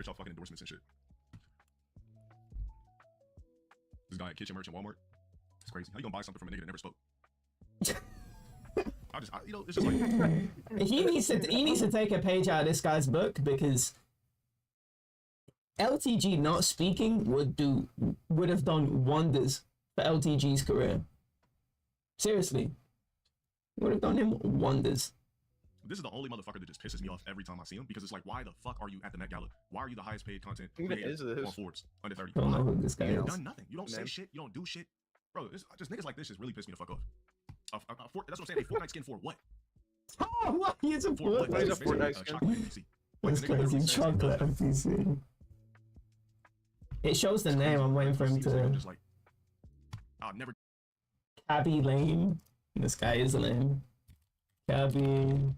yourself fucking endorsements and shit. This guy at Kitchen Merchant Walmart. It's crazy. How you gonna buy something from a nigga that never spoke? You know, it's just like he needs to take a page out of this guy's book, because LTG not speaking would have done wonders for LTG's career. Seriously, would have done him wonders. This is the only motherfucker that just pisses me off every time I see him, because it's like, why the fuck are you at the Met Gala? Why are you the highest paid content creator on Forbes under 30? I don't know who this guy is. You've done nothing. You don't say shit. You don't do shit, bro. Just niggas like this just really piss me the fuck off. That's what I'm saying. A Fortnite skin for what? Oh, what? He's a Fortnite skin. That's crazy. Chocolate NPC. It shows the name. I'm waiting for him to. Just like, I'll never. Cabby Lane. This guy is lame. Cabby.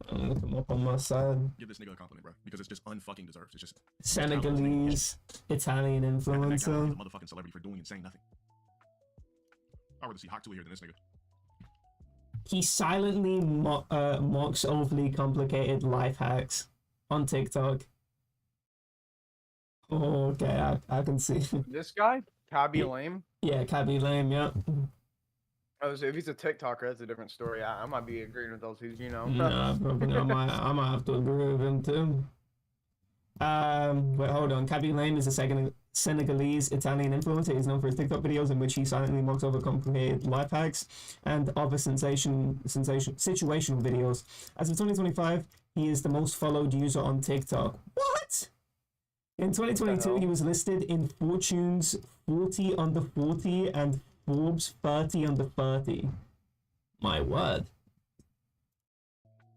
I'm looking him up on my side. Give this nigga a compliment, bro, because it's just unfucking deserved. It's just Senegalese, Italian influencer. He's a motherfucking celebrity for doing and saying nothing. I'd rather see Hawk 2 here than this nigga. He silently mocks overly complicated life hacks on TikTok. Oh, okay, I can see. This guy, Cabby Lame. Yeah, Cabby Lame. Yeah. Oh, so if he's a TikToker, that's a different story. I might be agreeing with those two, you know. Nah, probably not. I might have to agree with him too. Wait, hold on. Cabby Lame is a Senegalese Italian influencer. He's known for his TikTok videos in which he silently mocks over complicated life hacks and other situational videos. As of 2025, he is the most followed user on TikTok. What? In 2022, he was listed in Fortune's 40 under 40 and Forbes 30 under 30. My word.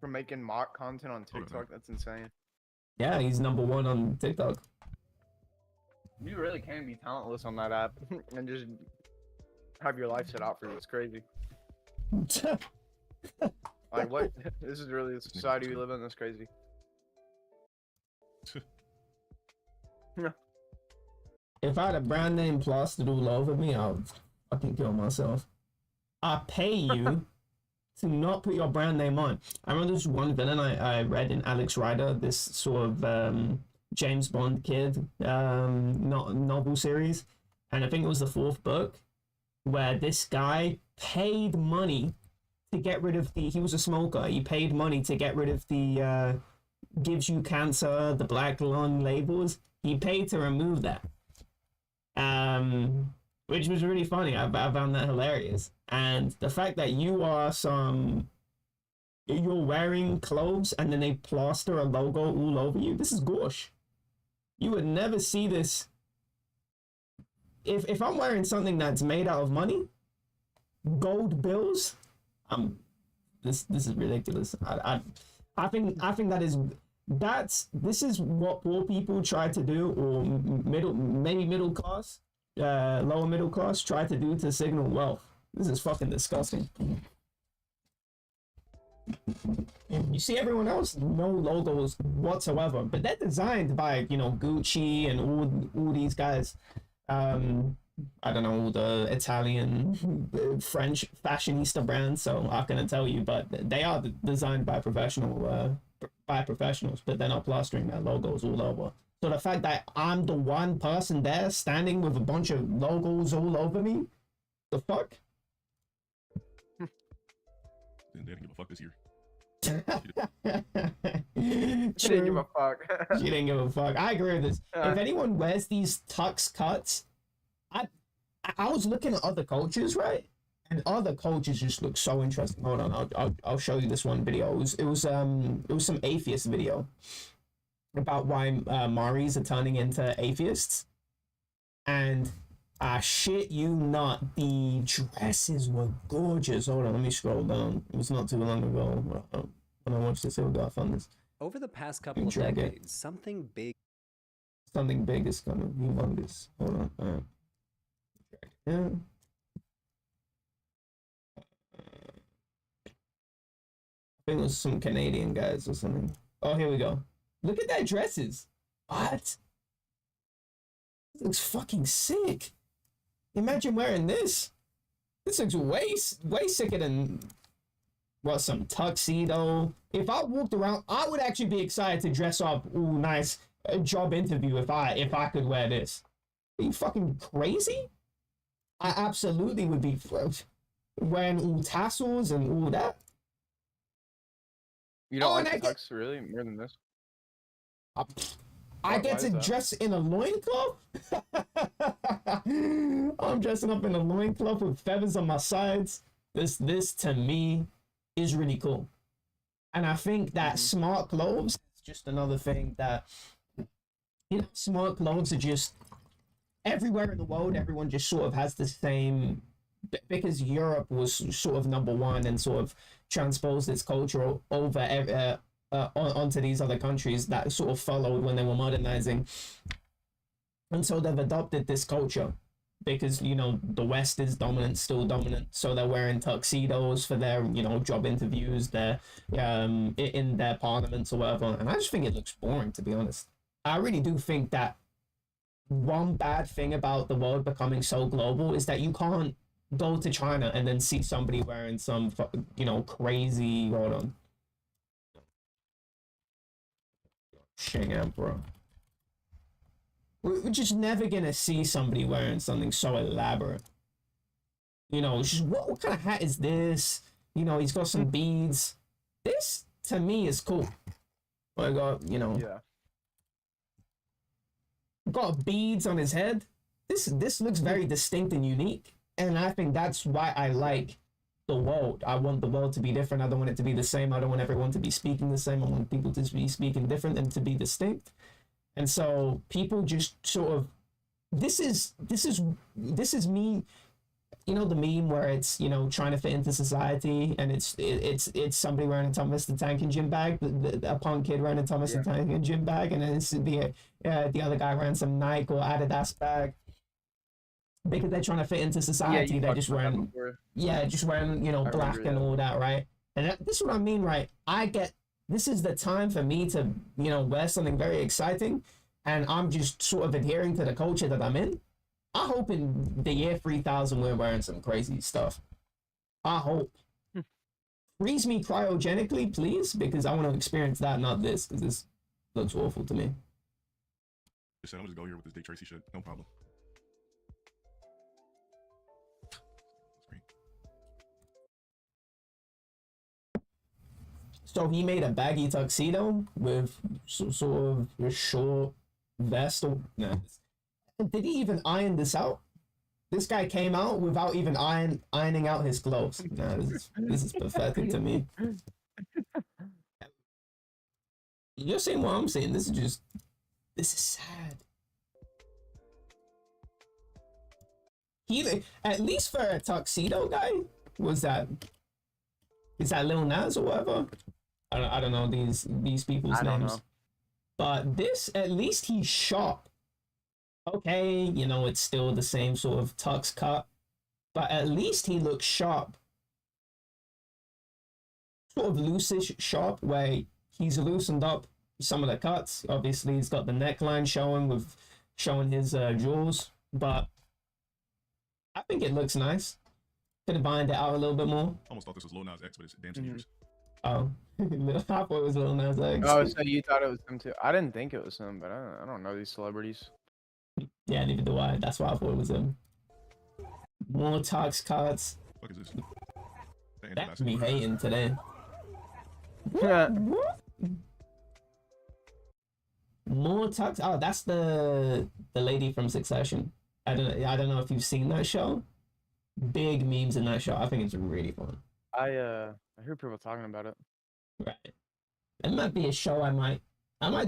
For making mock content on TikTok, that's insane. Yeah, he's #1 on TikTok. You really can be talentless on that app and just have your life set out for you. It's crazy. Like, what? This is really the society we live in. That's crazy. If I had a brand name plastered all over me, I'll fucking kill myself. I pay you to not put your brand name on. I remember this one villain I read in Alex Rider, this sort of James Bond kid novel series, and I think it was the 4th book, where this guy paid money to get rid of he was a smoker. He paid money to get rid of the gives you cancer, the black lung labels. He paid to remove that. Which was really funny. I found that hilarious. And the fact that you're wearing clothes and then they plaster a logo all over you, this is gauche. You would never see this. If I'm wearing something that's made out of money, gold bills, this is ridiculous. I think this is what poor people try to do, or middle class, lower middle class try to do to signal wealth. This is fucking disgusting. You see everyone else, no logos whatsoever, but they're designed by, Gucci and all these guys. I don't know, the Italian, French fashionista brands, so I couldn't tell you, but they are designed by professionals, but they're not plastering their logos all over. So the fact that I'm the one person there standing with a bunch of logos all over me, the fuck? They didn't give a fuck this year. She didn't give a fuck. She didn't give a fuck. I agree with this. If anyone wears these tux cuts, I was looking at other cultures, right? And other cultures just look so interesting. Hold on, I'll show you this one video. It was some atheist video about why Maoris are turning into atheists, and I shit you not, the dresses were gorgeous. Hold on, let me scroll down. It was not too long ago when I watched this. Here we go. I found this. Over the past couple of decades, something big is coming. Humongous. Hold on. Yeah. I think it was some Canadian guys or something. Oh, here we go. Look at their dresses. What? This looks fucking sick. Imagine wearing this. This looks way sicker than some tuxedo. If I walked around, I would actually be excited to dress up all nice a job interview if I could wear this. Are you fucking crazy? I absolutely would be wearing all tassels and all that. You don't and like the tux really more than this? I get to dress in a loincloth? I'm dressing up in a loincloth with feathers on my sides. This to me is really cool. And I think that smart clothes is just another thing that, you know, smart clothes are just everywhere in the world. Everyone just sort of has the same, because Europe was sort of number one and sort of transposed its culture over onto these other countries that sort of followed when they were modernizing. And so they've adopted this culture because, you know, the West is dominant, still dominant. So they're wearing tuxedos for their, you know, job interviews, their in their parliaments or whatever. And I just think it looks boring, to be honest. I really do think that one bad thing about the world becoming so global is that you can't go to China and then see somebody wearing some, you know, crazy, hold on. Shing Emperor. We're just never gonna see somebody wearing something so elaborate. You know, it's just what kind of hat is this? You know, he's got some beads. This to me is cool. I got, you know, got beads on his head. This looks very distinct and unique, and I think that's why I like the world. I want the world to be different. I don't want it to be the same. I don't want everyone to be speaking the same. I want people to be speaking different and to be distinct. And so people just sort of, this is me, you know, the meme where it's, you know, trying to fit into society, and it's somebody wearing a Thomas the Tank and gym bag, a punk kid wearing a Thomas the Tank and gym bag, and then it's the other guy wearing some Nike or Adidas bag. Because they're trying to fit into society, they're just wearing, you know, black and all that, right? And this is what I mean, right? This is the time for me to, you know, wear something very exciting, and I'm just sort of adhering to the culture that I'm in. I hope in the year 3000 we're wearing some crazy stuff. I hope. Freeze me cryogenically, please, because I want to experience that, not this, because this looks awful to me. I'm just go here with this Dick Tracy shit, no problem. So he made a baggy tuxedo with sort of a short vest. No. Did he even iron this out? This guy came out without even ironing out his clothes. Nah, this is pathetic to me. You're saying what I'm saying. This is sad. He, at least for a tuxedo guy, is that Lil Nas or whatever? I don't know these people's names. But this, at least he's sharp. Okay, you know, it's still the same sort of tux cut, but at least he looks sharp. Sort of loosish sharp, where he's loosened up some of the cuts. Obviously, he's got the neckline showing his jewels, but I think it looks nice. Could have ironed it out a little bit more. Almost thought this was Lil Nas X, but it's damn seniors. Oh, I thought it was Lil Nas X. Oh, so you thought it was him too? I didn't think it was him, but I don't know these celebrities. Yeah, neither do I. That's why I thought it was him. More tux cuts. What is this? That's me hating today. Yeah. More tux. Oh, that's the lady from Succession. I don't know if you've seen that show. Big memes in that show. I think it's really fun. I heard people talking about it. Right. It might be a show I might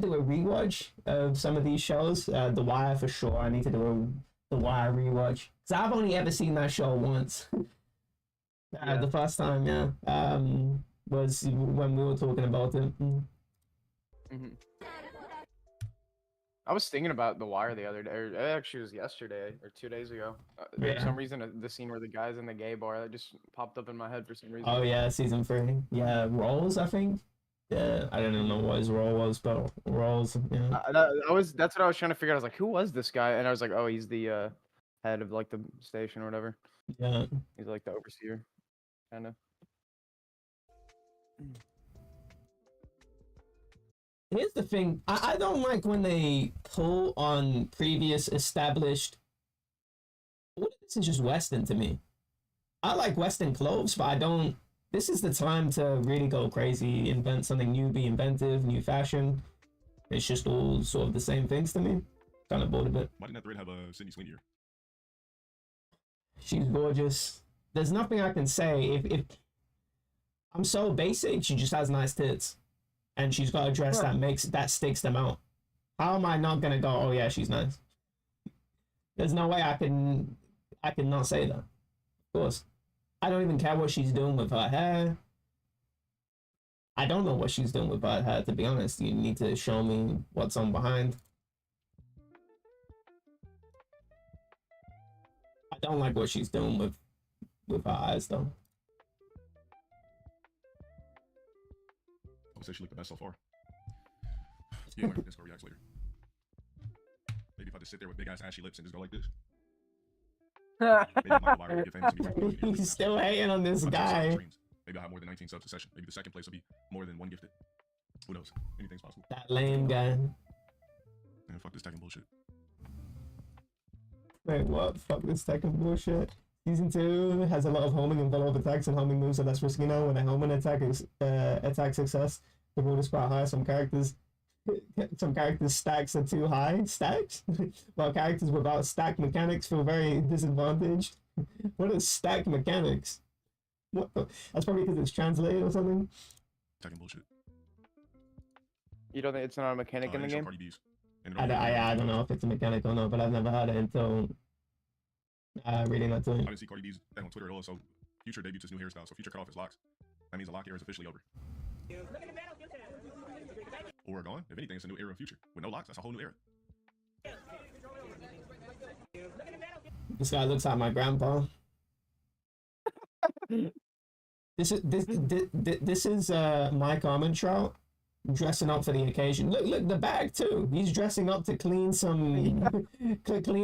do a rewatch of some of these shows. The Wire for sure. I need to do The Wire rewatch. Because I've only ever seen that show once. The first time, was when we were talking about it. I was thinking about The Wire the other day. Or it actually was yesterday or 2 days ago. For some reason, the scene where the guy's in the gay bar that just popped up in my head for some reason. Oh yeah, season 3. Yeah, Rolls, I think. Yeah, I don't even know what his role was, but Rolls. Yeah. That's what I was trying to figure out. I was like, who was this guy? And I was like, oh, he's the head of like the station or whatever. Yeah. He's like the overseer, kind of. Here's the thing. I don't like when they pull on previous established. This is just Western to me. I like Western clothes, but I don't. This is the time to really go crazy, invent something new, be inventive, new fashion. It's just all sort of the same things to me. Kind of bored of it. Why didn't that thread have a Sydney Sweeney here? She's gorgeous. There's nothing I can say. If I'm so basic, she just has nice tits, and she's got a dress that sticks them out. How am I not gonna go? Oh yeah, she's nice. There's no way I can not say that. Of course, I don't even care what she's doing with her hair. I don't know what she's doing with her hair, to be honest. You need to show me what's on behind. I don't like what she's doing with her eyes, though. I would say she looked the best so far. Yeah, my Discord reacts later. Maybe if I just sit there with big ass ashy lips and just go like this. He's still hating on this guy. Maybe I'll have more than 19 subs a session. Maybe the second place will be more than one gifted. Who knows? Anything's possible. That lame guy. Man, fuck this Tekken bullshit. Wait, what? Fuck this Tekken bullshit. Season 2 has a lot of homing and follow-up attacks, and homing moves are less risky now. When a homing attack is attack success, the reward is quite high. Some characters stacks are too high. Stacks? While characters without stack mechanics feel very disadvantaged. What is stack mechanics? What the? That's probably because it's translated or something. Tekken bullshit. You don't think it's not a mechanic in the game? I don't know if it's a mechanic or not, but I've never heard it until reading that to him. I didn't see Cardi B's thing on Twitter at all, so Future debuts his new hairstyle, so Future cut off his locks. That means the lock era is officially over. Or gone. If anything, it's a new era of Future. With no locks, that's a whole new era. This guy looks like my grandpa. This is Mike Armentrout dressing up for the occasion. Look the bag too. He's dressing up to clean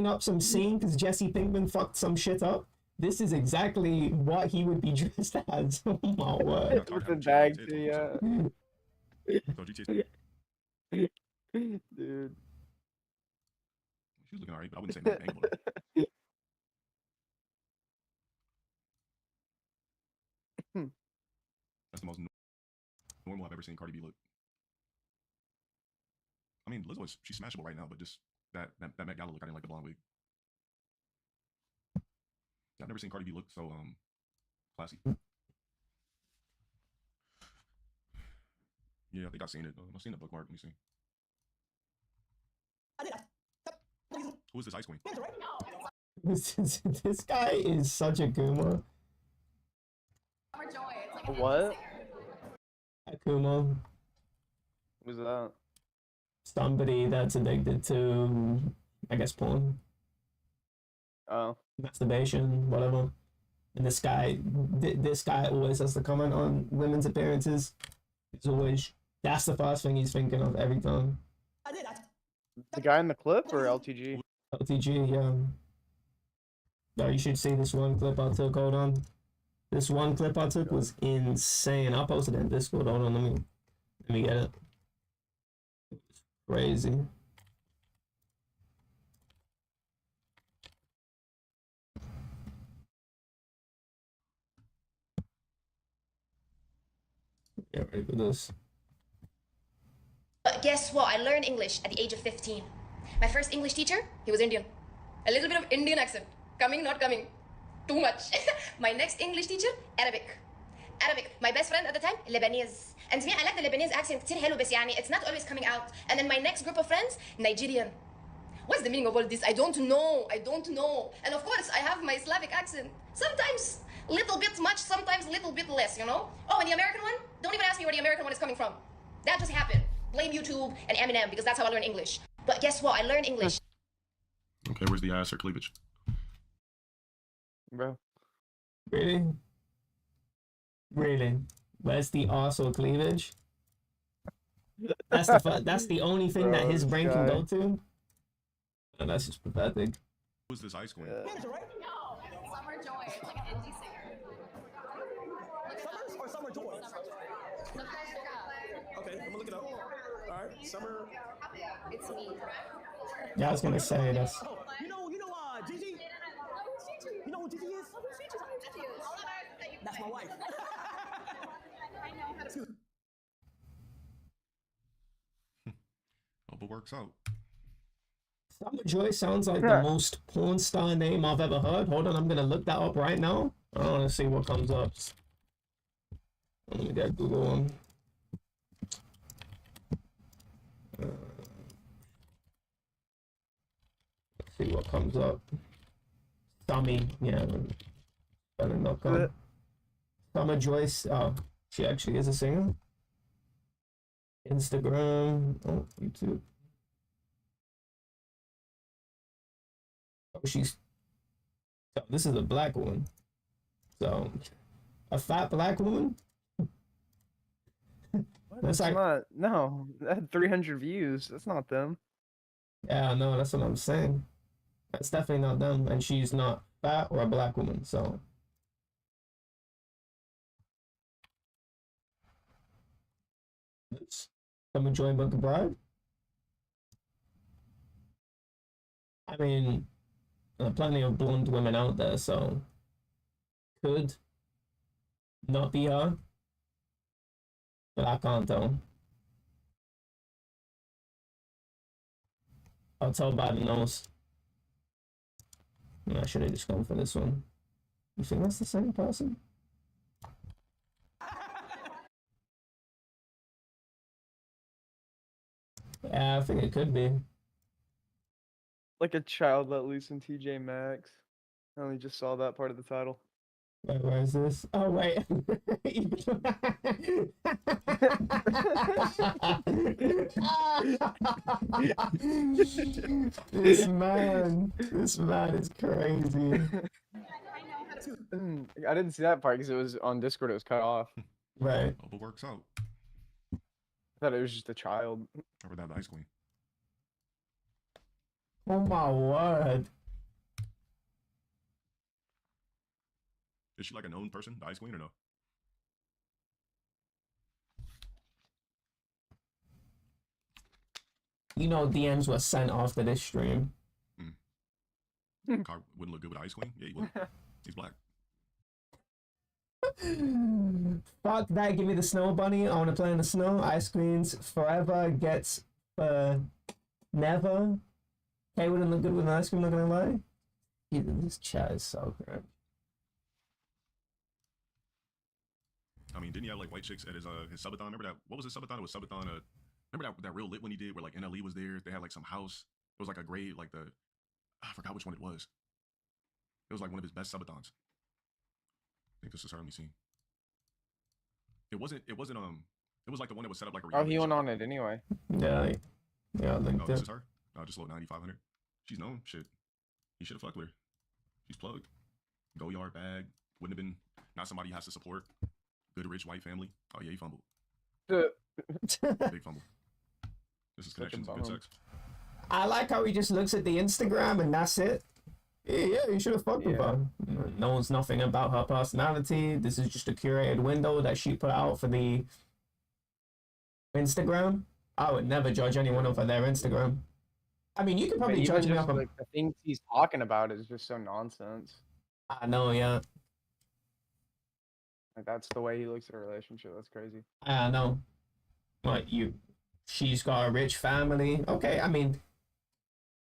up some scene because Jesse Pinkman fucked some shit up. This is exactly what he would be dressed as. Oh my word. With the bag too, yeah. Dude. She's looking alright, but I wouldn't say nothing. That's the most normal I've ever seen Cardi B look. I mean, Lizzo she's smashable right now, but just that Met Gala look, I didn't like the blonde wig. I've never seen Cardi B look so classy. Yeah, I think I've seen it. I've seen the bookmark. Let me see. Who is this Ice Queen? This guy is such a Kuma. What? Akuma. Who's that? Somebody that's addicted to, I guess, porn. Oh. Masturbation, whatever. And this guy always has to comment on women's appearances. He's always, that's the first thing he's thinking of every time. The guy in the clip or LTG? LTG, yeah. No, you should see this one clip I took. Hold on. This one clip I took was insane. I posted it in Discord. Hold on, let me get it. Crazy. Get ready for this. But guess what? I learned English at the age of 15. My first English teacher, he was Indian. A little bit of Indian accent. Coming, not coming. Too much. My next English teacher, Arabic. My best friend at the time, Lebanese. And to me, I like the Lebanese accent. كتير حلو بس يعني it's not always coming out. And then my next group of friends, Nigerian. What's the meaning of all this? I don't know. And of course, I have my Slavic accent. Sometimes little bit much, sometimes little bit less, you know? Oh, and the American one? Don't even ask me where the American one is coming from. That just happened. Blame YouTube and Eminem because that's how I learned English. But guess what? I learned English. Okay, where's the ass or cleavage? Bro. Really? Where's the ass or cleavage? That's the only thing that his brain can go to? And that's just pathetic. Who's this Ice Queen? No, Summer Joy. It's like an indie singer. Summer or Summer Joy? Okay, I'm gonna look it up. All right. sweetheart. Summer. It's me. Yeah, I was gonna say that's. Oh, Gigi? You know who Gigi is? That's my wife. Hope it works out. Summer Joy sounds like the most porn star name I've ever heard. Hold on, I'm gonna look that up right now. I want to see what comes up. Let me get Google one. Let's see what comes up. Summy, yeah. Spelling.com. Summer Joyce. Oh, she actually is a singer. Instagram. Oh, YouTube. Oh, she's. Oh, this is a black woman. So, a fat black woman. That's like, not. No, that had 300 views. That's not them. yeah, no, that's what I'm saying. That's definitely not them, and she's not fat or a black woman. So, I'm enjoying Book of Bride. I mean, there are plenty of blonde women out there, so could not be her, but I can't tell. I'll tell by the nose. I should have just gone for this one. You think that's the same person? Yeah, I think it could be. Like a child let loose in TJ Maxx. I only just saw that part of the title. Wait, where is this? Oh, wait. This man is crazy. I didn't see that part because it was on Discord. It was cut off. Right. Hope it works out. I thought it was just a child. Cover that the Ice Queen. Oh my word. Is she like a known person, the Ice Queen, or no? You know, DMs were sent after this stream. Car wouldn't look good with Ice Queen. Yeah, he wouldn't. He's black. Fuck that, give me the snow bunny. I want to play in the snow. Ice Queens forever gets never. Okay, wouldn't look good with an ice cream, not gonna lie. This chat is so great. I mean, didn't he have like white chicks at his subathon? Remember that? What was his subathon? It was subathon. Remember that real lit one he did where like NLE was there? They had like some house. It was like a grade, like I forgot which one it was. It was like one of his best subathons. I think this is certainly seen. It wasn't it was like the one that was set up like a Oh, he reality went show. on it anyway. Yeah, yeah, I think Oh, this is her? No, just low 9,500. She's known. Shit. He should have fucked with her. She's plugged. Go yard bag. Wouldn't have been not somebody he has to support. Good rich white family. Oh yeah, he fumbled. Big fumble. This is connections and good sex. I like how he just looks at the Instagram and that's it. Yeah, you should have fucked with her. Knows nothing about her personality. This is just a curated window that she put out for the Instagram. I would never judge anyone over their Instagram. I mean, you could probably judge me off of... like the things he's talking about is just so nonsense. I know, yeah. Like that's the way he looks at a relationship. That's crazy. I know. What she's got a rich family. Okay, I mean,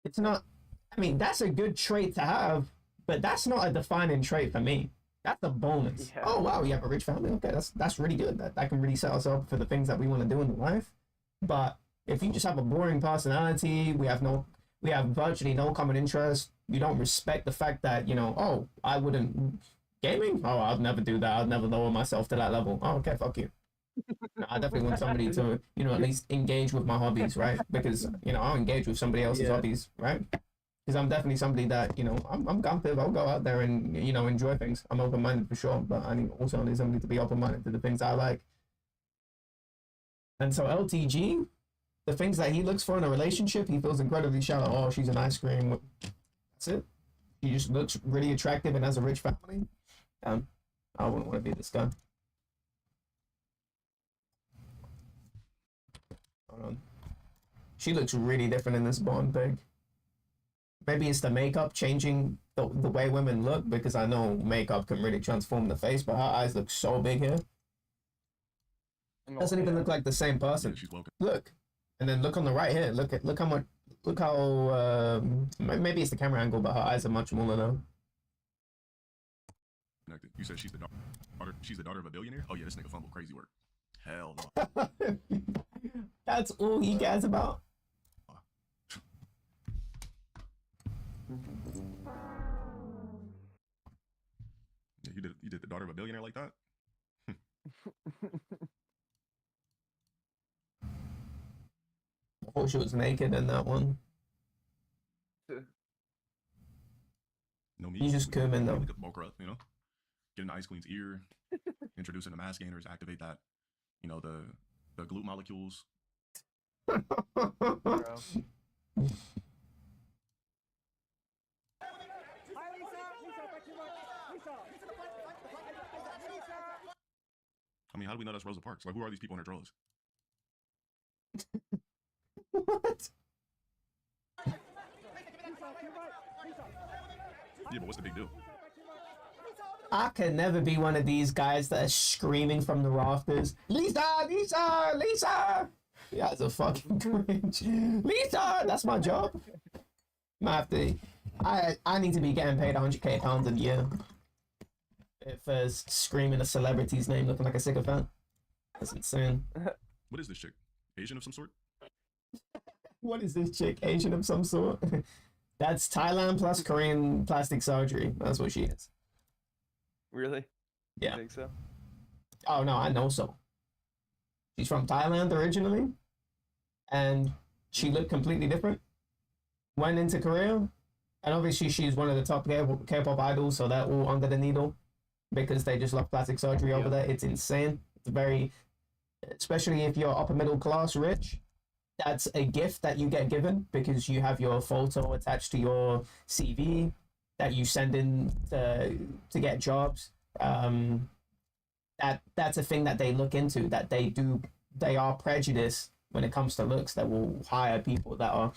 it's not. I mean, that's a good trait to have, but that's not a defining trait for me. That's a bonus. Yeah. Oh wow, you have a rich family. Okay, that's really good. That can really set us up for the things that we want to do in life. But if you just have a boring personality, we have virtually no common interest. You don't respect the fact that oh, I wouldn't gaming. Oh, I'd never do that. I'd never lower myself to that level. Oh, okay, fuck you. No, I definitely want somebody to at least engage with my hobbies, right? Because I'll engage with somebody else's hobbies, right? Because I'm definitely somebody that I'm competitive. I'll go out there and enjoy things. I'm open-minded for sure, but I also need somebody to be open-minded to the things I like. And so LTG, the things that he looks for in a relationship, he feels incredibly shallow. Oh, she's an ice cream. That's it. She just looks really attractive and has a rich family. I wouldn't want to be this guy. Hold on. She looks really different in this Bond pic. Maybe it's the makeup changing the way women look, because I know makeup can really transform the face, but her eyes look so big here. Doesn't even look like the same Yeah, person. she's welcome. Look, and then look on the right here. Look how much. Look how maybe it's the camera angle, but her eyes are much smaller now. Connected. You said she's the daughter. She's the daughter of a billionaire. Oh yeah, this nigga fumbled crazy work. Hell no. That's all he cares about. Yeah, you did the daughter of a billionaire like that? I thought she was naked in that one. No me. You just come in though. We could bulk her up, you know? Get in Ice Queen's ear, introduce her to mass gainers, activate that, you know, the glute molecules. I mean, how do we know that's Rosa Parks? Like, who are these people in her drawers? What? Yeah, but what's the big deal? I can never be one of these guys that are screaming from the rafters, Lisa, Lisa, Lisa. Yeah, it's a fucking cringe. Lisa, that's my job. I have to. I need to be getting paid 100k pounds a year. For screaming a celebrity's name looking like a sycophant. That's insane. What is this chick? Asian of some sort? What is this chick? Asian of some sort? That's Thailand plus Korean plastic surgery. That's what she is. Really? Yeah. I think so. Oh no, I know so. She's from Thailand originally, and she looked completely different. Went into Korea, and obviously she's one of the top K-pop idols, so they're all under the needle because they just love plastic surgery over there. It's insane. It's very, especially if you're upper middle class, rich. That's a gift that you get given because you have your photo attached to your CV that you send in to get jobs. That's a thing that they look into, that they do. They are prejudiced when it comes to looks, that will hire people that are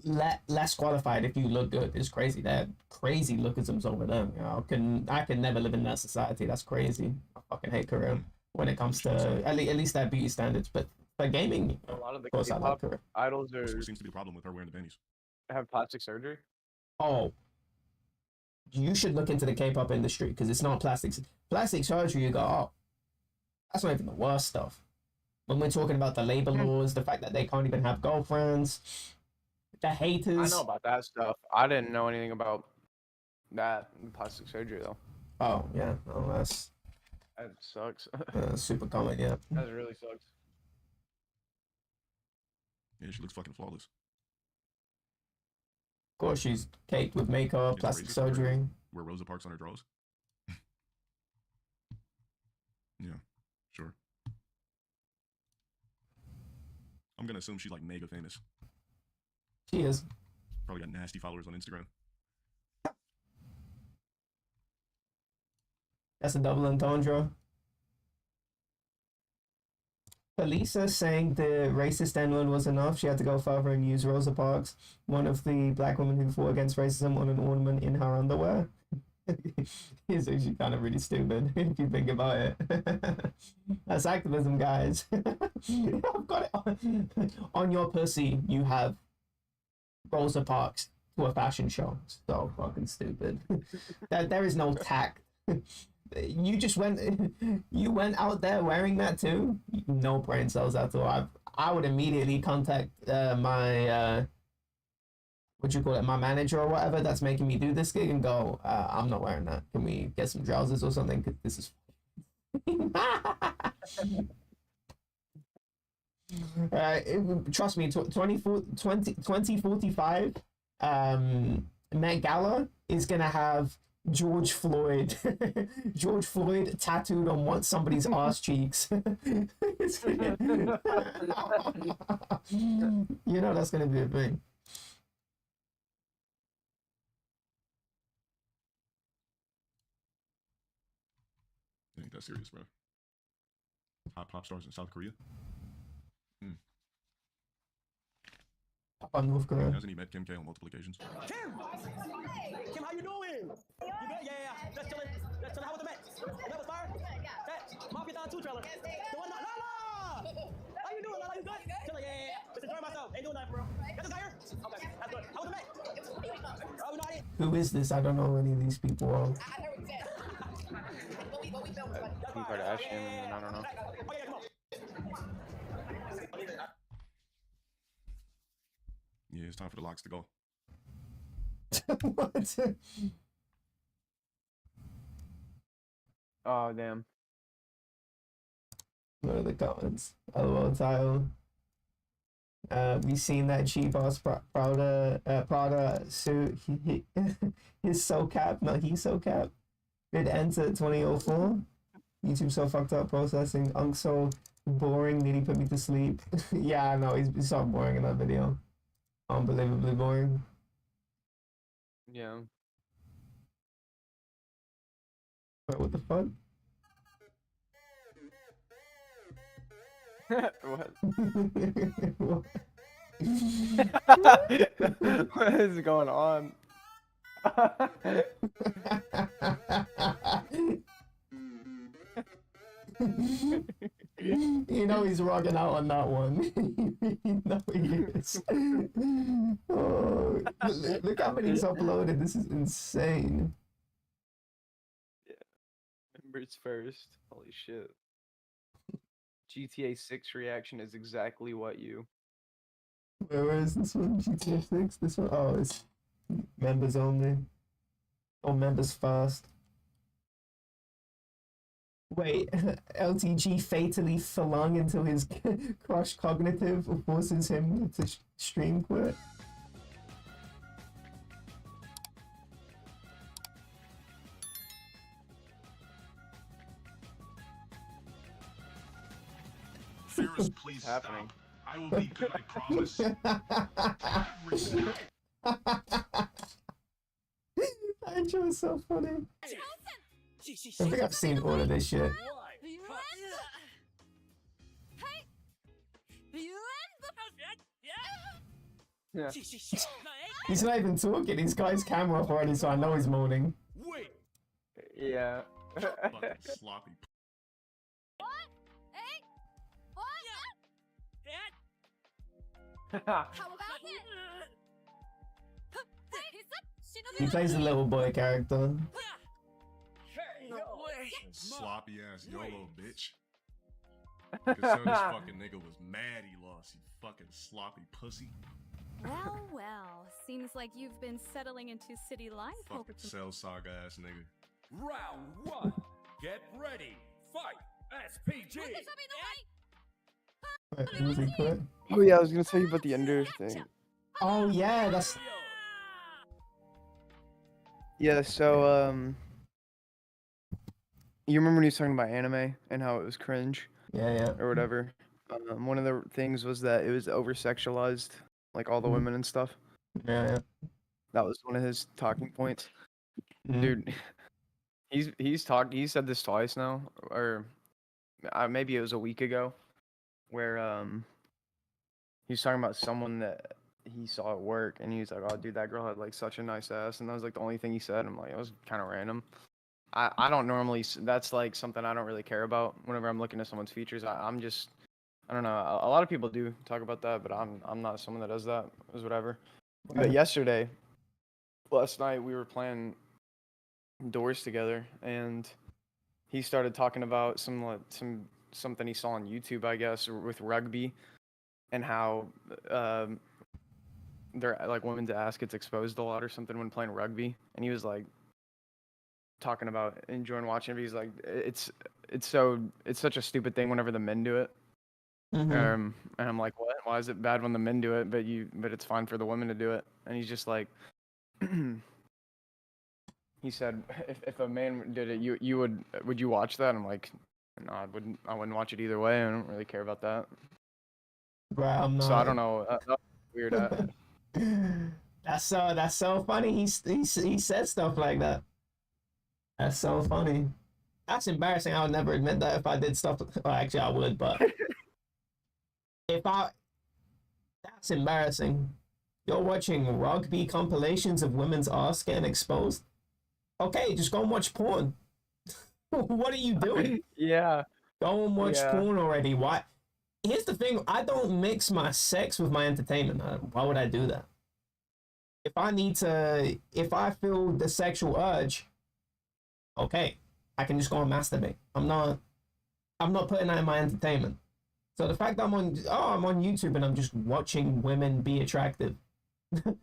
less qualified if you look good. It's crazy. That crazy lookisms over there. You know, I can never live in that society. That's crazy. I fucking hate Korea when it comes to at least their beauty standards. But for gaming, A lot of the of course I like K-pop Korea. idols What seems to be the problem with her wearing the panties? have plastic surgery. Oh, you should look into the K-pop industry because it's not plastics. Plastic surgery, you go, oh, that's not even the worst stuff. When we're talking about the labor laws, the fact that they can't even have girlfriends, the haters. I know about that stuff. I didn't know anything about that plastic surgery though. Oh yeah, oh, That sucks. super common. Yeah, That really sucks. Yeah, she looks fucking flawless. of course she's caked with makeup, It's plastic crazy for her to surgery. wear Rosa Parks on her drawers. Yeah, sure. I'm gonna assume she's like mega famous. She is. Probably got nasty followers on Instagram. That's a double entendre. Felisa saying the racist N-word was enough. She had to go further and use Rosa Parks, one of the black women who fought against racism, on an ornament in her underwear. It's actually kind of really stupid if you think about it. That's activism, guys. I've got it on your pussy. You have Rosa Parks to a fashion show. So fucking stupid. That there is no tact. You just went out there wearing that too. No brain cells at all. I would immediately contact my what you call it, my manager or whatever that's making me do this gig and go, I'm not wearing that. Can we get some trousers or something? Because this is trust me, 2045 Met Gala is gonna have George Floyd tattooed on somebody's ass cheeks. You know that's gonna be a thing. Ain't that serious, bro? Hot pop stars in South Korea? on North Korea. Hasn't he met Kim K on multiple occasions? Kim! Kim, how you doing? You good? Yeah. Just chilling. How was the match? That was fire? That Mafia Don 2 trailer. The one, Lala! How you doing, Lala? You good? Chilling, yeah. Just enjoying myself. Ain't doing nothing, bro. That's higher? Okay, that's good. How was the match? Oh, no, I didn't. Who is this? I don't know any of these people. Are. Kim Kardashian, and I don't know. Oh, yeah, come on. Yeah, it's time for the locks to go. What? Oh, damn. What are the comments? LOL title. We seen that cheap ass Prada suit. He's so cap. No, he's so cap. It ends at 2004. YouTube so fucked up processing. Unk so boring. Nearly put me to sleep. Yeah, I know. He's so boring in that video. Unbelievably boring. Yeah. Wait, what the fuck? What? What is going on? You know he's rocking out on that one. You know he is. Oh, look how many he's uploaded. This is insane. Members first. Holy shit. GTA 6 reaction is exactly what you. Where is this one? GTA 6? This one? Oh, it's members only. Oh, members first. Wait, LTG fatally flung until his crush cognitive forces him to stream quit. Ferris, please stop. happening? I will be good, I promise. That intro is so funny. I think I've seen all of this shit. Yeah. He's not even talking. He's got his camera off already, so I know he's moaning. Yeah. Fucking sloppy. He plays the little boy character. Sloppy ass YOLO bitch. Cause so this fucking nigga was mad he lost, you fucking sloppy pussy. Well, seems like you've been settling into city life over Fucking to cell saga ass nigga. Round 1. Get ready. Fight. SPG. Wait, who's he quit? Oh yeah, I was gonna tell you about the Ender thing. Oh yeah, that's Yeah, so you remember when he was talking about anime and how it was cringe yeah. or whatever? One of the things was that it was over sexualized, like all the women and stuff. Yeah. That was one of his talking points. Mhm. Dude, he's said this twice now, or maybe it was a week ago, where he's talking about someone that he saw at work, and he was like, "Oh, dude, that girl had like such a nice ass," and that was like the only thing he said. I'm like, it was kind of random. I don't normally. That's like something I don't really care about whenever I'm looking at someone's features. I'm just, I don't know. A lot of people do talk about that, but I'm not someone that does that. It was whatever. But last night we were playing Doors together, and he started talking about something he saw on YouTube, I guess, with rugby, and how they're like women's ass gets exposed a lot or something when playing rugby, and he was like talking about enjoying watching it. But he's like, it's such a stupid thing whenever the men do it. Mhm. And I'm like, what? Why is it bad when the men do it, but it's fine for the women to do it? And he's just like, he said, if a man did it, you would you watch that? I'm like, no, I wouldn't watch it either way. I don't really care about that. Right, I'm not. So I don't know. That's weird. That's so funny. He says stuff like that. That's so funny. That's embarrassing. I would never admit that if I did stuff. Well, actually, I would, but that's embarrassing. You're watching rugby compilations of women's ass getting exposed. Okay, just go and watch porn. What are you doing? Yeah. Go and watch Yeah. porn already. Why? Here's the thing. I don't mix my sex with my entertainment. Why would I do that? If I feel the sexual urge, okay, I can just go and masturbate. I'm not putting that in my entertainment. So the fact that I'm on YouTube and I'm just watching women be attractive. What are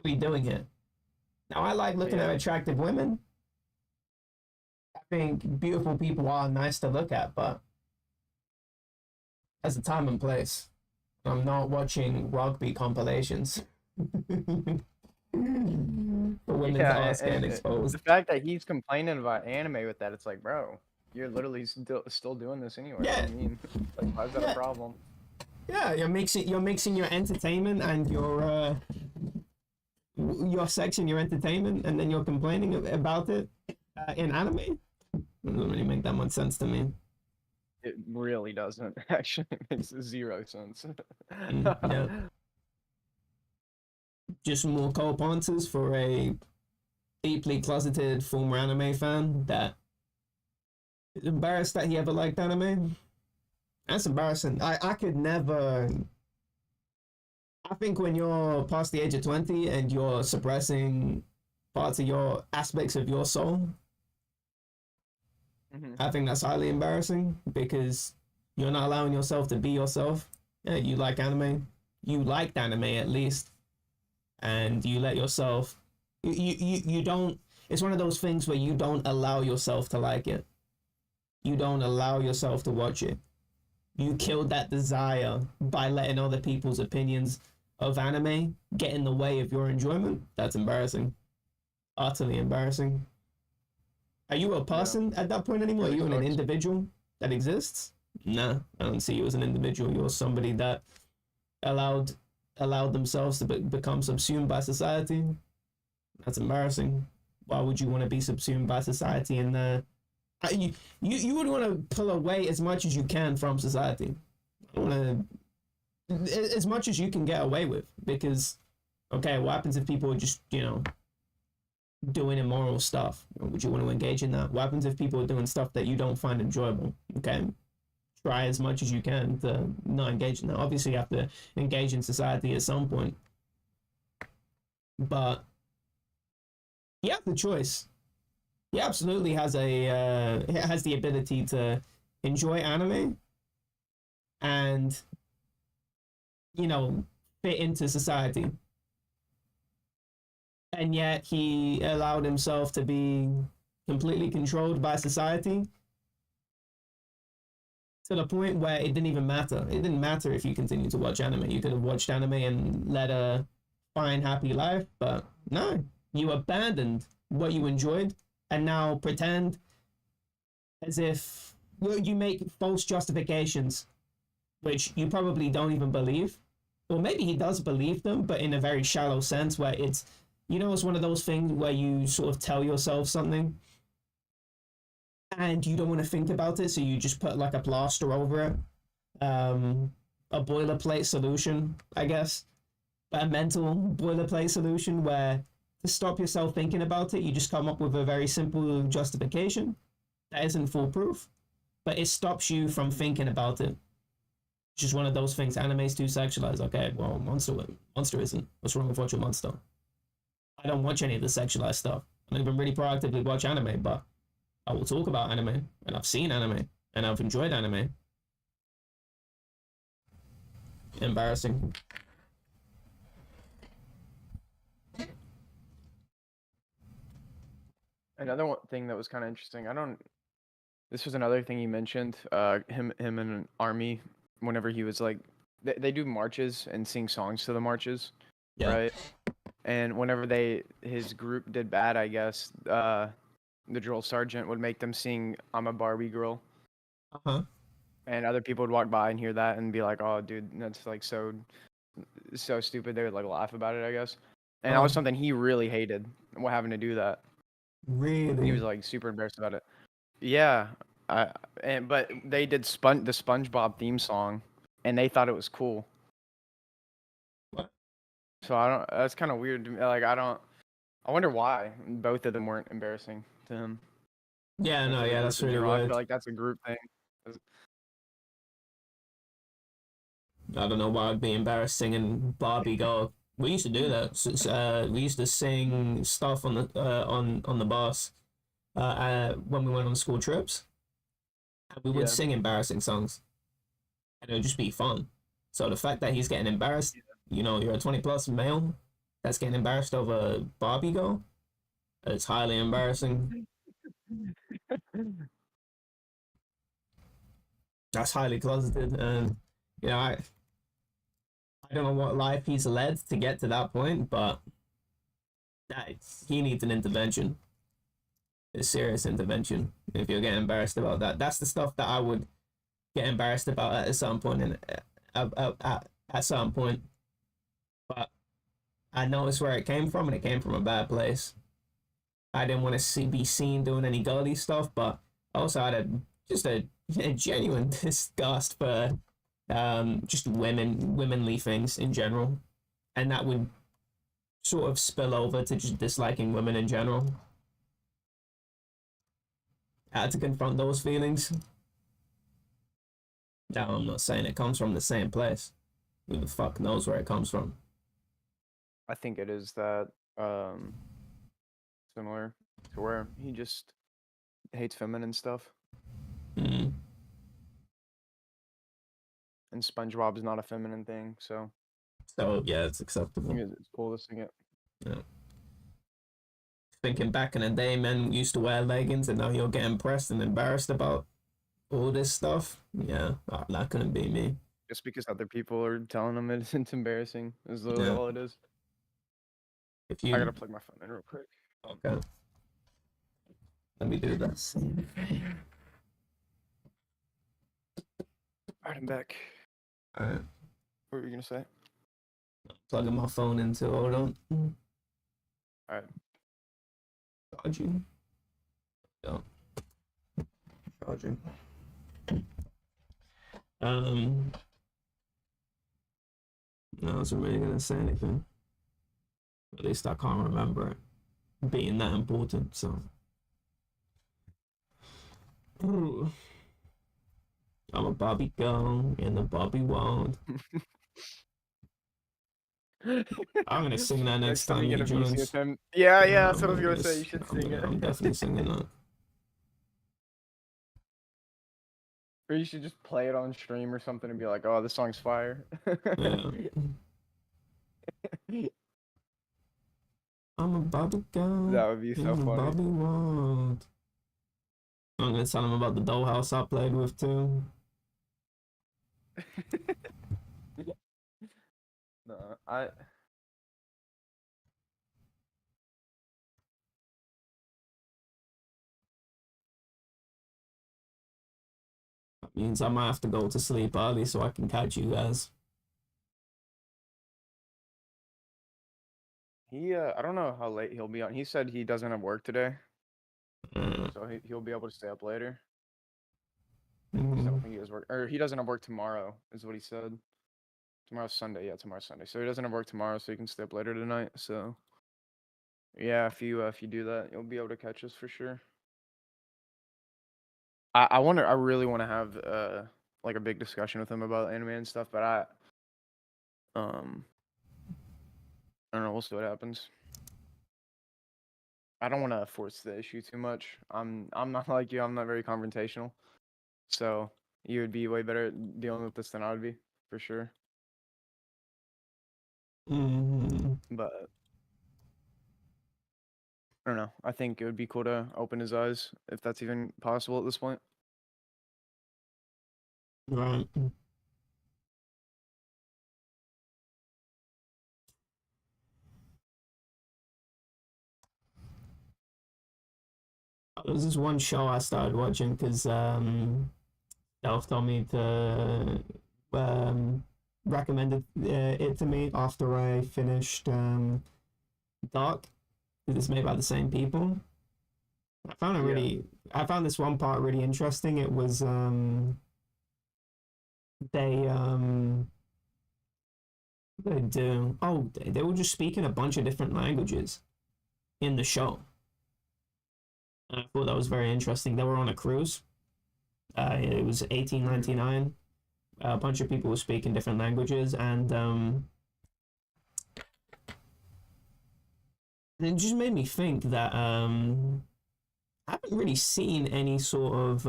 we doing here? Now I like looking at attractive women. I think beautiful people are nice to look at, but there's a time and place. I'm not watching rugby compilations. For women's ass getting exposed. The fact that he's complaining about anime with that, it's like, bro, you're literally still doing this anyway. Yeah. I mean, like, why is that a problem? Yeah, you're mixing your entertainment and your sex and your entertainment, and then you're complaining about it in anime. It doesn't really make that much sense to me. It really doesn't. Actually, it makes zero sense. Yeah. Just more co-sponsors for a deeply closeted former anime fan that is embarrassed that he ever liked anime. That's embarrassing. I could never. I think when you're past the age of 20 and you're suppressing parts of your aspects of your soul, I think that's highly embarrassing because you're not allowing yourself to be yourself. Yeah, you like anime. You liked anime at least. And you let yourself. You don't. It's one of those things where you don't allow yourself to like it. You don't allow yourself to watch it. You killed that desire by letting other people's opinions of anime get in the way of your enjoyment. That's embarrassing. Utterly embarrassing. Are you a person at that point anymore? Are you an individual that exists? Nah, I don't see you as an individual. You're somebody that allowed themselves to become subsumed by society. That's embarrassing. Why would you want to be subsumed by society? And you would want to pull away as much as you can from society. As much as you can get away with, because okay, what happens if people are just doing immoral stuff? Would you want to engage in that? What happens if people are doing stuff that you don't find enjoyable? Okay, try as much as you can to not engage in that. Obviously, you have to engage in society at some point, but you have the choice. He absolutely has the ability to enjoy anime and fit into society. And yet he allowed himself to be completely controlled by society to the point where it didn't even matter. It didn't matter if you continued to watch anime. You could have watched anime and led a fine, happy life, but no, you abandoned what you enjoyed and now pretend as if you make false justifications, which you probably don't even believe. Or maybe he does believe them, but in a very shallow sense where it's one of those things where you sort of tell yourself something and you don't want to think about it, so you just put like a plaster over it. A boilerplate solution, I guess. A mental boilerplate solution where to stop yourself thinking about it, you just come up with a very simple justification that isn't foolproof, but it stops you from thinking about it. It's just one of those things. Anime's too sexualized. Okay, well, Monster isn't. What's wrong with watching Monster? I don't watch any of the sexualized stuff. I don't even really proactively watch anime, but I will talk about anime, and I've seen anime, and I've enjoyed anime. Embarrassing. Another thing that was kind of interesting. This was another thing he mentioned. Him and Army, whenever he was like, they do marches and sing songs to the marches, right? And whenever his group did bad, I guess, the drill sergeant would make them sing "I'm a Barbie Girl." And other people would walk by and hear that and be like, "Oh, dude, that's like so stupid." They would like laugh about it, I guess. And that was something he really hated, having to do that. Really? He was like super embarrassed about it. Yeah, but they did the SpongeBob theme song, and they thought it was cool. What? So I don't. That's kind of weird to me. Like I don't. I wonder why both of them weren't embarrassing to him. Yeah, Or no, to the yeah, group that's in really general. I weird. feel like that's a group thing. I don't know why I'd be embarrassed singing Barbie Girl. We used to do that. We used to sing stuff on the on the bus when we went on school trips. And we would Yeah. sing embarrassing songs, and it would just be fun. So the fact that he's getting embarrassed, you know, you're a 20+ male that's getting embarrassed over Barbie Girl, it's highly embarrassing. That's highly closeted, and you know, I don't know what life he's led to get to that point, but he needs an intervention, a serious intervention. If you're getting embarrassed about that, that's the stuff that I would get embarrassed about at some point, and at some point. But I noticed where it came from, and it came from a bad place. I didn't want to be seen doing any girly stuff, but I also had a genuine disgust for just womanly things in general, and that would sort of spill over to just disliking women in general. I had to confront those feelings. Now I'm not saying it comes from the same place. Who the fuck knows where it comes from? I think it is that similar to where he just hates feminine stuff. Mm. And SpongeBob is not a feminine thing, so So yeah, it's I acceptable. think it's cool to sing it. Yeah. Thinking back in the day, men used to wear leggings, and now you're getting pressed and embarrassed about all this stuff. Yeah, that couldn't be me. Just because other people are telling him it's embarrassing is literally Yeah. all it is. If I you gotta plug my phone in real quick. okay, let me do this. Alright, I'm back. All right, What were you gonna say? plugging my phone into. Hold on. Alright. Charging. Don't. Charging. No, I wasn't really gonna say anything. At least I can't remember it being that important. So, ooh. I'm a Bobby girl in the Bobby world. I'm gonna sing that next time you you get a VC join. with him. Yeah, that's what I was gonna say. You should sing it. I'm definitely singing that. Or you should just play it on stream or something and be like, "Oh, this song's fire." Yeah. I'm a Bobby girl. That would be so in the funny. Bobby world. I'm gonna tell him about the dollhouse I played with too. No, That means I might have to go to sleep early so I can catch you guys. I don't know how late he'll be on. He said he doesn't have work today, Mm. so he'll be able to stay up later. I Mhm. don't think he has work, or he doesn't have work tomorrow, is what he said. Tomorrow's Sunday, yeah, tomorrow's Sunday. So he doesn't have work tomorrow, so he can stay up later tonight. So yeah, if you do that, you'll be able to catch us for sure. I really want to have like a big discussion with him about anime and stuff, but I don't know. We'll see what happens. I don't want to force the issue too much. I'm not like you. I'm not very confrontational, so you would be way better at dealing with this than I would be, for sure. Mhm. But I don't know. I think it would be cool to open his eyes, if that's even possible at this point. Right. There was this one show I started watching because Elf told me to recommended it to me after I finished Dark. It's made by the same people. I found it Yeah. I found this one part really interesting. It was they They do. Oh, they were just speaking a bunch of different languages in the show. And I thought that was very interesting. They were on a cruise. It was 1899. A bunch of people were speaking different languages, and it just made me think that I haven't really seen any sort of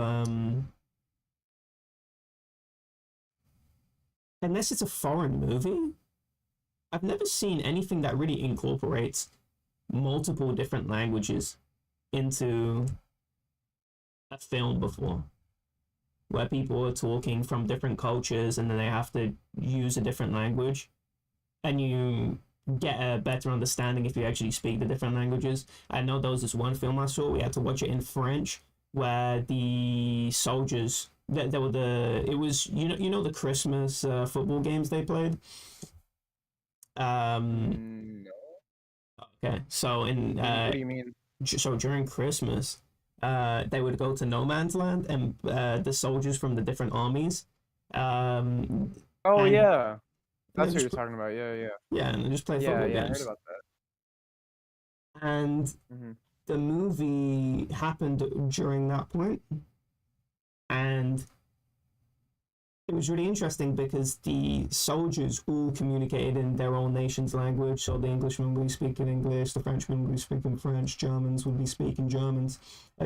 unless it's a foreign movie, I've never seen anything that really incorporates multiple different languages into a film before, where people are talking from different cultures and then they have to use a different language, and you get a better understanding if you actually speak the different languages. I know there was this one film I saw, we had to watch it in French, where the soldiers, there were it was, you know the Christmas football games they played? No. Okay, so What do you mean? so during Christmas, they would go to no man's land, and the soldiers from the different armies. Oh and yeah, they that's what just you're talking about. Yeah. yeah, and they just play Yeah, football yeah, I heard games. about that. And hmm the movie happened during that point, and it was really interesting because the soldiers all communicated in their own nation's language. So the Englishmen would be speaking English, the Frenchmen would be speaking French, Germans would be speaking Germans,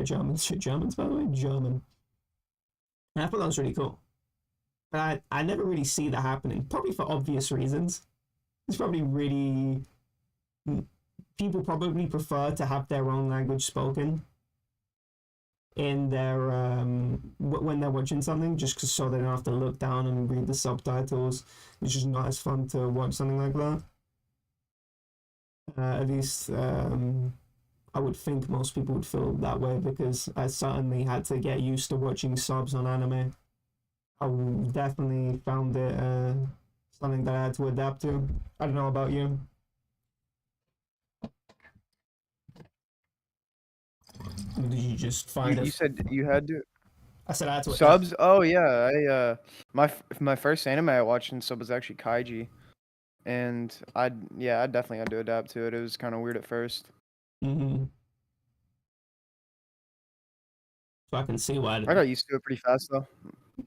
Germans by the way, German. And I thought that was really cool. But I never really see that happening, probably for obvious reasons. It's probably really, people probably prefer to have their own language spoken in their when they're watching something, just so they don't have to look down and read the subtitles. It's just not as fun to watch something like that. At least I would think most people would feel that way, because I certainly had to get used to watching subs on anime. I definitely found it something that I had to adapt to. I don't know about you. Did you just find You it? said you had to I said I had to subs. Oh yeah, my first anime I watched in sub was actually Kaiji, and I definitely had to adapt to it. It was kind of weird at first. Mm-hmm. So I can see why. I got used to it pretty fast though.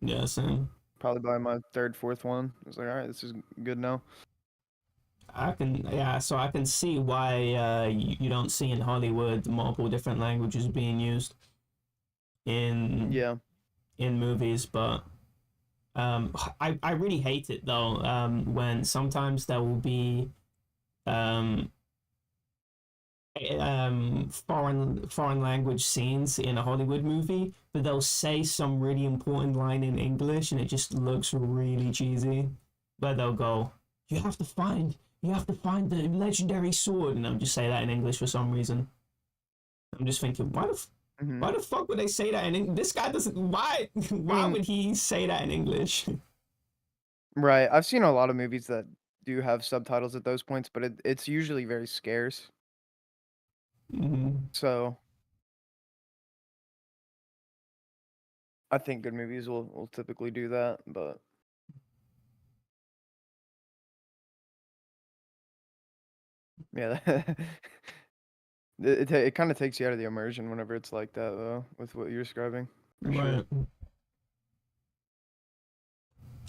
Yeah, same. Probably by my third, fourth one, I was like, all right, this is good now. So I can see why you don't see in Hollywood multiple different languages being used in Yeah. in movies, but I really hate it though, when sometimes there will be foreign language scenes in a Hollywood movie, but they'll say some really important line in English and it just looks really cheesy. Where they'll go, you have to find the legendary sword, and I'll just say that in English for some reason. I'm just thinking, why the fuck would they say that in English? This guy doesn't. Why would he say that in English? Right. I've seen a lot of movies that do have subtitles at those points, but it's usually very scarce. Mm-hmm. So I think good movies will typically do that, but yeah, it kind of takes you out of the immersion whenever it's like that, though, with what you're describing. For sure. Right.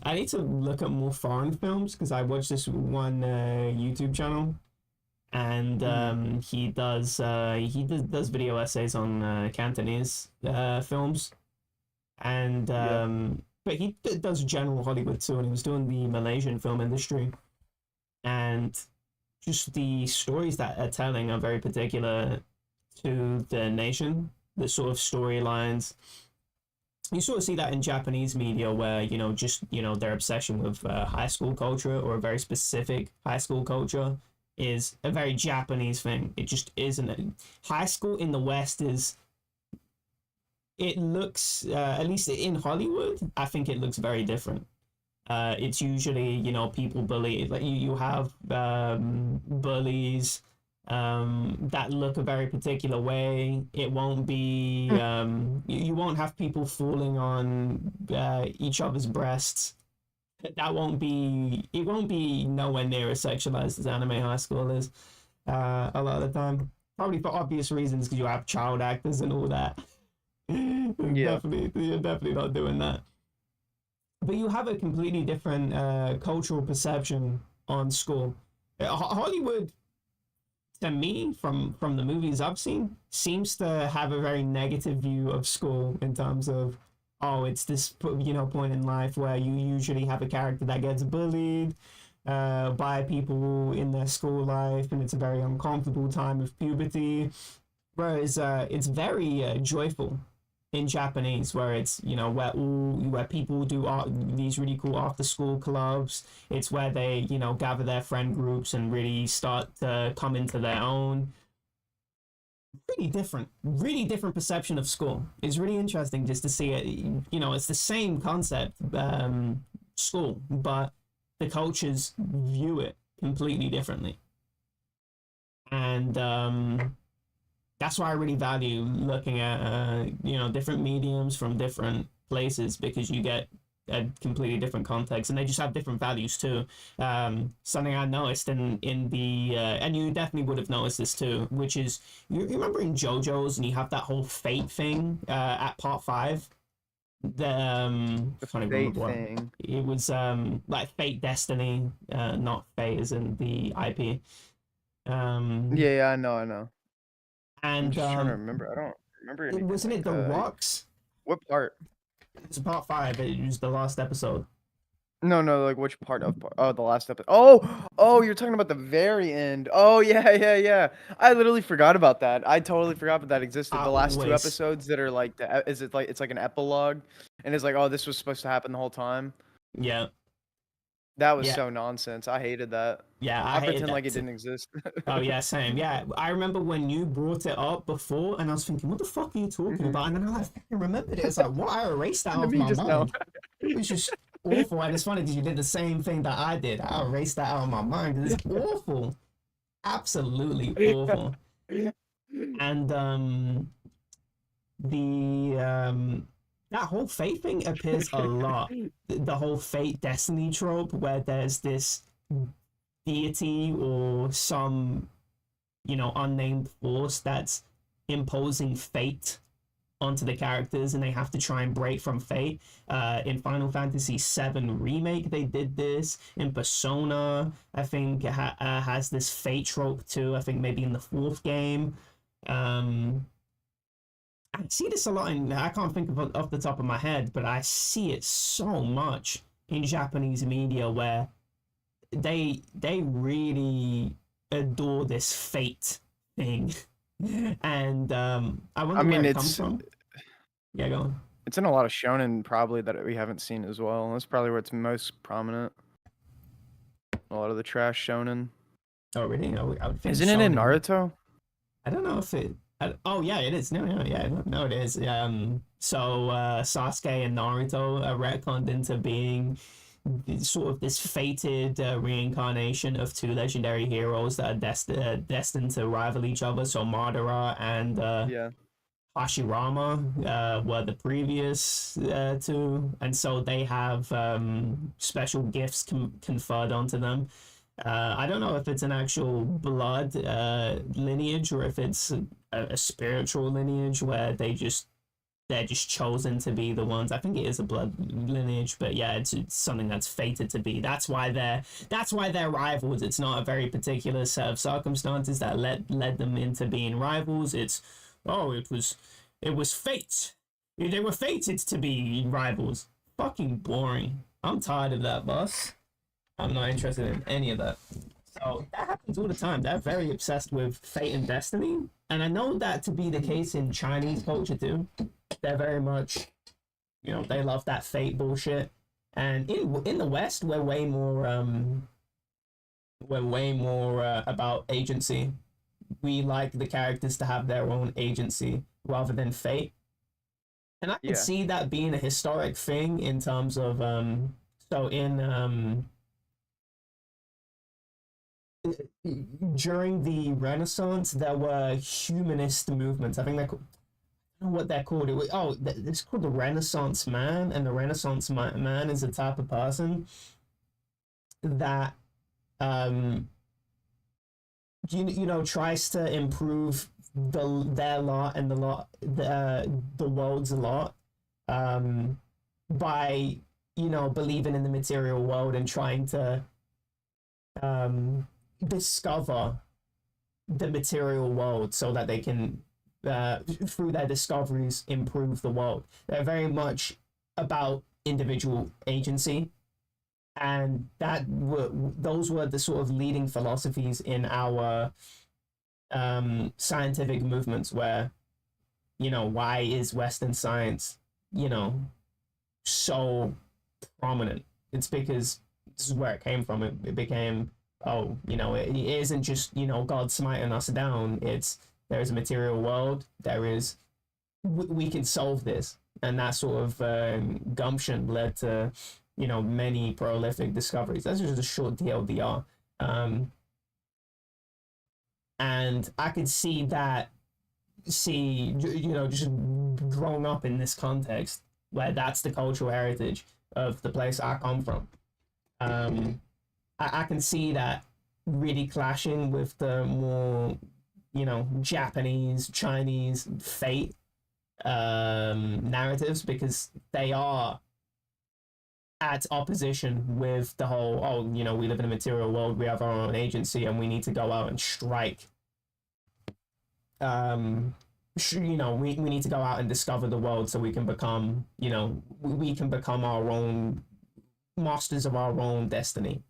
I need to look at more foreign films, because I watched this one YouTube channel, and he does video essays on Cantonese films, and but he does general Hollywood too, and he was doing the Malaysian film industry, and just the stories that are telling are very particular to the nation. The sort of storylines. You sort of see that in Japanese media, where their obsession with high school culture, or a very specific high school culture, is a very Japanese thing. It just isn't. High school in the West it looks, at least in Hollywood, I think it looks very different. It's usually, people bully, like you have bullies that look a very particular way. It won't be, you won't have people falling on each other's breasts That won't be. It won't be nowhere near as sexualized as anime high school is. A lot of the time, probably for obvious reasons, because you have child actors and all that. Yeah. You're definitely not doing that. But you have a completely different cultural perception on school. Hollywood, to me, from the movies I've seen, seems to have a very negative view of school in terms of, oh, it's this point in life where you usually have a character that gets bullied by people in their school life, and it's a very uncomfortable time of puberty. Whereas it's very joyful in Japanese, where it's where people do these really cool after school clubs. It's where they gather their friend groups and really start to come into their own. Really different perception of school. It's really interesting just to see it. It's the same concept, school, but the cultures view it completely differently, and that's why I really value looking at different mediums from different places, because you get a completely different context, and they just have different values too. Something I noticed in the and you definitely would have noticed this too, which is you remember in JoJo's, and you have that whole fate thing at part 5. The The can't even fate remember what thing. it was, like fate destiny, not fate as in the IP. Yeah, I know. I'm And just trying to remember. I don't remember anything wasn't like it the that. rocks? What part? It's part 5. It was the last episode. No, like which part of oh, the last episode. Oh, you're talking about the very end. Oh, yeah. I literally forgot about that. I totally forgot that existed. I The last 2 always, episodes that are like is it like it's like an epilogue, and it's like, oh, this was supposed to happen the whole time. yeah, That was yeah, so nonsense. I hated that. yeah. I I hated pretend that like it too. didn't exist. Oh yeah, same. Yeah, I remember when you brought it up before, and I was thinking, what the fuck are you talking Mhm. about? And then I fucking remembered it. It's like, what? I erased that Happened to off me my just now. mind. It was just awful, and it's funny because you did the same thing that I did. I erased that out of my mind. It's awful, absolutely awful. And the that whole fate thing appears a lot. The whole fate destiny trope, where there's this deity or some unnamed force that's imposing fate onto the characters, and they have to try and break from fate. In Final Fantasy VII Remake, they did this. In Persona, I think has this fate trope too. I think maybe in the 4th game. I see this a lot in, I can't think of it off the top of my head, but I see it so much in Japanese media, where they really adore this fate thing. And I I wonder where mean, it comes from. Yeah, go on. it's in a lot of shonen probably that we haven't seen as well. That's probably where it's most prominent. A lot of the trash shonen. Oh, really? I would think Isn't it in shonen. Naruto? I don't know if it. Oh yeah, it is. No, yeah, no, it is. So Sasuke and Naruto are retconned into being sort of this fated reincarnation of 2 legendary heroes that are destined to rival each other. So Madara and Yeah. Hashirama were the previous 2, and so they have special gifts conferred onto them. I don't know if it's an actual blood lineage, or if it's a spiritual lineage where they're just chosen to be the ones. I think it is a blood lineage, but yeah, it's something that's fated to be. That's why they're rivals. It's not a very particular set of circumstances that led them into being rivals. It's it was fate. They were fated to be rivals. Fucking boring. I'm tired of that, boss. I'm not interested in any of that. So that happens all the time. They're very obsessed with fate and destiny. And I know that to be the case in Chinese culture too. They're very much, they love that fate bullshit. And in the West, we're way more about agency. We like the characters to have their own agency rather than fate. And I can Yeah. see that being a historic thing in terms of so in during the Renaissance, there were humanist movements. I think they're called, don't know what they're called. It's called the Renaissance Man, and the Renaissance Man is the type of person that tries to improve their lot and the world's lot by believing in the material world and trying to discover the material world so that they can through their discoveries improve the world. They're very much about individual agency, and those were the sort of leading philosophies in our scientific movements, where why is Western science so prominent? It's because this is where it came from. It became, it isn't just God smiting us down. It's there's a material world. We can solve this, and that sort of gumption led to many prolific discoveries. That's just a short TLDR. And I could see just growing up in this context where that's the cultural heritage of the place I come from. I can see that really clashing with the more Japanese, Chinese fate narratives, because they are at opposition with the whole, we live in a material world, we have our own agency, and we need to go out and strike. We need to go out and discover the world so we can become, we can become our own masters of our own destiny,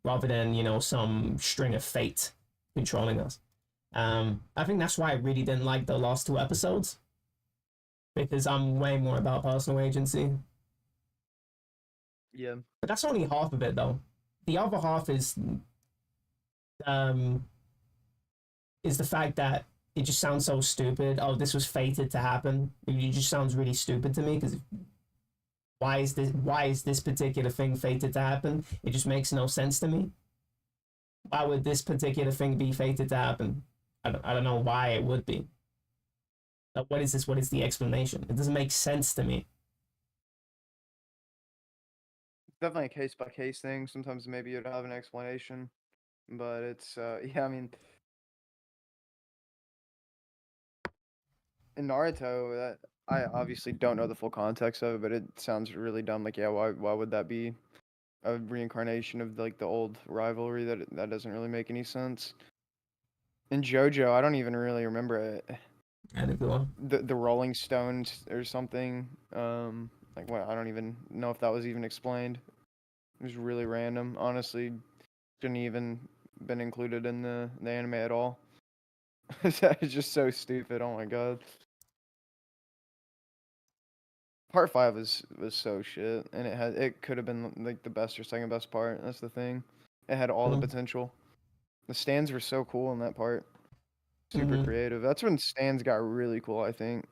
rather than, some string of fate controlling us. I think that's why I really didn't like the last 2 episodes, because I'm way more about personal agency. Yeah. But that's only half of it, though. The other half is the fact that it just sounds so stupid. Oh, this was fated to happen. It just sounds really stupid to me, because why is this particular thing fated to happen? It just makes no sense to me. Why would this particular thing be fated to happen? I don't know why it would be. Like, what is this? What is the explanation? It doesn't make sense to me. Definitely a case by case thing. Sometimes maybe you'd have an explanation, but it's yeah. I mean, in Naruto, that I obviously don't know the full context of it, but it sounds really dumb. Like, yeah, why would that be a reincarnation of like the old rivalry? That doesn't really make any sense. In JoJo, I don't even really remember it. And go on. The Rolling Stones or something. Like what? I don't even know if that was even explained. It was really random. Honestly, shouldn't even been included in the anime at all. It's just so stupid. Oh my god. Part 5 was so shit, and it could have been like the best or second best part. That's the thing. It had all the potential. The stands were so cool in that part. Super creative. That's when stands got really cool, I think.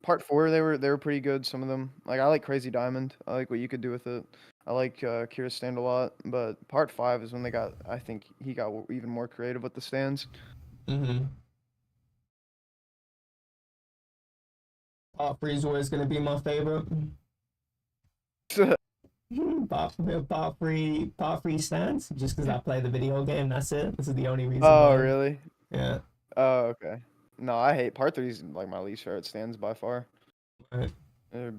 Part 4, they were pretty good. Some of them, like I like Crazy Diamond. I like what you could do with it. I like Kira's stand a lot, but part 5 is when I think he got even more creative with the stands. Part 3 is always gonna be my favorite. Part three stands, just because I play the video game. That's it. This is the only reason. Oh, why. really? Yeah. Oh, okay. No, I hate part 3 is like my least favorite stands by far. Right. They're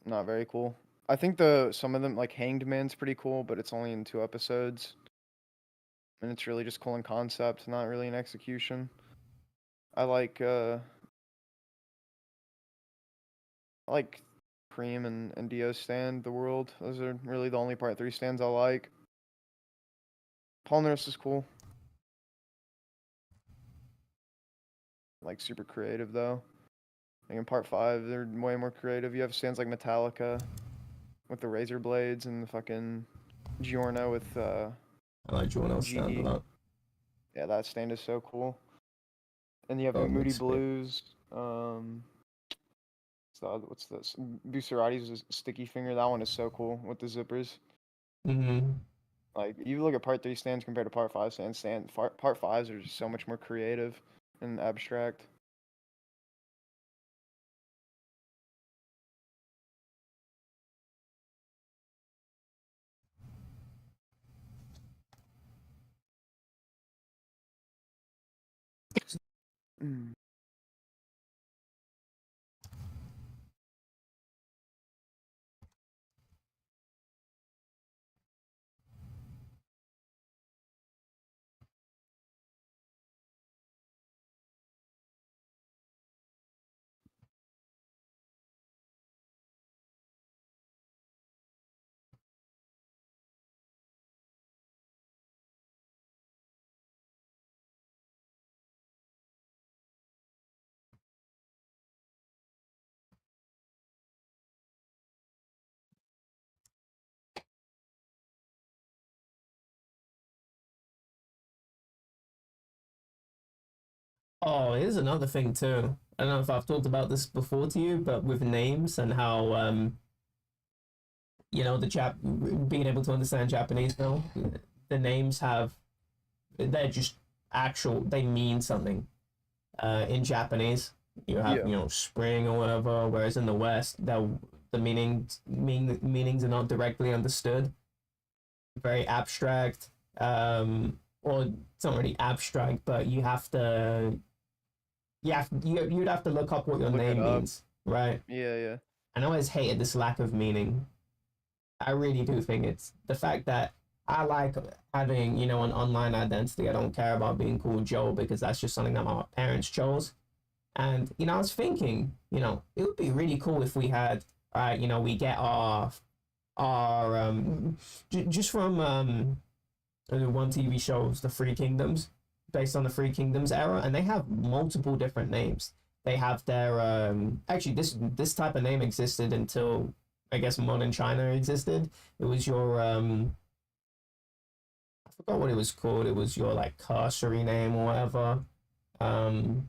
not very cool. I think some of them, like Hanged Man's pretty cool, but it's only in 2 episodes. And it's really just cool in concept, not really in execution. I like Cream and Dio stand the world. Those are really the only part 3 stands I like. Paul Nurse is cool. Like super creative though. Like in part 5, they're way more creative. You have stands like Metallica with the razor blades and the fucking Giorno with I like Giorno's stand a lot. Yeah, that stand is so cool. And you have Moody Blues. What's this? Bucerati's sticky finger. That one is so cool with the zippers. Like you look at part 3 stands compared to part 5 stands. Part 5s are just so much more creative and abstract. Mm. Oh, here's another thing too. I don't know if I've talked about this before to you, but with names and how you know, being able to understand Japanese now, the names have they're just actual. They mean something. In Japanese, you have Yeah. you know spring or whatever, whereas in the West, the meanings are not directly understood. Very abstract. Or it's not really abstract, but you'd have to look up what your Look it name up. means, right? Yeah, yeah. And I always hated this lack of meaning. I really do think it's the fact that I like having, you know, an online identity. I don't care about being called Joe because that's just something that my parents chose. And, you know, I was thinking, you know, it would be really cool if we had, you know, we get just from one TV shows, The Three Kingdoms, based on the Three Kingdoms era, and they have multiple different names. They have their actually this type of name existed until I guess modern China existed. It was your I forgot what it was called. It was your like cursory name or whatever. And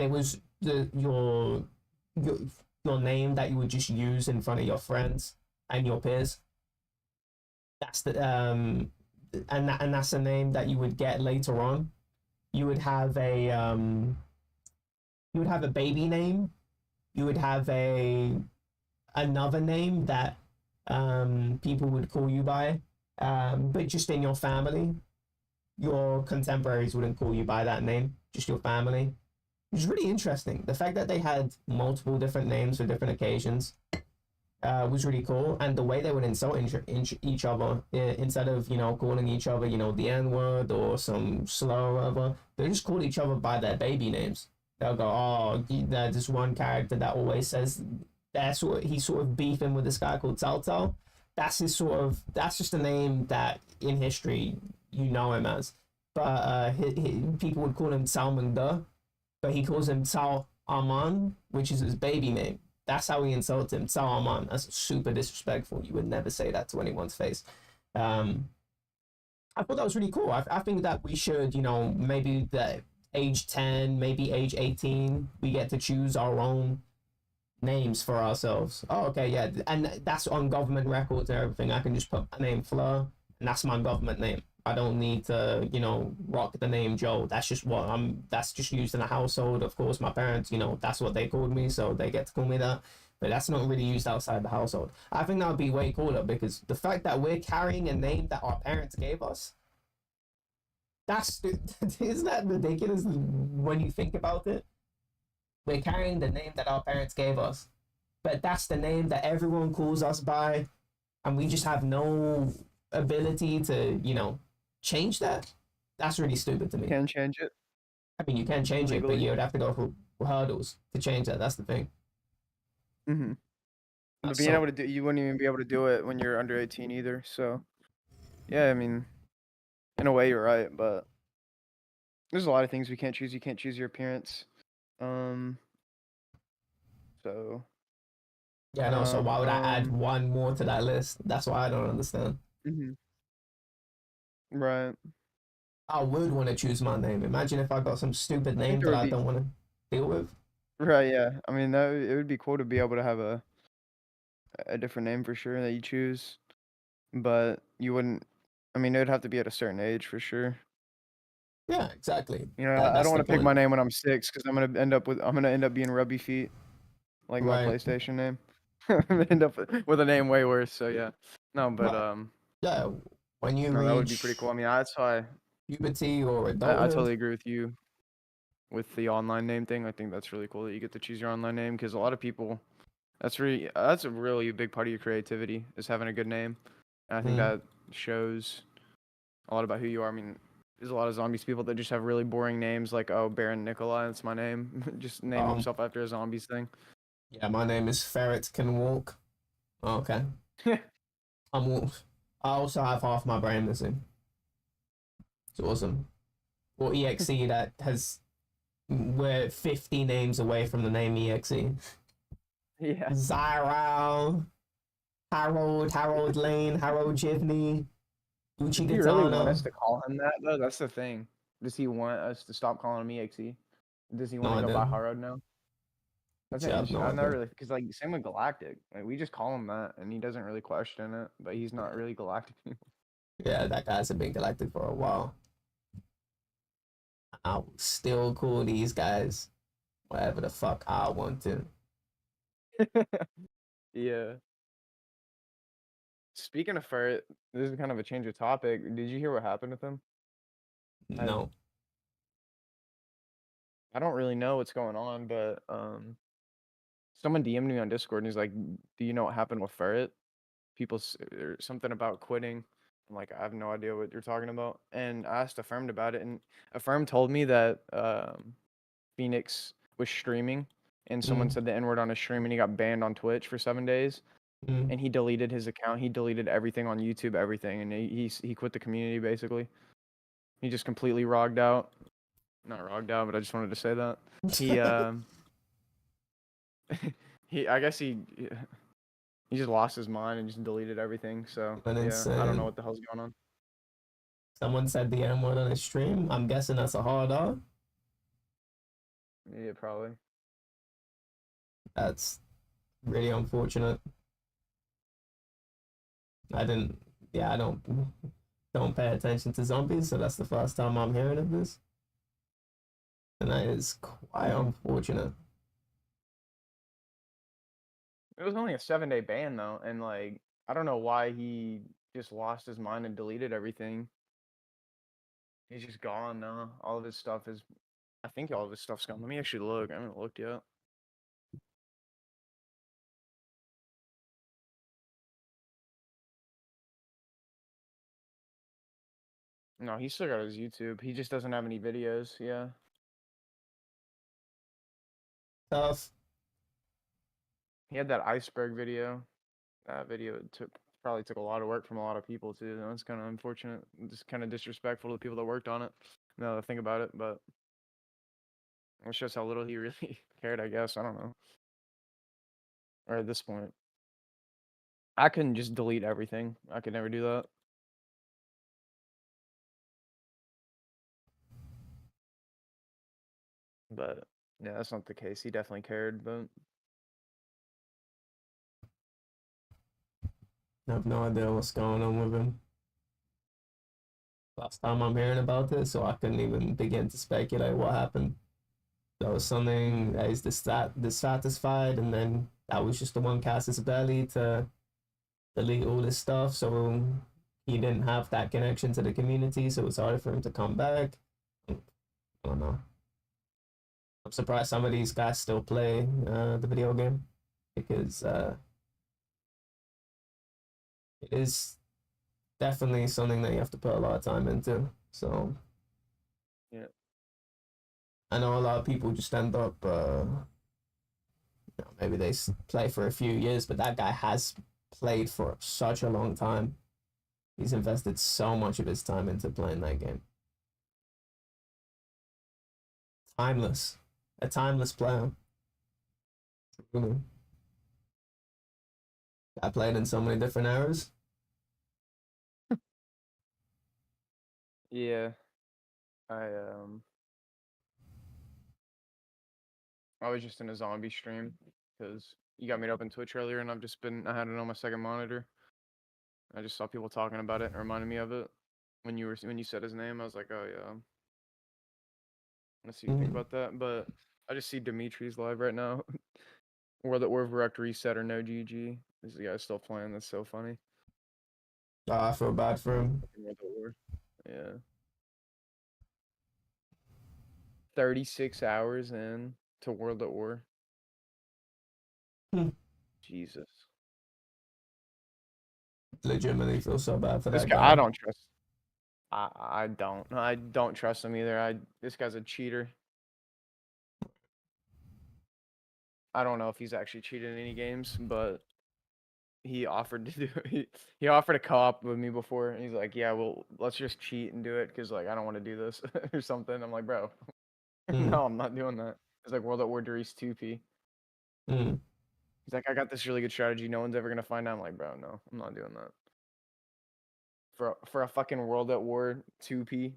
it was your your name that you would just use in front of your friends and your peers. That's the and that's a name that you would get later on. You would have a baby name. You would have a another name that people would call you by, but just in your family. Your contemporaries wouldn't call you by that name, just your family. Which is really interesting. The fact that they had multiple different names for different occasions was really cool, and the way they would insult each other instead of you know calling each other you know the N word or some slur or whatever, they just call each other by their baby names. They'll go, oh, there's this one character that always says he's sort of beefing with this guy called Cao Cao. That's just a name that in history you know him as, but people would call him Cao Mengde, but he calls him Cao Aman, which is his baby name. That's how he insults him. Cao Aman. That's super disrespectful. You would never say that to anyone's face. I thought that was really cool. I think that we should, you know, maybe the age 10, maybe age 18, we get to choose our own names for ourselves. Oh, okay, yeah. And that's on government records and everything. I can just put my name Fleur, and that's my government name. I don't need to, you know, rock the name Joe. That's just what that's just used in the household. Of course, my parents, you know, that's what they called me, so they get to call me that. But that's not really used outside the household. I think that would be way cooler because the fact that we're carrying a name that our parents gave us, that's isn't that ridiculous when you think about it? We're carrying the name that our parents gave us, but that's the name that everyone calls us by, and we just have no ability to, you know, change that. That's really stupid to me. Can change it. I mean, you can change it, but Legally. you would have to go through hurdles to change that. That's the thing. Mm-hmm. But That's being so- able to do, you wouldn't even be able to do it when you're under 18 either. So, yeah, I mean, in a way, you're right. But there's a lot of things we can't choose. You can't choose your appearance. So Yeah, I no. don't So know. why would I add one more to that list? That's why I don't understand. Mhm. Right. I would want to choose my name. Imagine if I got some stupid I think name there that would I be don't want to deal with. right. Yeah. I mean, it would be cool to be able to have a different name for sure that you choose, but you wouldn't. I mean, it would have to be at a certain age for sure. Yeah, exactly. You know, I That's don't the want to pick my point. name when I'm 6 because I'm gonna end up being Rubby Feet, like my Right. PlayStation name. I'm gonna end up with a name way worse. So yeah. No, but Right. Yeah. When you no, that would be pretty reach cool. I mean, that's why puberty or I adulthood, totally agree with you. with the online name thing. I think that's really cool that you get to choose your online name because a lot of people, that's a really big part of your creativity is having a good name. And I think that shows a lot about who you are. I mean, there's a lot of zombies people that just have really boring names like, oh, Baron Nikolai, that's my name. Just name himself after a zombies thing. Yeah, my name is Ferret Can Walk. Okay. I also have half my brain missing. It's awesome. Or EXE that has we're 50 names away from the name EXE. Yeah. Zyral, Harold Lane, Harold Jivney, Gucci Does he really want Katana. us to call him that though? That's the thing. Does he want us to stop calling him EXE? Does he want No to go by idea. Harold now? That's Yeah, I have interesting. no I've never idea. really because like same with Galactic. Like we just call him that, and he doesn't really question it. But he's not really Galactic anymore. Yeah, that guy's been galactic for a while. I'll still call these guys whatever the fuck I want to. Yeah. Speaking of Ferret, this is kind of a change of topic. Did you hear what happened with him? No. I don't really know what's going on, but someone DM'd me on Discord and he's like, "Do you know what happened with Ferret? Or something about quitting." I'm like, "I have no idea what you're talking about." And I asked Affirmed about it, and Affirmed told me that Phoenix was streaming, and someone said the N word on his stream, and he got banned on Twitch for 7 days. And he deleted his account. He deleted everything on YouTube, everything, and he quit the community basically. He just completely rogged out. Not rogged out, but I just wanted to say that he I guess he just lost his mind and just deleted everything. So But yeah, I insane. don't know what the hell's going on. Someone said the N word on his stream. I'm guessing that's a hard R. Yeah, probably. That's really unfortunate. I don't pay attention to zombies, so that's the first time I'm hearing of this. And that is quite unfortunate. It was only a 7-day ban though, and like I don't know why he just lost his mind and deleted everything. He's just gone now. All of his stuff is I think all of his stuff's gone. Let me actually look. I haven't looked yet. No, he still got his YouTube. He just doesn't have any videos. Yeah. Tough. He had that iceberg video. That video probably took a lot of work from a lot of people too. That's kind of unfortunate. Just kind of disrespectful to the people that worked on it. Now that I think about it, but it shows how little he really cared. I guess I don't know. Or at this point, I couldn't just delete everything. I could never do that. But yeah, that's not the case. He definitely cared, but I have no idea what's going on with him. Last time I'm hearing about this, so I couldn't even begin to speculate what happened. There was something that is dissatisfied, and then that was just the one Cass's belly to delete all this stuff, so he didn't have that connection to the community, so it's harder for him to come back. I don't know. I'm surprised some of these guys still play the video game because it is definitely something that you have to put a lot of time into. So yeah, I know a lot of people just end up, maybe they play for a few years, but that guy has played for such a long time. He's invested so much of his time into playing that game. Timeless. A timeless player. Really. I played in so many different eras. yeah. I was just in a zombie stream because you got me to open Twitch earlier, and I had it on my second monitor. I just saw people talking about it and it reminded me of it when you said his name. I was like, oh yeah. Let's see what you think about that. But I just see Dimitri's live right now. Or Direct Reset or no GG. This guy's still playing. That's so funny. I feel bad for him. Yeah. 36 hours in to World at War. Hmm. Jesus. Legitimately feel so bad for This that guy, guy. I don't trust. I don't. I don't trust him either. This guy's a cheater. I don't know if he's actually cheated in any games, but he offered to do he offered to co-op with me before, and he's like, "Yeah, well, let's just cheat and do it because like I don't want to do this or something." I'm like, "Bro, Mm, no, I'm not doing that." It's like World at War Dries 2P. mm. He's like, "I got this really good strategy. No one's ever gonna find out." I'm like, "Bro, no, I'm not doing that for a fucking World at War 2P."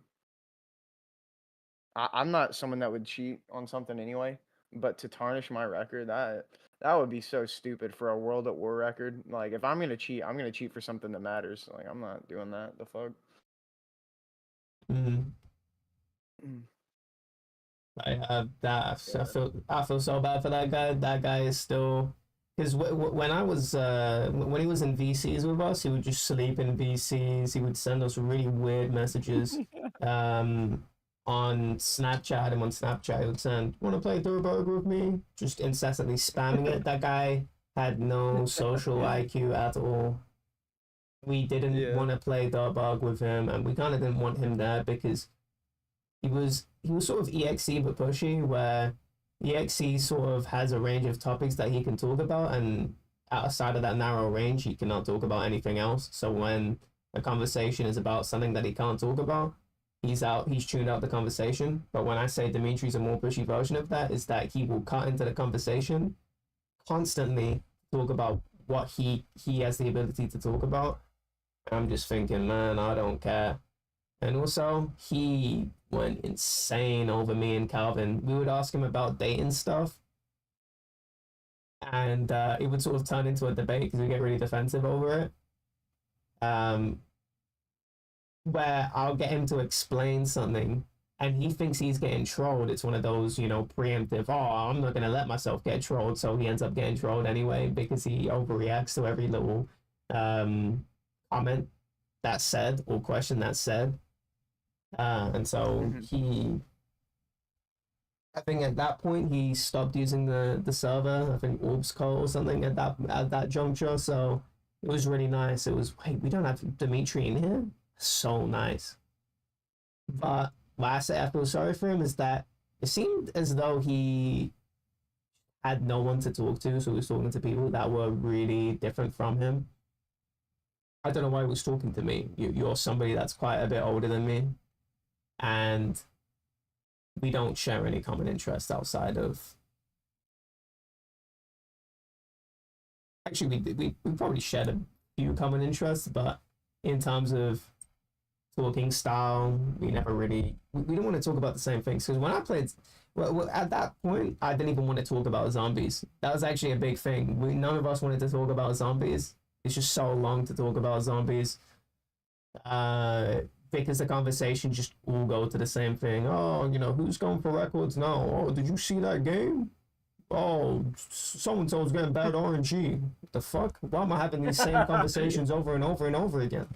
I'm not someone that would cheat on something anyway, but to tarnish my record, that would be so stupid for a World at War record. Like, if I'm gonna cheat, I'm gonna cheat for something that matters. Like, I'm not doing that. The fuck. Mm. Mm. I feel so bad for that guy. That guy is still because when I was when he was in VCs with us, he would just sleep in VCs. He would send us really weird messages on Snapchat. And on Snapchat, he would send, "Want to play Thurberg with me?" Just incessantly spamming it. That guy had no social IQ at all. We didn't Yeah. want to play Thurberg with him, and we kind of didn't want him there because he was sort of EXE but pushy, where EXE sort of has a range of topics that he can talk about, and outside of that narrow range, he cannot talk about anything else. So when a conversation is about something that he can't talk about, he's tuned out the conversation. But when I say Dimitri's a more pushy version of that, is that he will cut into the conversation constantly, talk about what he has the ability to talk about. I'm just thinking, man, I don't care. And also, he went insane over me and Calvin. We would ask him about dating stuff, and it would sort of turn into a debate because we get really defensive over it. Where I'll get him to explain something, and he thinks he's getting trolled. It's one of those, preemptive, "Oh, I'm not going to let myself get trolled," so he ends up getting trolled anyway because he overreacts to every little comment that's said or question that's said. And so I think at that point he stopped using the server. I think Orbs Call or something at that juncture. So it was really nice. It was, wait, we don't have Dimitri in here. So nice. But why I say I feel sorry for him is that it seemed as though he had no one to talk to, so he was talking to people that were really different from him. I don't know why he was talking to me. You're somebody that's quite a bit older than me, and we don't share any common interests outside of. Actually, we probably shared a few common interests, but in terms of talking style, we never really. We don't want to talk about the same things because when I played, well, at that point, I didn't even want to talk about zombies. That was actually a big thing. None of us wanted to talk about zombies. It's just so long to talk about zombies. Because the conversation just all go to the same thing. Oh, who's going for records now? Oh, did you see that game? Oh, so-and-so's getting bad RNG. What the fuck? Why am I having these same conversations over and over and over again?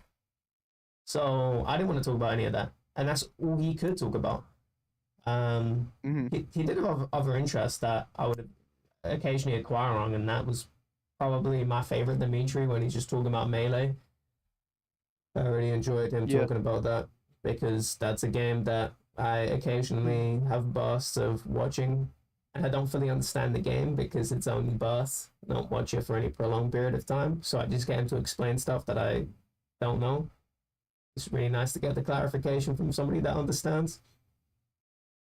So I didn't want to talk about any of that. And that's all he could talk about. He did have other interests that I would occasionally acquire on, and that was probably my favorite Dimitri when he's just talking about Melee. I really enjoyed him talking about that because that's a game that I occasionally have bursts of watching, and I don't fully understand the game because it's only bursts. I don't watch it for any prolonged period of time, so I just get him to explain stuff that I don't know. It's really nice to get the clarification from somebody that understands.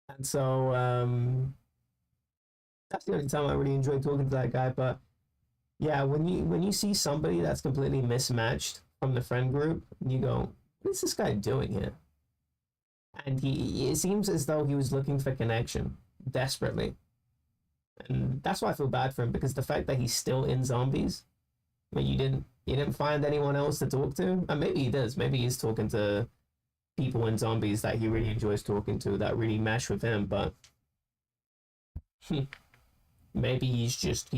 And so that's the only time I really enjoy talking to that guy. But yeah, when you see somebody that's completely mismatched from the friend group, you go, what is this guy doing here? And it seems as though he was looking for connection desperately. And that's why I feel bad for him, because the fact that he's still in zombies, when you didn't find anyone else to talk to, and maybe he does, maybe he's talking to people in zombies that he really enjoys talking to that really mesh with him, but maybe he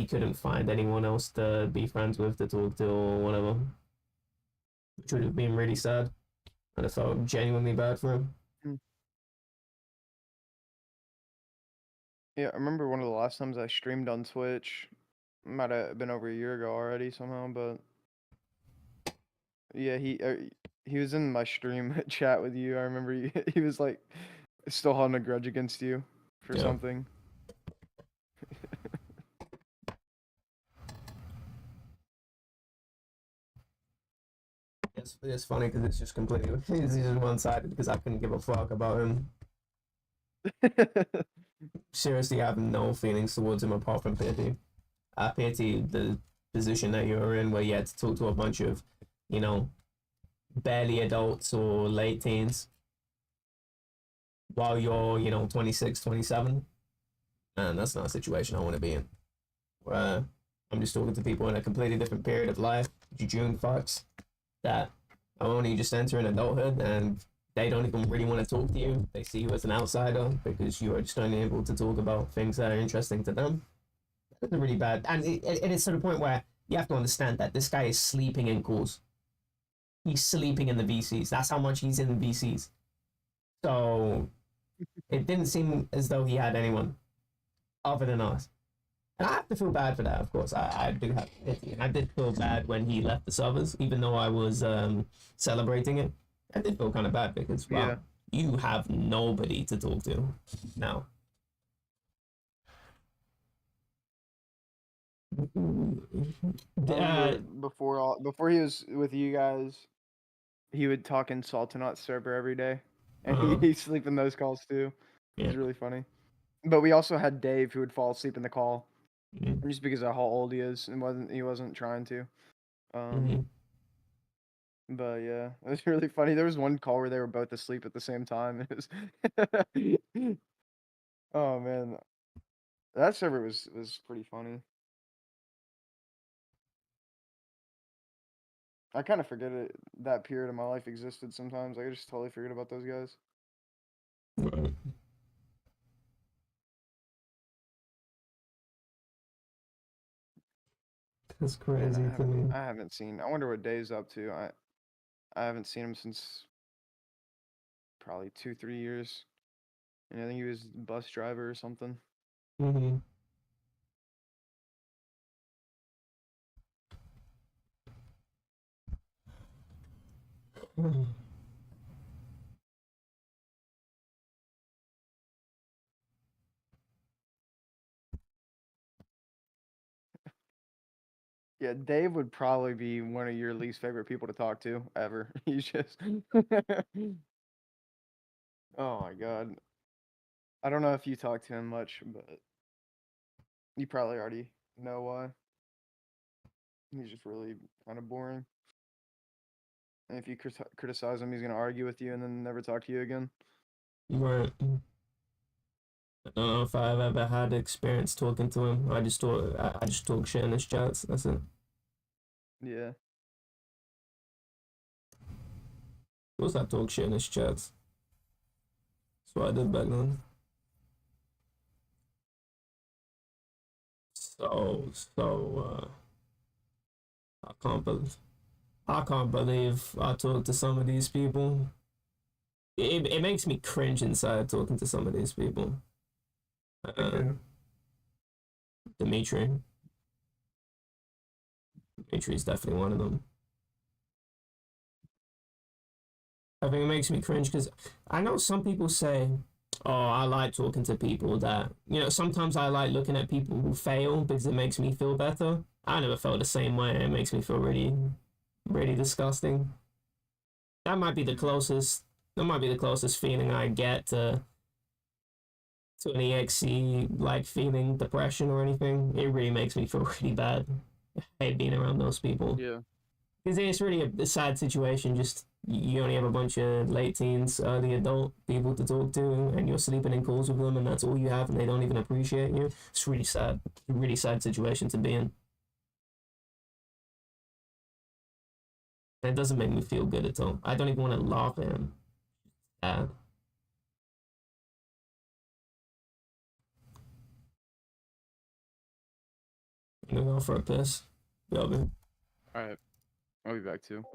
couldn't find anyone else to be friends with, to talk to, or whatever, which would have been really sad, and I felt genuinely bad for him. Yeah, I remember one of the last times I streamed on Twitch. Might have been over a year ago already somehow, but yeah, he was in my stream chat with you. I remember he was like still holding a grudge against you for Yeah. something. It's funny because it's just completely it's just one sided because I couldn't give a fuck about him. Seriously, I have no feelings towards him apart from pity. I pity the position that you're in where you had to talk to a bunch of, you know, barely adults or late teens while you're, 26, 27. And that's not a situation I want to be in. Where I'm just talking to people in a completely different period of life, jejune fucks, that are only just entering adulthood and they don't even really want to talk to you. They see you as an outsider because you are just unable to talk about things that are interesting to them. That's really bad. And it is to the point where you have to understand that this guy is sleeping in calls. He's sleeping in the VCs. That's how much he's in the VCs. So it didn't seem as though he had anyone other than us. And I have to feel bad for that, of course. I do have pity. And I did feel bad when he left the servers, even though I was celebrating it. I did feel kind of bad because, wow, you have nobody to talk to now. Before he was with you guys, he would talk in Saltonaut server every day, and he'd sleep in those calls too. It was really funny. But we also had Dave who would fall asleep in the call, just because of how old he is and he wasn't trying to. But yeah, it was really funny. There was one call where they were both asleep at the same time. It was oh man, that server was pretty funny. I kind of forget that period of my life existed sometimes. I just totally forget about those guys. Right. That's crazy to me. I haven't seen. I wonder what Dave's up to. I haven't seen him since probably 2-3 years, and I think he was a bus driver or something. Yeah, Dave would probably be one of your least favorite people to talk to ever. He's just oh my god. I don't know if you talk to him much, but you probably already know why. He's just really kind of boring. And if you criticize him, he's gonna argue with you and then never talk to you again. Right. I don't know if I've ever had experience talking to him. I just talk shit in his chats. That's it. Yeah. Of course I talk shit in his chats. That's what I did back then. I can't believe I talk to some of these people. It makes me cringe inside talking to some of these people. Dimitri's definitely one of them. I think it makes me cringe because I know some people say, oh, I like talking to people that, sometimes I like looking at people who fail because it makes me feel better. I never felt the same way. It makes me feel really, really disgusting. That might be the closest feeling I get to an EXE like feeling depression or anything. It really makes me feel really bad. I hate being around those people. Yeah. Because it's really a sad situation. Just you only have a bunch of late teens, early adult people to talk to, and you're sleeping in calls with them, and that's all you have, and they don't even appreciate you. It's really sad. A really sad situation to be in. And it doesn't make me feel good at all. I don't even want to laugh at him. Sad. I'm gonna go for a piss. Yo, man. Alright. I'll be back too.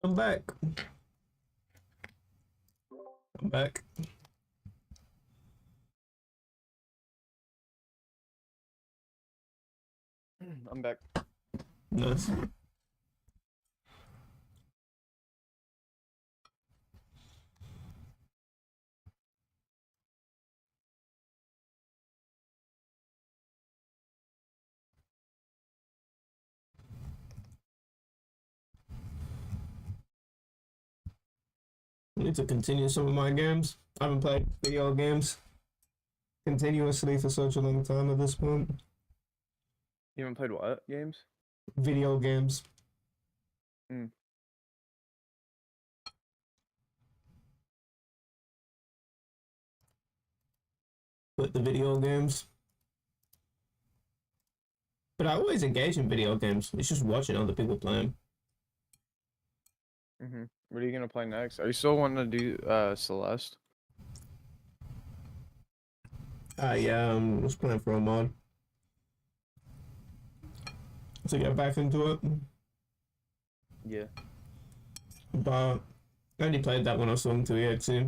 I'm back. I'm back. I'm back. Nice. I need to continue some of my games. I haven't played video games continuously for such a long time at this point. You haven't played what games? Video games. Hmm. But the video games. But I always engage in video games. It's just watching other people play them. Mm-hmm. What are you gonna play next? Are you still wanting to do Celeste? Yeah, I was playing for a mod. To get back into it. Yeah. But I only played that when I was talking to EXE.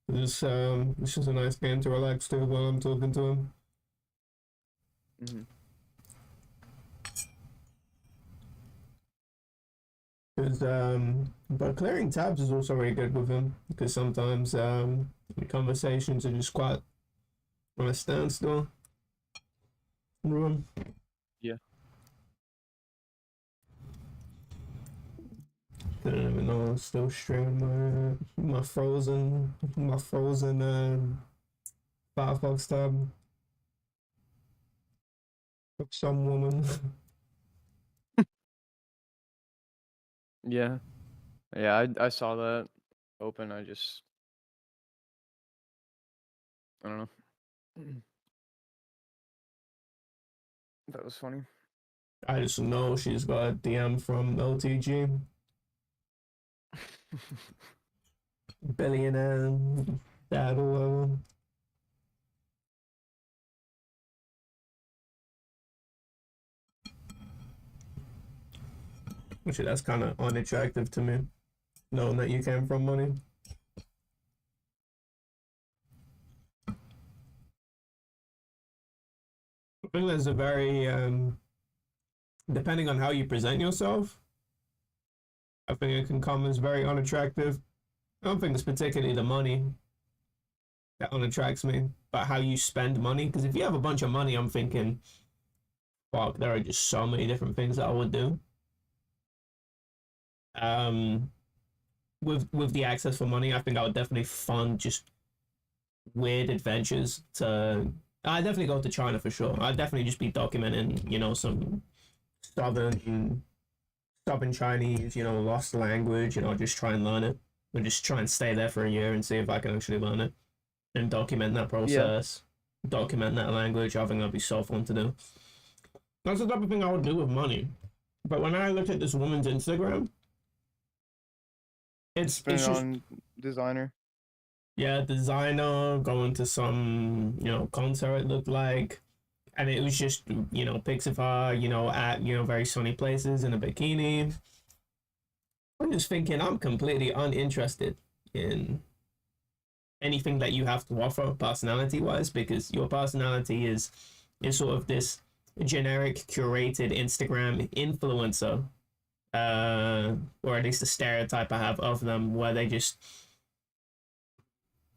It's just a nice game to relax to while I'm talking to him. Mm-hmm. Because but clearing tabs is also very good with him, because sometimes the conversations are just quite on a standstill. Room. Yeah. I don't even know. I'm still streaming my frozen Firefox tab of some woman. Yeah. Yeah, I saw that open. I don't know. That was funny. I just know she's got a DM from LTG. Billionaire dad or whatever. Actually, that's kind of unattractive to me, knowing that you came from money. I think there's a very, depending on how you present yourself, I think it can come as very unattractive. I don't think it's particularly the money that unattracts me, but how you spend money. Because if you have a bunch of money, I'm thinking, fuck, there are just so many different things that I would do. With the access for money, I think I would definitely fund just weird adventures to. I definitely go to China for sure. I'd definitely just be documenting, some southern Chinese, lost language, just try and learn it. Or just try and stay there for a year and see if I can actually learn it. And document that process. Yeah. Document that language. I think that'd be so fun to do. That's the type of thing I would do with money. But when I look at this woman's Instagram, it's just on designer. Yeah, designer, going to some, concert it looked like. And it was just, pics of her, at, very sunny places in a bikini. I'm just thinking I'm completely uninterested in anything that you have to offer personality-wise, because your personality is sort of this generic, curated Instagram influencer. Or at least the stereotype I have of them, where they just...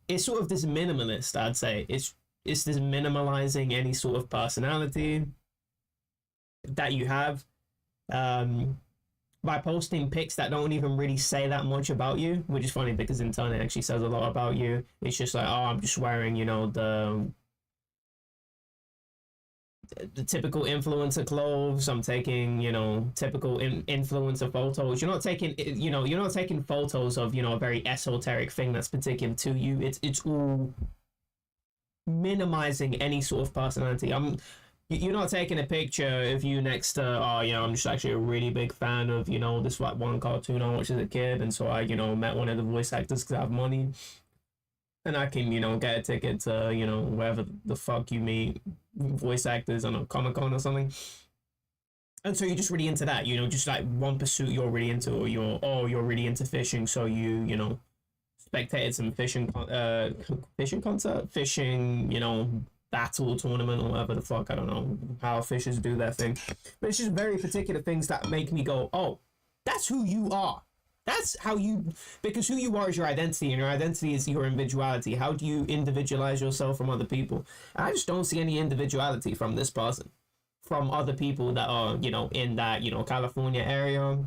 It's sort of this minimalist, I'd say. It's this minimalizing any sort of personality that you have by posting pics that don't even really say that much about you, which is funny because in turn it actually says a lot about you. It's just like, oh, I'm just wearing, the typical influencer clothes. I'm taking, typical influencer photos. You're not taking photos of, a very esoteric thing that's particular to you. It's all minimizing any sort of personality. You're not taking a picture of you next to, I'm just actually a really big fan of, this one cartoon I watched as a kid, and so I, met one of the voice actors because I have money. And I can, get a ticket to, wherever the fuck you meet voice actors on a Comic-Con or something. And so you're just really into that, you know, just like one pursuit you're really into, or you're really into fishing, so you know, spectated some fishing concert, fishing, you know, battle tournament or whatever the fuck. I don't know how fishers do their thing, but it's just very particular things that make me go, oh, that's who you are. That's how you, because who you are is your identity, and your identity is your individuality. How do you individualize yourself from other people? I just don't see any individuality from this person, from other people that are, you know, in that, you know, California area.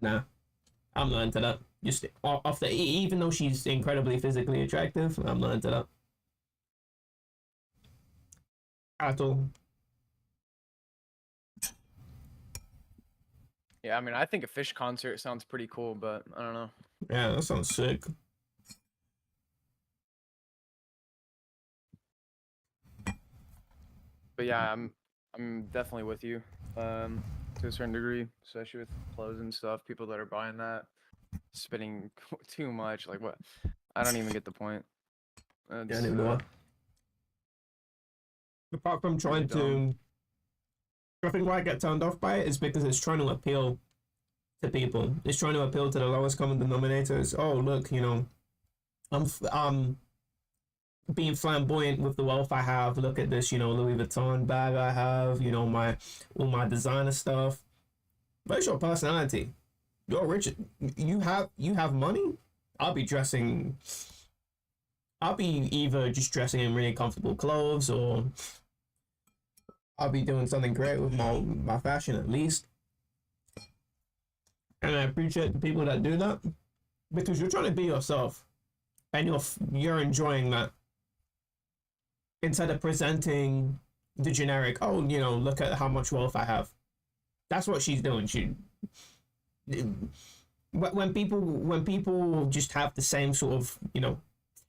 Nah, I'm not into that. Just off the, even though she's incredibly physically attractive, I'm not into that at all. Yeah, I mean, I think a fish concert sounds pretty cool, but I don't know. Yeah, that sounds sick. But yeah, I'm definitely with you, to a certain degree, especially with clothes and stuff. People that are buying that, spending too much. Like what? I don't even get the point. Yeah, It's, anymore. Apart from trying to, I think why I get turned off by it is because it's trying to appeal to people. It's trying to appeal to the lowest common denominators. Oh, look, you know, I'm being flamboyant with the wealth I have. Look at this, you know, Louis Vuitton bag I have. You know, all my designer stuff. But it's your personality. You're rich. You have money. I'll be dressing. I'll be either just dressing in really comfortable clothes, or I'll be doing something great with my fashion at least. And I appreciate the people that do that, because you're trying to be yourself, and you're enjoying that, instead of presenting the generic, oh, you know, look at how much wealth I have. That's what she's doing. When people just have the same sort of, you know,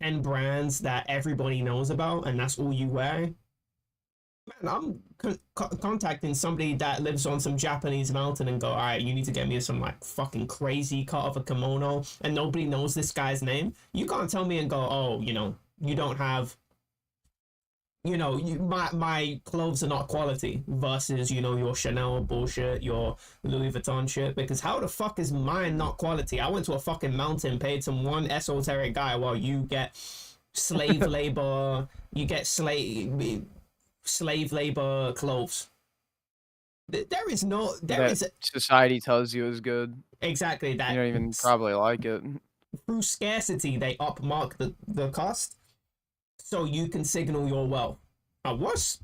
10 brands that everybody knows about, and that's all you wear, man, I'm contacting somebody that lives on some Japanese mountain and go, all right, you need to get me some like fucking crazy cut of a kimono, and nobody knows this guy's name. You can't tell me and go, oh, you know, you don't have, you know, my clothes are not quality versus, you know, your Chanel bullshit, your Louis Vuitton shit, because how the fuck is mine not quality? I went to a fucking mountain, paid some one esoteric guy, while you get slave labor, you get slave labor clothes. There is society tells you is good. Exactly that. You don't even probably like it. Through scarcity, they upmark the cost, so you can signal your wealth. Who's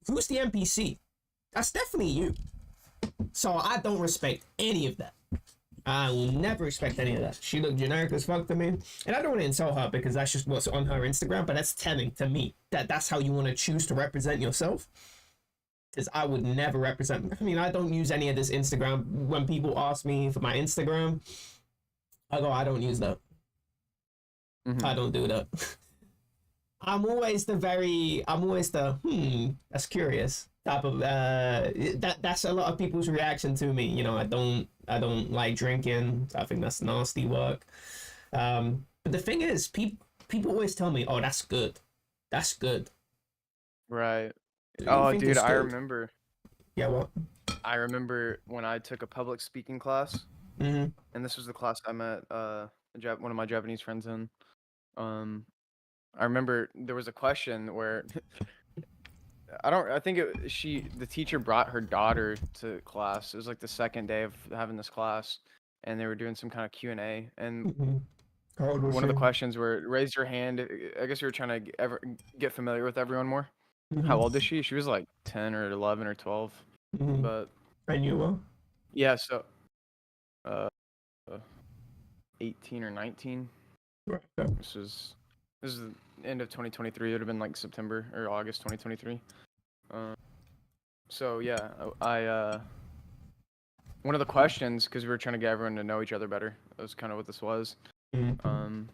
the NPC? That's definitely you. So I don't respect any of that. I will never respect any of that. She looked generic as fuck to me, and I don't want to insult her because that's just what's on her Instagram. But that's telling to me that that's how you want to choose to represent yourself. Because I would never represent. I mean, I don't use any of this Instagram. When people ask me for my Instagram, I go, I don't use that. I don't do that. I'm always the that's curious type of that's a lot of people's reaction to me. You know, I don't like drinking. I think that's nasty work. But the thing is, people always tell me, oh, that's good. That's good. Right. Oh, dude, I remember. Yeah, what? I remember when I took a public speaking class, and this was the class I met one of my Japanese friends in. I remember there was a question where the teacher brought her daughter to class. It was like the second day of having this class, and they were doing some kind of Q&A, and one of the questions were, raise your hand. I guess we were trying to get familiar with everyone more. How old is she? She was like 10 or 11 or 12. But I knew her. Yeah, so 18 or 19. Right. This is the end of 2023. It would have been like September or August 2023. So yeah, I one of the questions, because we were trying to get everyone to know each other better. That was kind of what this was. And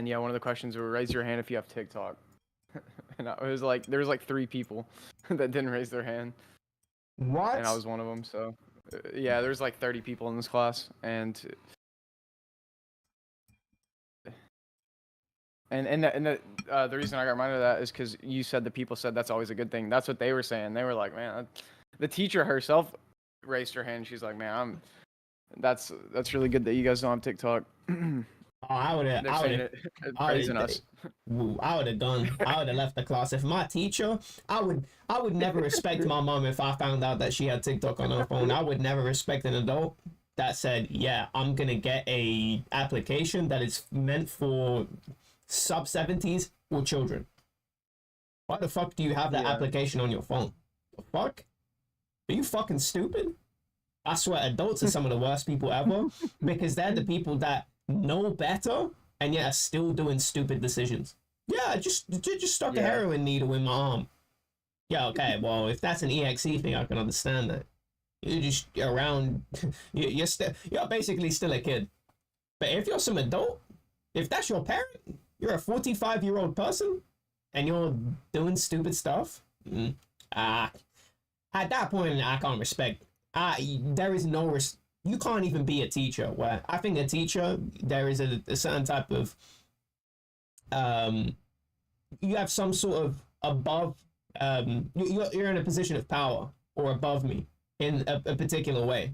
yeah, one of the questions were, raise your hand if you have TikTok. And it was like, there was like 3 people that didn't raise their hand. What? And I was one of them. So yeah, there's like 30 people in this class, and The reason I got reminded of that is because you said the people said that's always a good thing. That's what they were saying. They were like, man, the teacher herself raised her hand. She's like, man, that's really good that you guys don't have TikTok. Oh, I would They're saying it, praising us. I would have left the class. If my teacher, I would never respect my mom if I found out that she had TikTok on her phone. I would never respect an adult that said, yeah, I'm gonna get a application that is meant for sub-70s or children. Why the fuck do you have that application on your phone? The fuck? Are you fucking stupid? I swear, adults are some of the worst people ever because they're the people that know better and yet are still doing stupid decisions. Yeah, just stuck a heroin needle in my arm. Yeah, okay, well, if that's an EXE thing, I can understand that. You're just around, you're basically still a kid. But if you're some adult, if that's your parent, you're a 45-year-old person, and you're doing stupid stuff, at that point, I can't respect. There is no you can't even be a teacher. Where I think a teacher, there is a certain type of, you have some sort of above, you're in a position of power or above me in a particular way,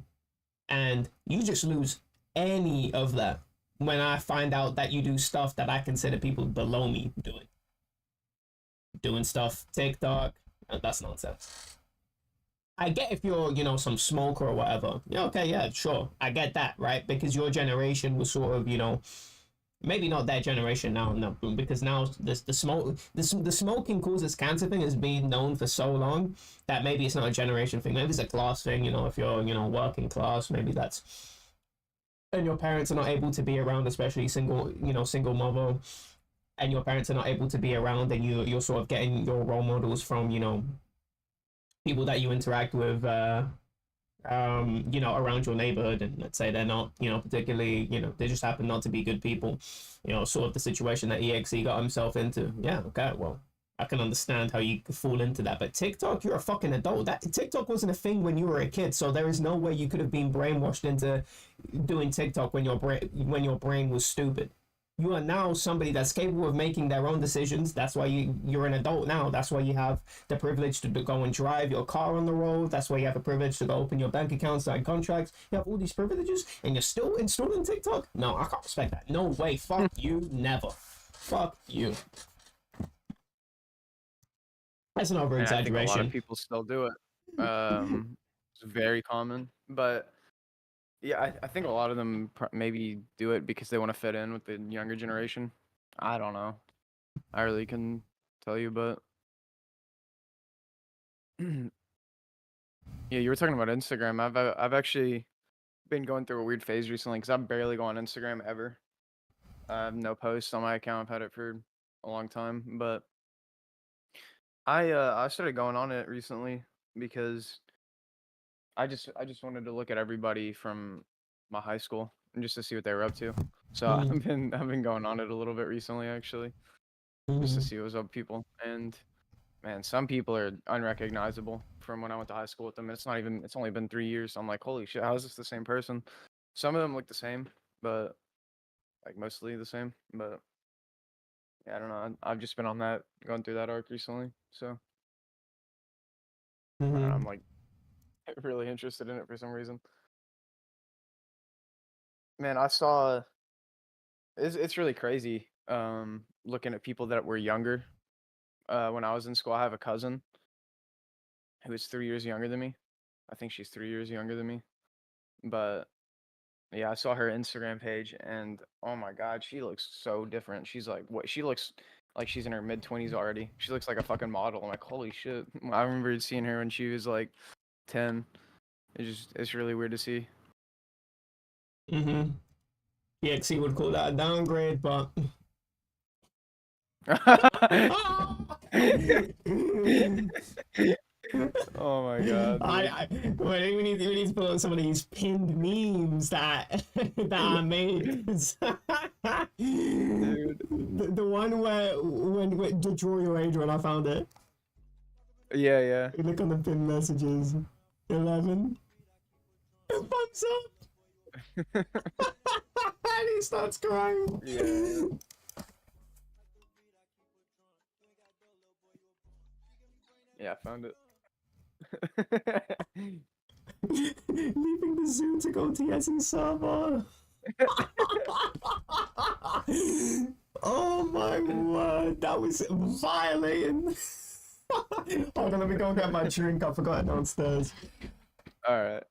and you just lose any of that when I find out that you do stuff that I consider people below me doing stuff, TikTok, that's nonsense. I get if you're, some smoker or whatever. Yeah, okay, yeah, sure. I get that, right? Because your generation was sort of, maybe not that generation now, no, because now the smoking causes cancer thing has been known for so long that maybe it's not a generation thing. Maybe it's a class thing, if you're, working class, maybe that's, and your parents are not able to be around, especially single mother, and your parents are not able to be around, and you're sort of getting your role models from, people that you interact with, around your neighborhood, and let's say they're not, particularly, they just happen not to be good people, sort of the situation that EXE got himself into. Yeah, okay, well, I can understand how you could fall into that. But TikTok, you're a fucking adult. That TikTok wasn't a thing when you were a kid, so there is no way you could have been brainwashed into doing TikTok when your brain was stupid. You are now somebody that's capable of making their own decisions. That's why you're an adult now. That's why you have the privilege to go and drive your car on the road. That's why you have the privilege to go open your bank account, sign contracts. You have all these privileges, and you're still installing TikTok? No, I can't respect that. No way. Fuck you. Never. Fuck you. That's an over-exaggeration. I think a lot of people still do it. It's very common, but yeah, I think a lot of them maybe do it because they want to fit in with the younger generation. I don't know. I really couldn't tell you, but yeah, you were talking about Instagram. I've actually been going through a weird phase recently because I barely go on Instagram ever. I have no posts on my account. I've had it for a long time, but I started going on it recently because I just wanted to look at everybody from my high school and just to see what they were up to. So I've been going on it a little bit recently, actually, just to see what's up with people. And man, some people are unrecognizable from when I went to high school with them. It's only been 3 years. I'm like, holy shit, how is this the same person? Some of them look the same, but like mostly the same. But yeah, I don't know. I've just been on that, going through that arc recently. So I'm like really interested in it for some reason. Man, I saw it's really crazy looking at people that were younger. When I was in school, I have a cousin who is 3 years younger than me. I think she's 3 years younger than me. But yeah, I saw her Instagram page and oh my god, she looks so different. She's like she looks like she's in her mid-20s already. She looks like a fucking model. I'm like, holy shit. I remember seeing her when she was like 10. It's really weird to see. EXE would call that a downgrade, but Oh my god. We need to pull up some of these pinned memes that I made. Dude. The one where when to draw your age when I found it. Yeah. You look on the pinned messages. 11. Thumbs up. And he starts crying. Yeah. Yeah, I found it. Leaving the Zoom to go to Yes's server. Oh my word, that was violating. Hold on, let me go get my drink. I forgot it downstairs. All right.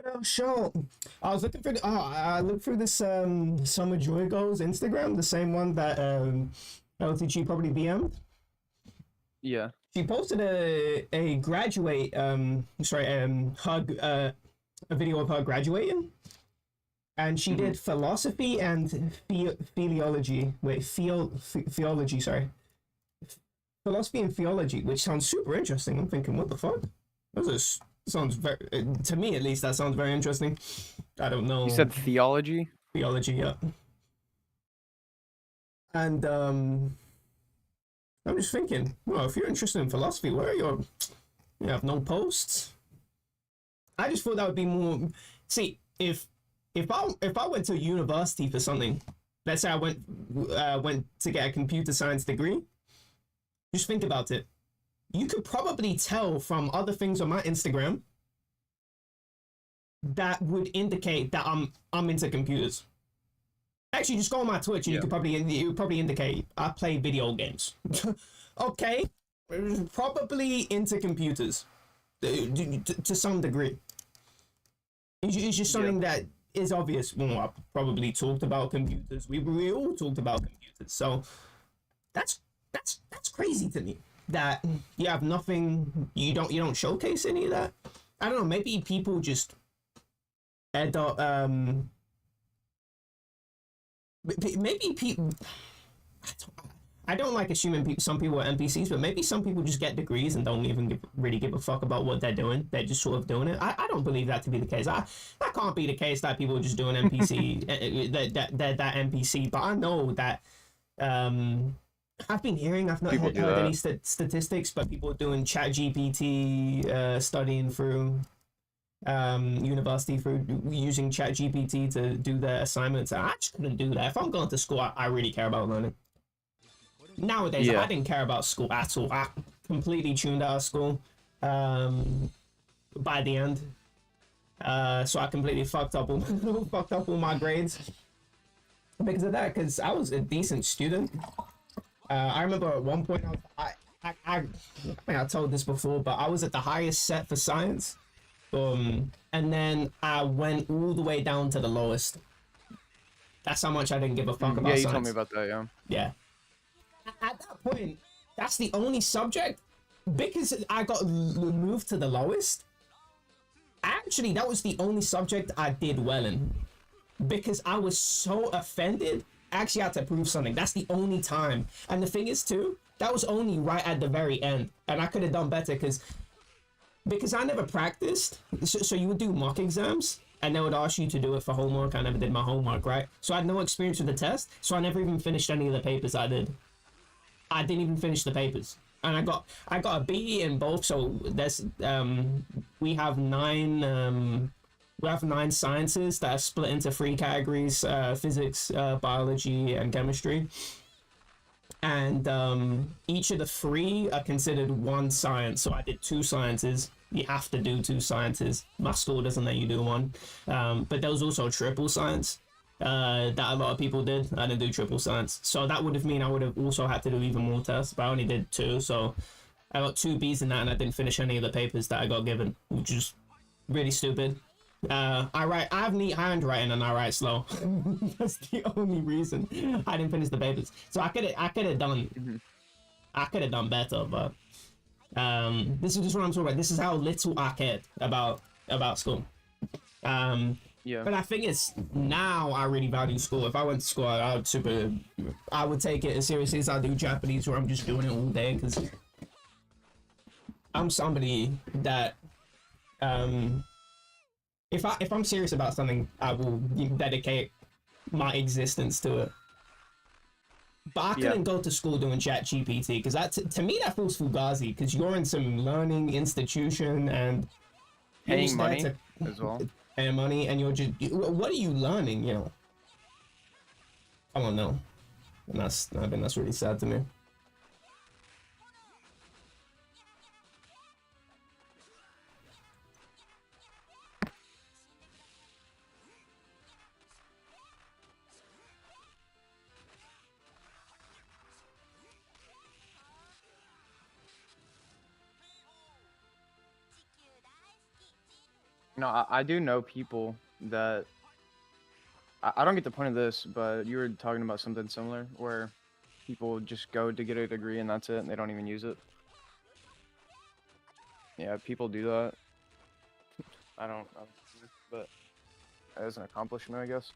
Oh, sure. I was looking for I looked through this Summer Joy Goals Instagram, the same one that LTG probably BM'd. Yeah. She posted a graduate her a video of her graduating, and she did philosophy and theology. Theology, sorry. Philosophy and theology, which sounds super interesting. I'm thinking, what the fuck? Sounds very, to me at least, that sounds very interesting. I don't know. You said theology? Theology, yeah. And I'm just thinking, well, if you're interested in philosophy, where are you have no posts? I just thought that would be more. See, if I went to university for something, let's say I went to get a computer science degree. Just think about it. You could probably tell from other things on my Instagram that would indicate that I'm into computers. Actually, just go on my Twitch and you would probably indicate I play video games. Okay, probably into computers to some degree. It's just something that is obvious. Well, I probably talked about computers. We all talked about computers, so that's crazy to me. That you have nothing, you don't showcase any of that. I don't know, maybe people just end up maybe people, I don't like assuming some people are NPCs, but maybe some people just get degrees and don't even really give a fuck about what they're doing. They're just sort of doing it. I don't believe that to be the case. That can't be the case that people are just doing NPC that NPC. But I know that I've been hearing, I've not heard any statistics, but people are doing ChatGPT, studying through university through using ChatGPT to do their assignments. I just couldn't do that. If I'm going to school, I really care about learning. Nowadays, I didn't care about school at all. I completely tuned out of school by the end. So I completely fucked up all my grades because of that, because I was a decent student. I remember at one point, I mean, I told this before, but I was at the highest set for science. And then I went all the way down to the lowest. That's how much I didn't give a fuck about science. Yeah, you told me about that, yeah. Yeah. At that point, that's the only subject, because I got moved to the lowest. Actually, that was the only subject I did well in, because I was so offended. I actually had to prove something. That's the only time. And the thing is too, that was only right at the very end, and I could have done better because I never practiced. So you would do mock exams and they would ask you to do it for homework. I never did my homework, right? So I had no experience with the test, so I never even finished any of the papers I did. I didn't even finish the papers, and I got a B in both. So there's we have nine sciences that are split into 3 categories: physics, biology, and chemistry. And each of the 3 are considered one science. So I did 2 sciences. You have to do 2 sciences. My school doesn't let you do one. But there was also triple science that a lot of people did. I didn't do triple science. So that would have mean I would have also had to do even more tests, but I only did 2. So I got 2 Bs in that, and I didn't finish any of the papers that I got given, which is really stupid. I have neat handwriting and I write slow. That's the only reason I didn't finish the papers. So I could have done better, but this is just what I'm talking about. This is how little I cared about school. Yeah. But I think it's now I really value school. If I went to school, I would take it as seriously as I do Japanese, where I'm just doing it all day, because I'm somebody that if I'm serious about something, I will dedicate my existence to it. But I couldn't go to school doing ChatGPT, because to me that feels fugazi, because you're in some learning institution and paying money as well. Paying money, and you're just, what are you learning? You know, I don't know, and I think that's really sad to me. No, I do know people that I don't get the point of this, but you were talking about something similar where people just go to get a degree and that's it, and they don't even use it. Yeah, people do that. I don't but as an accomplishment, I guess.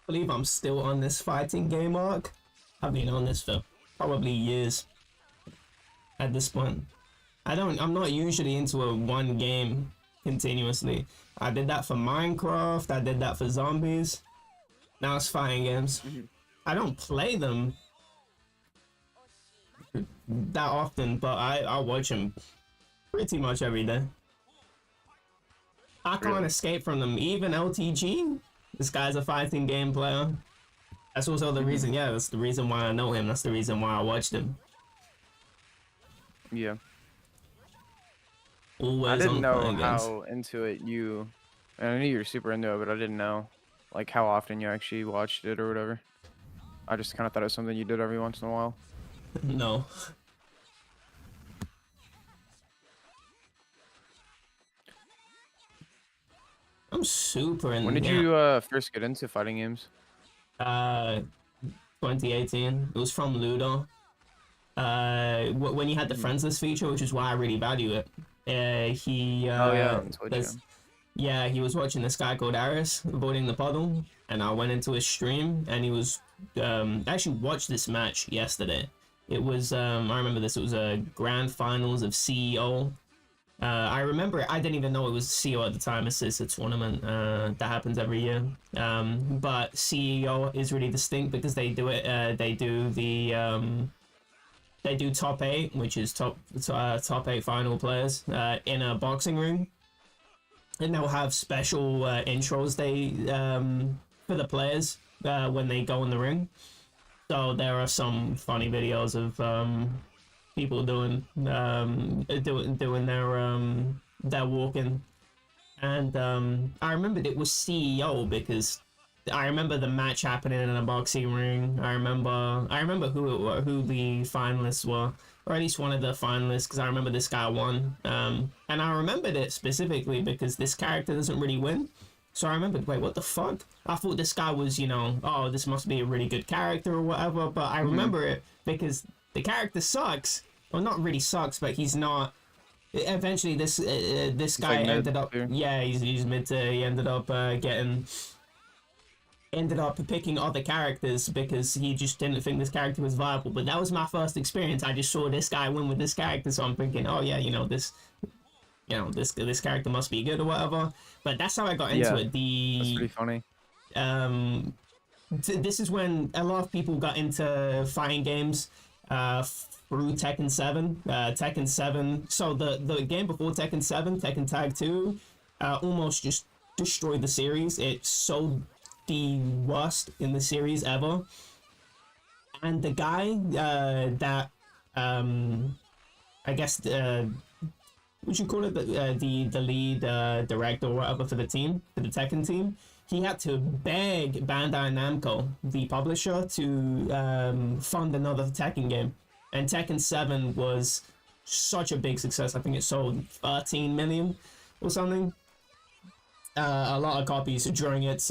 I believe I'm still on this fighting game arc. I've been on this for probably years at this point. I'm not usually into a one game continuously. I did that for Minecraft, I did that for zombies. Now it's fighting games. I don't play them that often, but I watch them pretty much every day. I can't escape from them. Even LTG, this guy's a fighting game player. That's also the reason, that's the reason why I know him. That's the reason why I watched him. Yeah. Always I didn't know games. how into it you, and I knew you were super into it, but I didn't know like how often you actually watched it or whatever. I just kind of thought it was something you did every once in a while. No. I'm super in. When did you first get into fighting games? 2018. It was from Ludo. When you had the friends list feature, which is why I really value it. He was watching this guy called Aris avoiding the puddle, and I went into his stream, and he was actually watched this match yesterday. It was I remember this. It was a grand finals of CEO. I remember I didn't even know it was CEO at the time. It's a tournament that happens every year. But CEO is really distinct because they do it. They do top 8, which is top 8 final players in a boxing ring, and they'll have special intros for the players when they go in the ring. So there are some funny videos of people doing their walking, and I remembered it was CEO because I remember the match happening in a boxing ring. I remember who the finalists were, or at least one of the finalists, because I remember this guy won. And I remembered it specifically because this character doesn't really win. So I remembered, wait, what the fuck? I thought this guy was, oh, this must be a really good character or whatever. But I remember it because the character sucks. Well, not really sucks, but he's not. Eventually, this guy like ended up. mid-tier. Yeah, he's mid tier. He ended up ended up picking other characters because he just didn't think this character was viable. But that was my first experience. I just saw this guy win with this character, so I'm thinking, oh yeah, this character must be good or whatever. But that's how I got into it. That's pretty funny. This is when a lot of people got into fighting games through Tekken 7. Tekken 7. So the game before Tekken 7, Tekken Tag 2, almost just destroyed the series. It's so the worst in the series ever. And the guy that I guess would you call it the lead director or whatever for the team, for the Tekken team, he had to beg Bandai Namco, the publisher, to fund another Tekken game. And Tekken 7 was such a big success. I think it sold 13 million or something. A lot of copies during its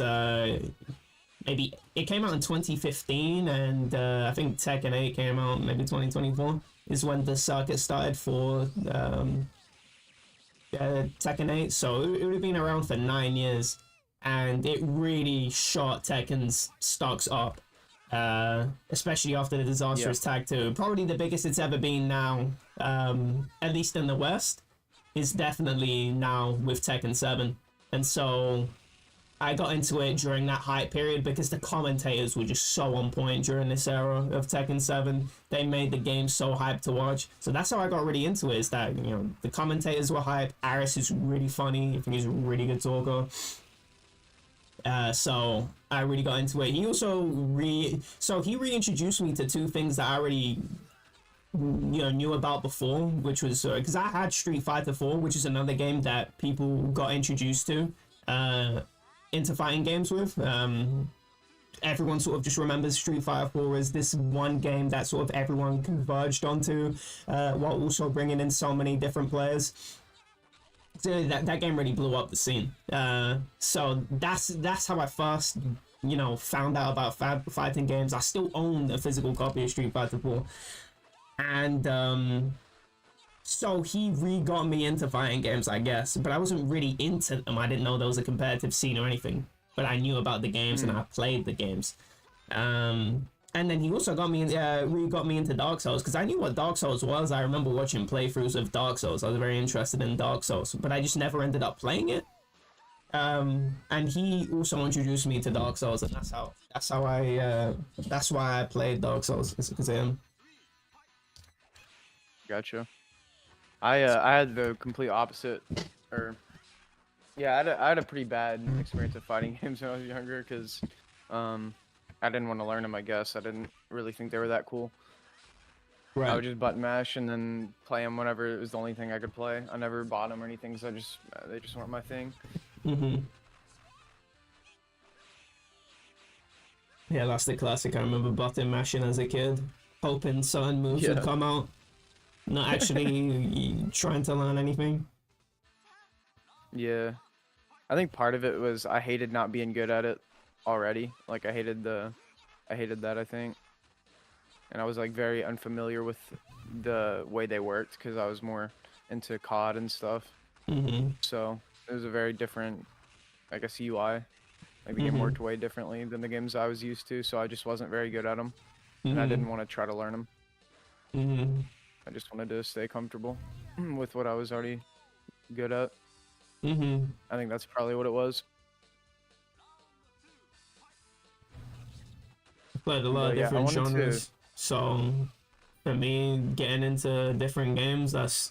maybe it came out in 2015, and I think Tekken 8 came out maybe 2024 is when the circuit started for Tekken 8. So it would have been around for 9 years, and it really shot Tekken's stocks up, especially after the disastrous Tag 2. Probably the biggest it's ever been now, at least in the West, is definitely now with Tekken 7. And so I got into it during that hype period because the commentators were just so on point during this era of Tekken 7. They made the game so hyped to watch. So that's how I got really into it, is that, you know, the commentators were hyped. Aris is really funny. I think he's a really good talker. So I really got into it. He also he reintroduced me to two things that I already knew about before, which was because I had Street Fighter 4, which is another game that people got introduced to into fighting games with. Everyone sort of just remembers Street Fighter 4 as this one game that sort of everyone converged onto, while also bringing in so many different players. So that game really blew up the scene. So that's how I first found out about fighting games. I still own a physical copy of Street Fighter 4. And so he re-got me into fighting games, I guess, but I wasn't really into them. I didn't know there was a competitive scene or anything, but I knew about the games and I played the games. And then he also got me into Dark Souls, because I knew what Dark Souls was. I remember watching playthroughs of Dark Souls. I was very interested in Dark Souls, but I just never ended up playing it. And he also introduced me to Dark Souls, and that's why I played Dark Souls, because of him. Gotcha. I had the complete opposite, I had a pretty bad experience with fighting games when I was younger, because I didn't want to learn them. I guess I didn't really think they were that cool. Right. I would just button mash and then play them whenever it was the only thing I could play. I never bought them or anything, so they just weren't my thing. Yeah, that's the classic. I remember button mashing as a kid, hoping certain moves would come out. Not actually trying to learn anything. Yeah. I think part of it was I hated not being good at it already. Like, I hated that, I think. And I was, like, very unfamiliar with the way they worked, because I was more into COD and stuff. So it was a very different, I guess, UI. Like, the game worked way differently than the games I was used to, so I just wasn't very good at them. And I didn't want to try to learn them. I just wanted to stay comfortable with what I was already good at. I think that's probably what it was. I played a lot of different genres. So for me, getting into different games, that's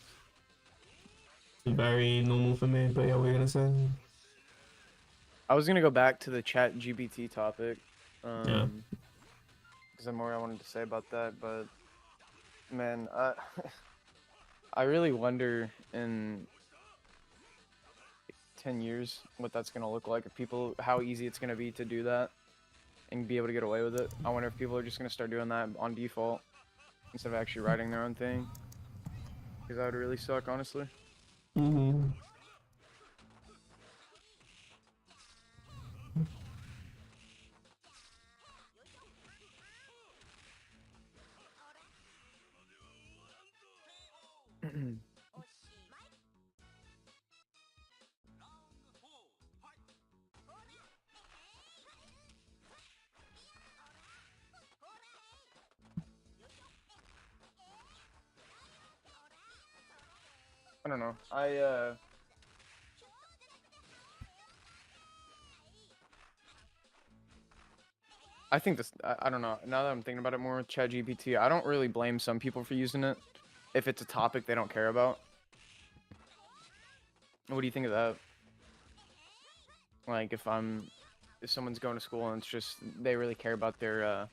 very normal for me. But yeah, what were you gonna say? I was gonna go back to the chat GPT topic. Because there's more I wanted to say about that, but man, I really wonder in 10 years what that's gonna look like. If how easy it's gonna be to do that and be able to get away with it. I wonder if people are just gonna start doing that on default instead of actually writing their own thing. Because that would really suck, honestly. I don't know. I think this, I don't know. Now that I'm thinking about it more with ChatGPT, I don't really blame some people for using it if it's a topic they don't care about. What do you think of that? Like if someone's going to school and it's just they really care about they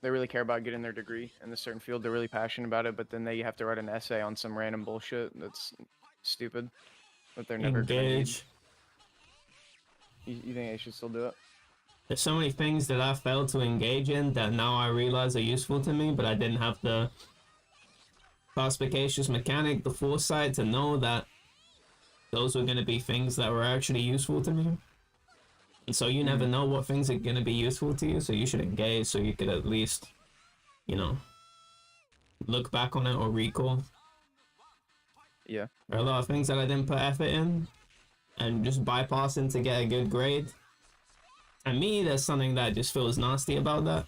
really care about getting their degree in a certain field. They're really passionate about it, but then they have to write an essay on some random bullshit that's stupid that they're never gonna need. Engage. You think they should still do it? There's so many things that I failed to engage in that now I realize are useful to me, but I didn't have the perspicacious mechanic, the foresight to know that those were going to be things that were actually useful to me. And so you never know what things are going to be useful to you, so you should engage so you could at least, you know, look back on it or recall. Yeah. There are a lot of things that I didn't put effort in and just bypassing to get a good grade. And me, there's something that just feels nasty about that.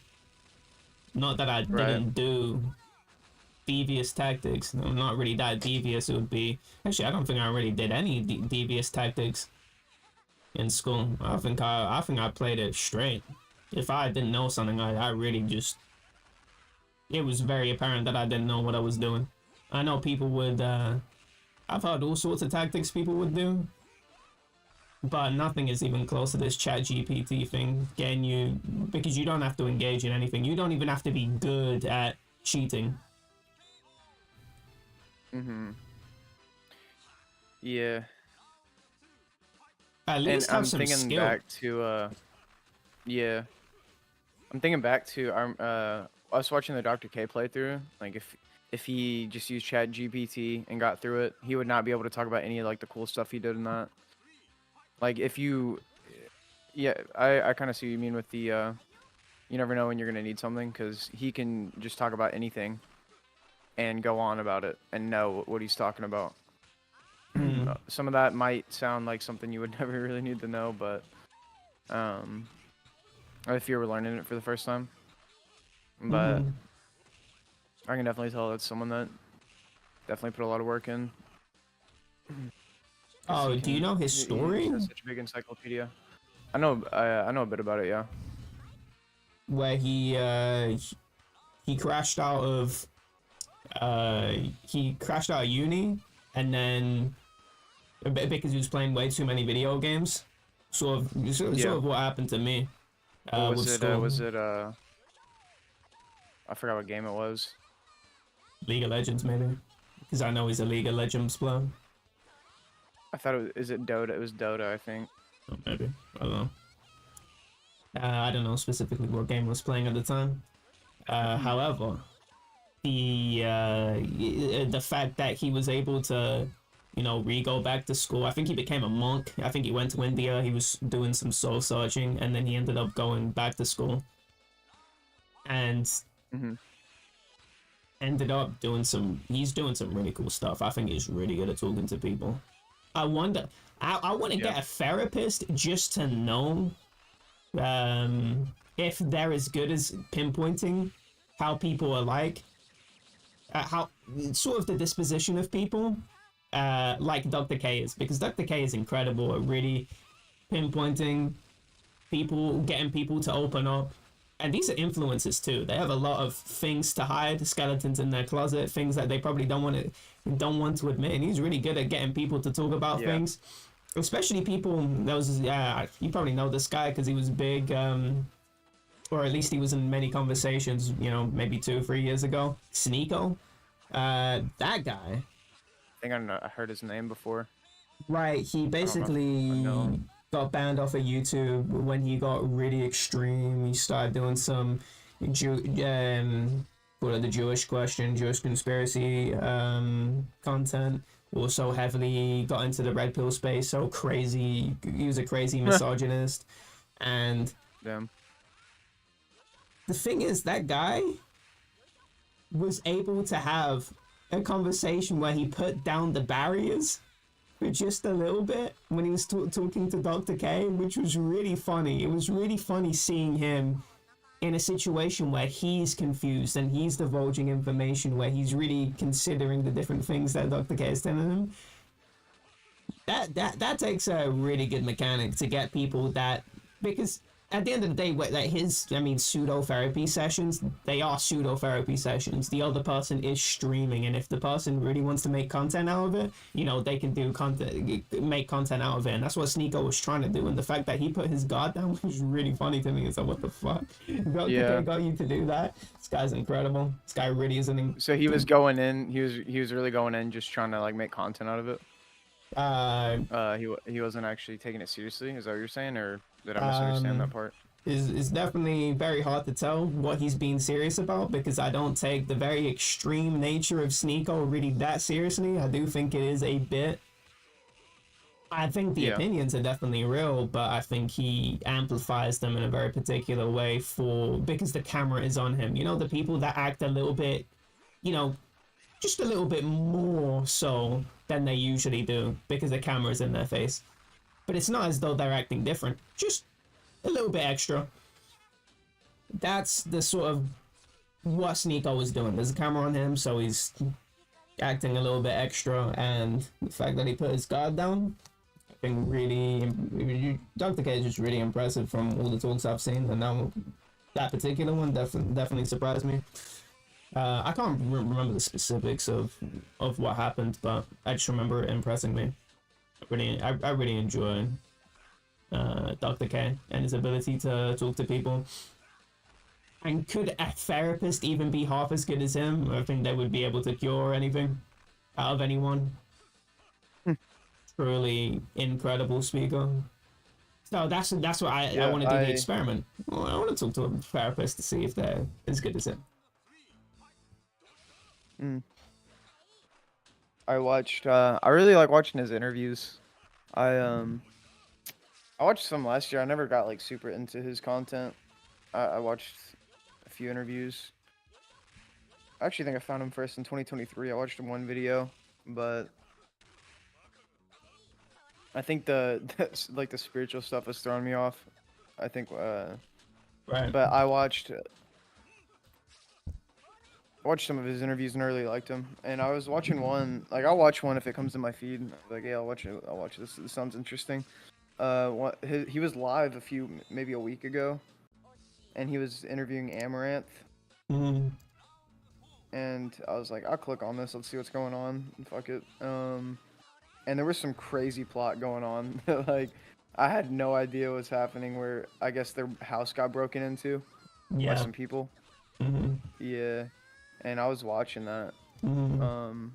Not that I didn't do devious tactics. I'm not really that devious. It would be... Actually, I don't think I really did any devious tactics in school. I think I played it straight. If I didn't know something, I really just... It was very apparent that I didn't know what I was doing. I know people would... I've heard all sorts of tactics people would do. But nothing is even close to this chat GPT thing getting you... Because you don't have to engage in anything. You don't even have to be good at cheating. Yeah. At least And have some skill. Back to yeah. I'm thinking back to I was watching the Dr. K playthrough. Like if he just used Chat GPT and got through it, he would not be able to talk about any of like the cool stuff he did in that. Like if you, yeah, I kind of see what you mean with the you never know when you're gonna need something, because he can just talk about anything and go on about it and know what he's talking about. Some of that might sound like something you would never really need to know, but if you were learning it for the first time. But I can definitely tell that's someone that definitely put a lot of work in. Oh, do you know his story? He's such a big encyclopedia. I know a bit about it, yeah. Where he crashed out of uni, and then because he was playing way too many video games. Sort of what happened to me. Was it I forgot what game it was. League of Legends, maybe, because I know he's a League of Legends player. I thought is it Dota? It was Dota, I think. Oh, maybe. I don't know. I don't know specifically what game I was playing at the time. However, the fact that he was able to, you know, go back to school. I think he became a monk. I think he went to India. He was doing some soul searching, and then he ended up going back to school. And ended up doing he's doing some really cool stuff. I think he's really good at talking to people. I wonder, I want to get a therapist just to know if they're as good as pinpointing how people are like, how sort of the disposition of people, like Dr. K is, because Dr. K is incredible at really pinpointing people, getting people to open up. And these are influencers too. They have a lot of things to hide, skeletons in their closet, things that they probably don't want to admit. And he's really good at getting people to talk about things, especially people. You probably know this guy because he was big, or at least he was in many conversations. You know, maybe 2 or 3 years ago. Sneeko, that guy. I think I heard his name before. Right, he basically got banned off of YouTube when he got really extreme. He started doing some the Jewish question, Jewish conspiracy content. Also heavily got into the red pill space. So crazy. He was a crazy misogynist. And the thing is, that guy was able to have a conversation where he put down the barriers for just a little bit when he was talking to Dr. K, which was really funny. It was really funny seeing him in a situation where he's confused and he's divulging information, where he's really considering the different things that Dr. K is telling him. That takes a really good mechanic to get people that, because at the end of the day, like his, I mean, pseudo therapy sessions, they are pseudo therapy sessions. The other person is streaming, and if the person really wants to make content out of it, you know, they can do content, make content out of it, and that's what Sneeko was trying to do. And the fact that he put his guard down was really funny to me. It's like, what the fuck? Got you to do that? This guy's incredible. This guy really is an. So he was going in. He was really going in, just trying to like make content out of it. He wasn't actually taking it seriously. Is that what you're saying, or did I misunderstand that part? It's definitely very hard to tell what he's being serious about, because I don't take the very extreme nature of Sneeko really that seriously. I do think it is a bit. I think the opinions are definitely real, but I think he amplifies them in a very particular way because the camera is on him. You know, the people that act a little bit, you know, just a little bit more so than they usually do because the camera's in their face. But it's not as though they're acting different, just a little bit extra. That's the sort of what Sneeko was doing. There's a camera on him, so he's acting a little bit extra, and the fact that he put his guard down, I think really, Dr. K is just really impressive from all the talks I've seen, and that particular one definitely surprised me. I can't remember the specifics of what happened, but I just remember it impressing me. I really enjoy Dr. K and his ability to talk to people. And could a therapist even be half as good as him? I think they would be able to cure anything out of anyone. Truly incredible speaker. So that's what I want to do the experiment. Well, I want to talk to a therapist to see if they're as good as him. I watched. I really like watching his interviews. I watched some last year. I never got like super into his content. I watched a few interviews. I actually think I found him first in 2023. I watched him one video, but I think the spiritual stuff was throwing me off. I think. Right. But I watched some of his interviews and I really liked him. And I was watching one, like I'll watch one if it comes to my feed. Like, yeah, I'll watch it. I'll watch this. This sounds interesting. He was live maybe a week ago, and he was interviewing Amaranth. Mm-hmm. And I was like, I'll click on this. Let's see what's going on. Fuck it. And there was some crazy plot going on. Like, I had no idea what was happening. Where I guess their house got broken into by some people. Mm-hmm. Yeah. And I was watching that. Mm-hmm.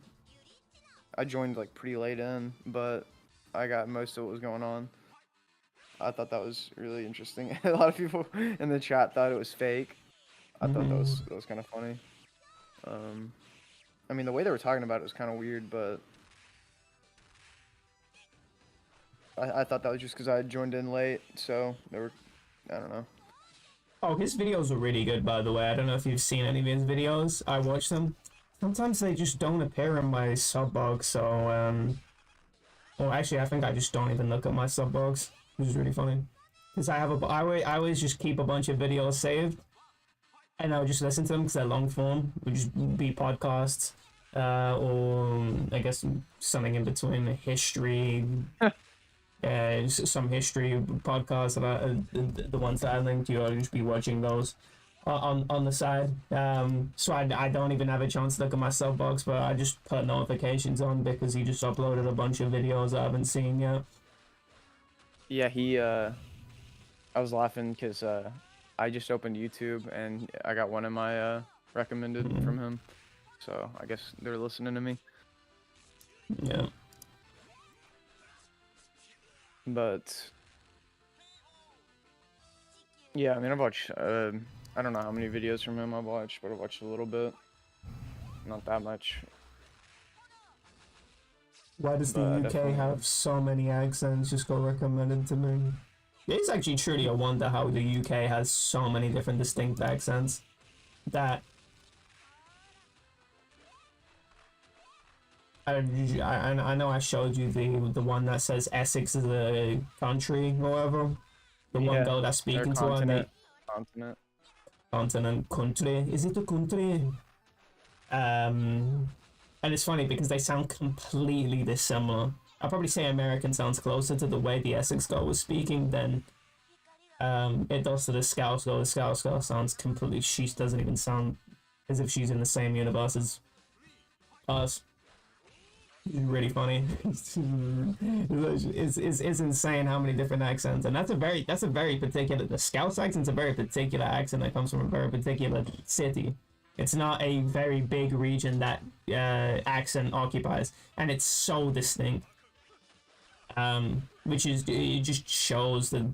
I joined like pretty late in, but I got most of what was going on. I thought that was really interesting. A lot of people in the chat thought it was fake. I thought that was kind of funny. I mean, the way they were talking about it was kind of weird, but I thought that was just because I had joined in late, so they were, I don't know. Oh, his videos are really good, by the way. I don't know if you've seen any of his videos. I watch them. Sometimes they just don't appear in my sub box, so, well, actually, I think I just don't even look at my sub box, which is really funny. Because I always just keep a bunch of videos saved, and I'll just listen to them because they're long form, which just be podcasts, or I guess something in between, history, some history podcasts about the ones that I linked to. I'll just be watching those on the side. So I don't even have a chance to look at my sub box, but I just put notifications on because he just uploaded a bunch of videos I haven't seen yet. Yeah, I was laughing because I just opened YouTube and I got one of my recommended from him, so I guess they're listening to me. Yeah. But yeah, I mean, I've watched, I don't know how many videos from him I've watched, but I've watched a little bit. Not that much. Why does the UK have so many accents? Just got recommended to me. It's actually truly a wonder how the UK has so many different distinct accents. That I know I showed you the one that says Essex is a country or whatever. The one girl that's speaking to her. Continent, country. Is it a country? And it's funny because they sound completely dissimilar. I'll probably say American sounds closer to the way the Essex girl was speaking than It does to the Scouse Girl. The Scouse Girl sounds completely. She doesn't even sound as if she's in the same universe as us. It's really funny. It's insane how many different accents, and that's a very particular. The Scouse accent's a very particular accent that comes from a very particular city. It's not a very big region that accent occupies, and it's so distinct. Which is it just shows the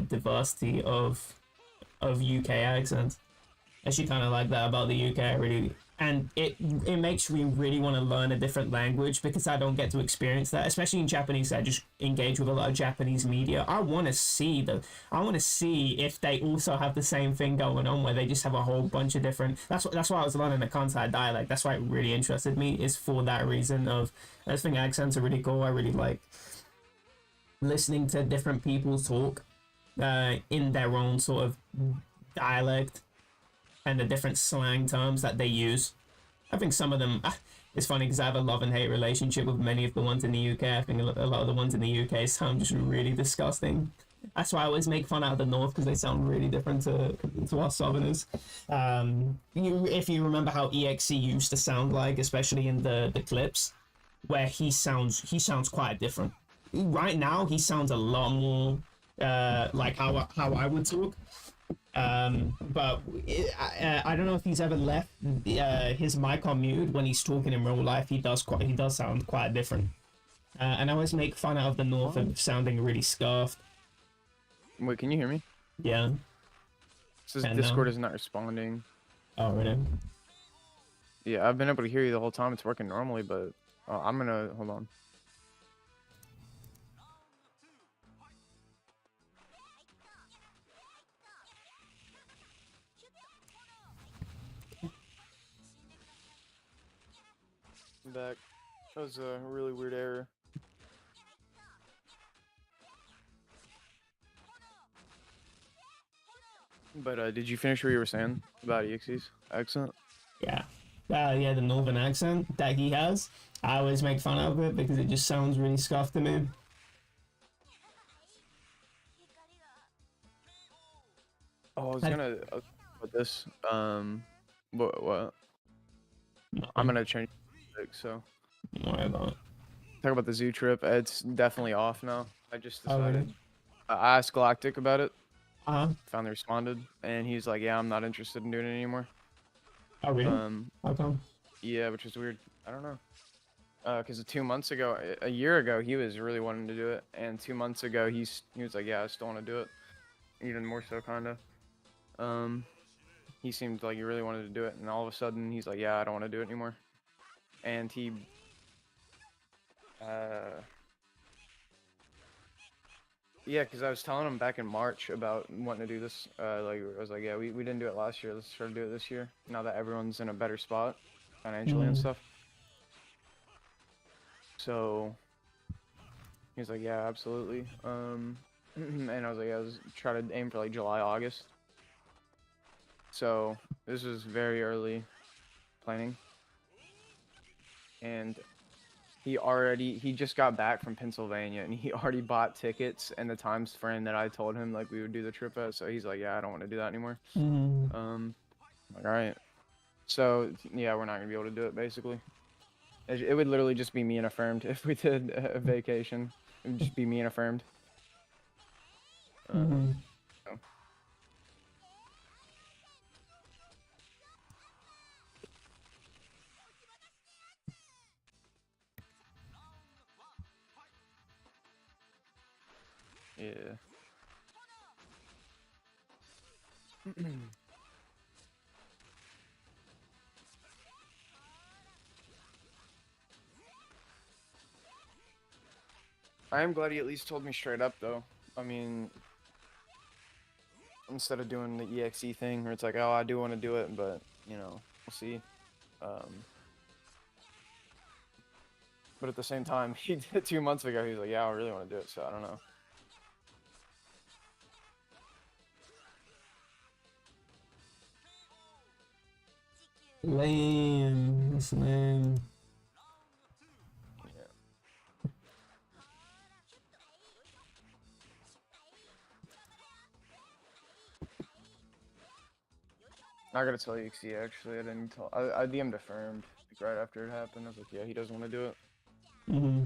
diversity of UK accents. I actually kind of like that about the UK, really, and it makes me really want to learn a different language because I don't get to experience that, especially in Japanese. I just engage with a lot of Japanese media. I want to see if they also have the same thing going on where they just have a whole bunch of different. That's why I was learning the Kansai dialect. That's why it really interested me. Is for that reason of I just think accents are really cool. I really like listening to different people talk in their own sort of dialect and the different slang terms that they use. I think some of them, it's funny because I have a love and hate relationship with many of the ones in the UK. I think a lot of the ones in the UK sound just really disgusting. That's why I always make fun out of the North because they sound really different to us Southerners. If you remember how EXE used to sound like, especially in the clips, where he sounds quite different. Right now, he sounds a lot more like how I would talk. But I don't know if he's ever left his mic on mute when he's talking in real life. He does sound quite different. And I always make fun out of the North of sounding really scuffed. Wait, can you hear me? Yeah. It says And, Discord is not responding. Oh, really? Yeah, I've been able to hear you the whole time. It's working normally, but I'm gonna hold on. I'm back. That was a really weird error. But did you finish what you were saying about EXE's accent? Yeah. Yeah, the Northern accent that he has. I always make fun of it because it just sounds really scuffed to me. Oh, I was gonna put this. What? No, I'm gonna change it, so. don't worry about it. Talk about the zoo trip. It's definitely off now. I just Oh, really? decided. I asked Galactic about it. Uh-huh. Finally responded, and he's like, "Yeah, I'm not interested in doing it anymore." Oh, really? How come? Yeah, which is weird. I don't know. Because 2 months ago, a year ago, he was really wanting to do it, and 2 months ago, he was like, "Yeah, I still want to do it." Even more so, kinda. He seemed like he really wanted to do it, and all of a sudden, he's like, "Yeah, I don't want to do it anymore." And he, yeah, because I was telling him back in March about wanting to do this. Like I was like, "Yeah, we didn't do it last year. Let's try to do it this year. Now that everyone's in a better spot financially and stuff." So he was like, "Yeah, absolutely." And I was like, "I was try to aim for like July, August." So this was very early planning, and he just got back from Pennsylvania, and he already bought tickets and the times frame that I told him like we would do the trip at. So he's like, "Yeah, I don't want to do that anymore." I'm like, all right. So yeah, we're not gonna be able to do it basically. It would literally just be me and Affirmed if we did a vacation. It would just be me and Affirmed. So. Yeah. I am glad he at least told me straight up, though. I mean, instead of doing the EXE thing, where it's like, oh, I do want to do it, but, you know, we'll see. But at the same time, he did 2 months ago, he was like, yeah, I really want to do it, so I don't know. Lame. That's lame. Yeah. Not gonna tell you, 'cause yeah, actually, I didn't tell. I DM'd affirmed like, right after it happened. I was like, yeah, he doesn't want to do it. Mm-hmm.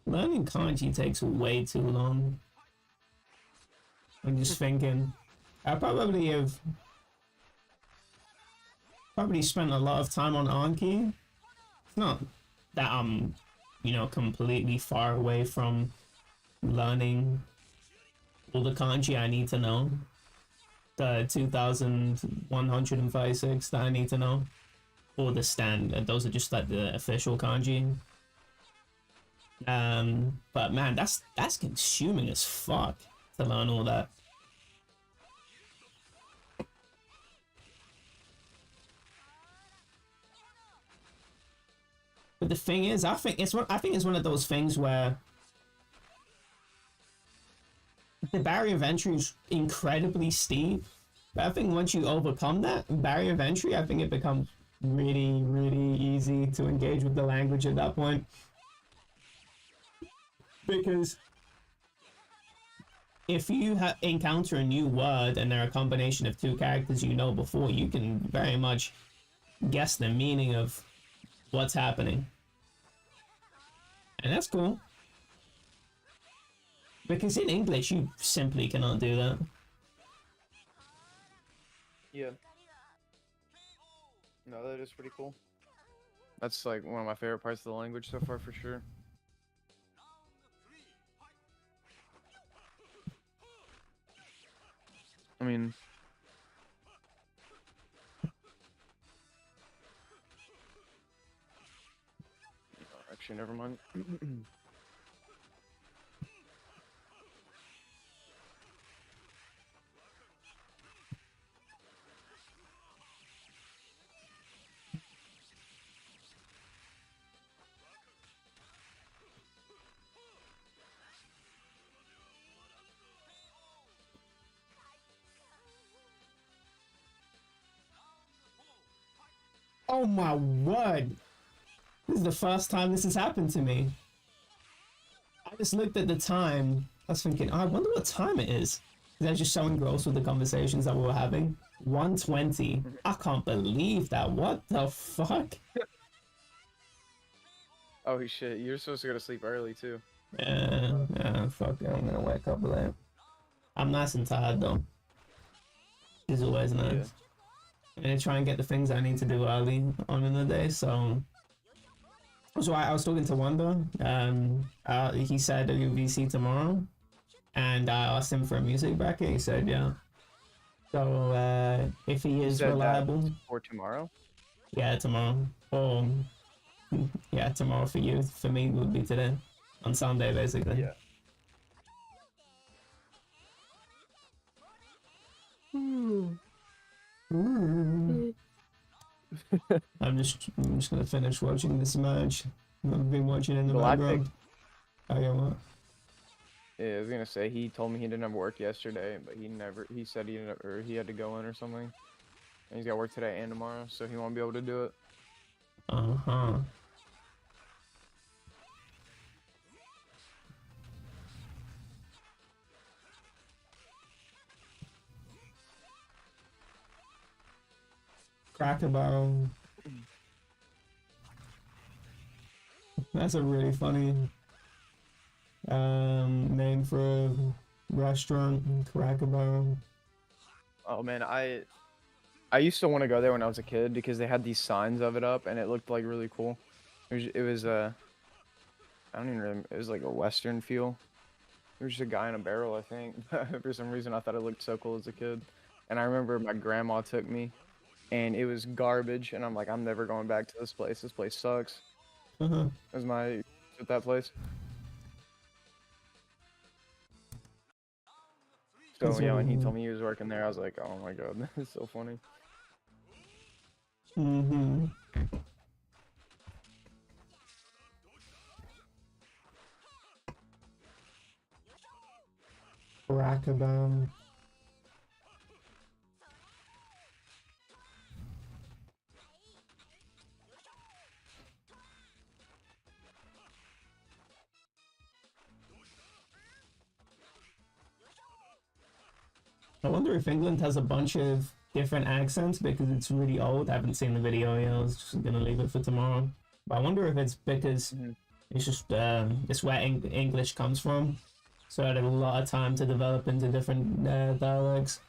Learning kanji takes way too long. I'm just thinking, I probably have spent a lot of time on Anki. It's not that I'm, you know, completely far away from learning all the kanji I need to know. The 2,136 that I need to know. Or the standard, those are just like the official kanji. But man, that's consuming as fuck to learn all that. But the thing is, I think it's one of those things where the barrier of entry is incredibly steep. But I think once you overcome that barrier of entry, I think it becomes really, really easy to engage with the language at that point. Because if you encounter a new word and they're a combination of two characters you know before, you can very much guess the meaning of what's happening. And that's cool. Because in English, you simply cannot do that. Yeah. No, that is pretty cool. That's like one of my favorite parts of the language so far, for sure. I mean, actually, never mind. Oh my word! This is the first time this has happened to me. I just looked at the time. I was thinking, oh, I wonder what time it is. I was just so engrossed with the conversations that we were having. 1:20. I can't believe that. What the fuck? Oh shit, you're supposed to go to sleep early too. Yeah, fuck it. I'm gonna wake up late. I'm nice and tired though. It's always nice. Yeah. And I try and get the things I need to do early on in the day, so I was talking to Wanda. He said WBC tomorrow, and I asked him for a music bracket. He said yeah. So if he is reliable, for tomorrow. Yeah, tomorrow. Or yeah, tomorrow for you. For me, would be today, on Sunday, basically. Yeah. I'm just gonna finish watching this match. I've been watching in the Galactic. background. Oh yeah, what? Yeah, I was gonna say he told me he didn't have work yesterday, but he said he had to go in or something. And he's got work today and tomorrow, so he won't be able to do it. Uh-huh. Cracker Barrel. That's a really funny name for a restaurant, Cracker Barrel. Oh man, I used to want to go there when I was a kid because they had these signs of it up and it looked like really cool. It was I don't even remember, it was like a Western feel. There was just a guy in a barrel, I think. For some reason, I thought it looked so cool as a kid. And I remember my grandma took me, and it was garbage. And I'm like, I'm never going back to this place. This place sucks. Uh-huh. It was my at that place. So yeah, when he told me he was working there, I was like, oh my god, this is so funny. Mm-hmm. Cracker Barrel. I wonder if England has a bunch of different accents because it's really old. I haven't seen the video yet. I was just gonna leave it for tomorrow. But I wonder if it's because it's just it's where English comes from, so I had a lot of time to develop into different dialects.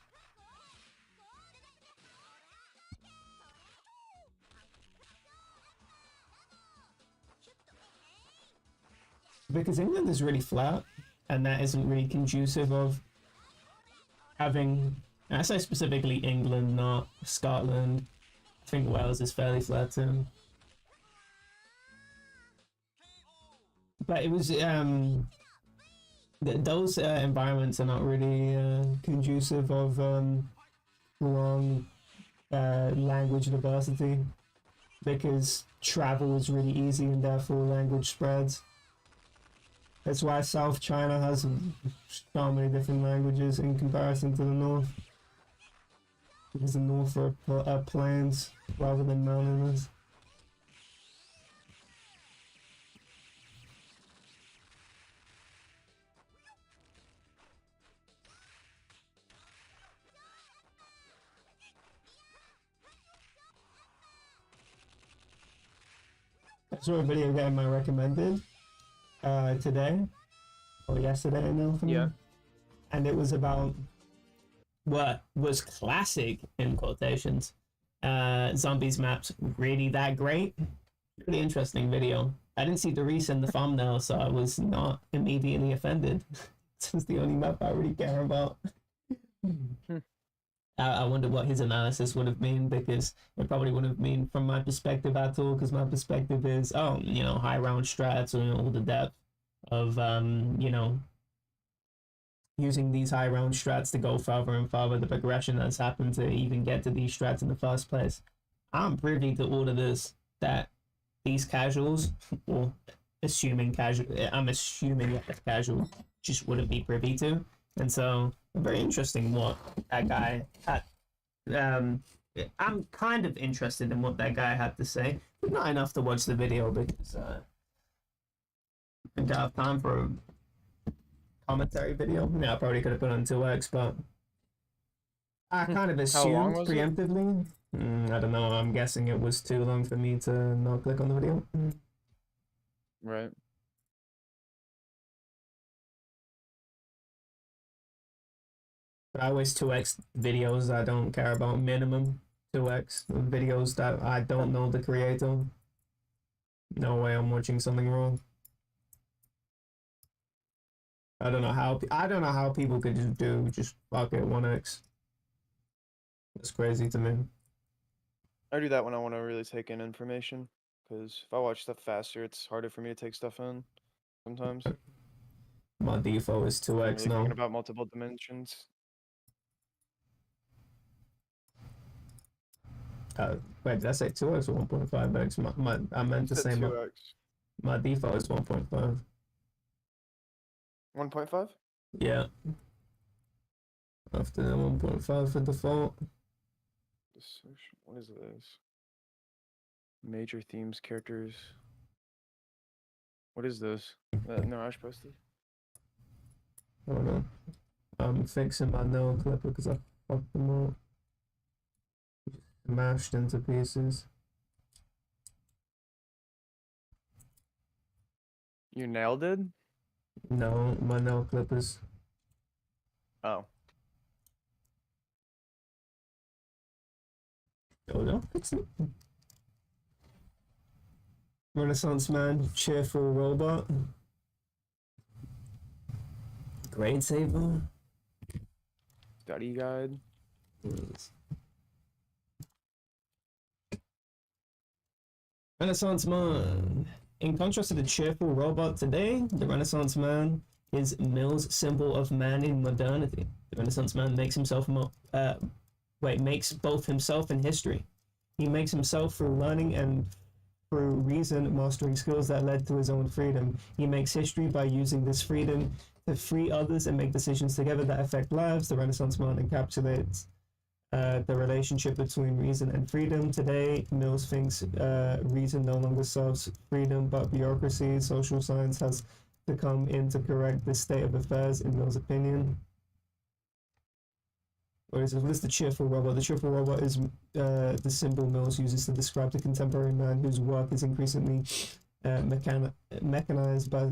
Because England is really flat, and that isn't really conducive of having, I say specifically England, not Scotland. I think Wales is fairly flat too. But it was, those environments are not really conducive of long language diversity, because travel is really easy and therefore language spreads. That's why South China has so many different languages in comparison to the North. Because the North are plains rather than mountainous. I saw a video game I recommended today or yesterday now for me. Yeah. And it was about what was classic in quotations zombies maps. Really that great? Really interesting video. I didn't see Doris in the thumbnail, so I was not immediately offended. This is the only map I really care about. I wonder what his analysis would have been, because it probably wouldn't have been from my perspective at all, because my perspective is, oh, you know, high round strats, or, you know, all the depth of, you know, using these high round strats to go further and further, the progression that's happened to even get to these strats in the first place. I'm privy to all of this that these casuals, or assuming casual, I'm assuming that casual just wouldn't be privy to. And so, very interesting what that guy had. I'm kind of interested in what that guy had to say, but not enough to watch the video, because I don't have time for a commentary video. Yeah, I probably could have put on 2x, but I kind of assumed preemptively. I don't know, I'm guessing it was too long for me to not click on the video. Right. But I always 2x videos I don't care about, minimum 2x videos that I don't know the creator. No way I'm watching something wrong. I don't know how people could just fuck it 1x. That's crazy to me. I do that when I want to really take in information, because if I watch stuff faster, it's harder for me to take stuff in sometimes. My default is 2x really now. Thinking about multiple dimensions. Wait, did I say 2x or 1.5x? I meant to say 2x. My default is 1.5. 1.5? Yeah. After 1.5 for default. What is this? Major themes, characters. What is this? Niraj posted? Hold on. I'm fixing my nail clipper because I fucked them up. Mashed into pieces. You nailed it. No, my nail clippers. Oh. Oh no, fix it. Renaissance man, cheerful robot. Grade saver. Study guide. Yes. Renaissance man. In contrast to the cheerful robot today, the Renaissance man is Mill's symbol of man in modernity. The Renaissance man makes both himself and history. He makes himself through learning and through reason, mastering skills that led to his own freedom. He makes history by using this freedom to free others and make decisions together that affect lives. The Renaissance man encapsulates the relationship between reason and freedom. Today, Mills thinks reason no longer serves freedom, but bureaucracy. Social science has to come in to correct this state of affairs, in Mill's opinion. What is the cheerful robot? The cheerful robot is the symbol Mills uses to describe the contemporary man whose work is increasingly mechanized by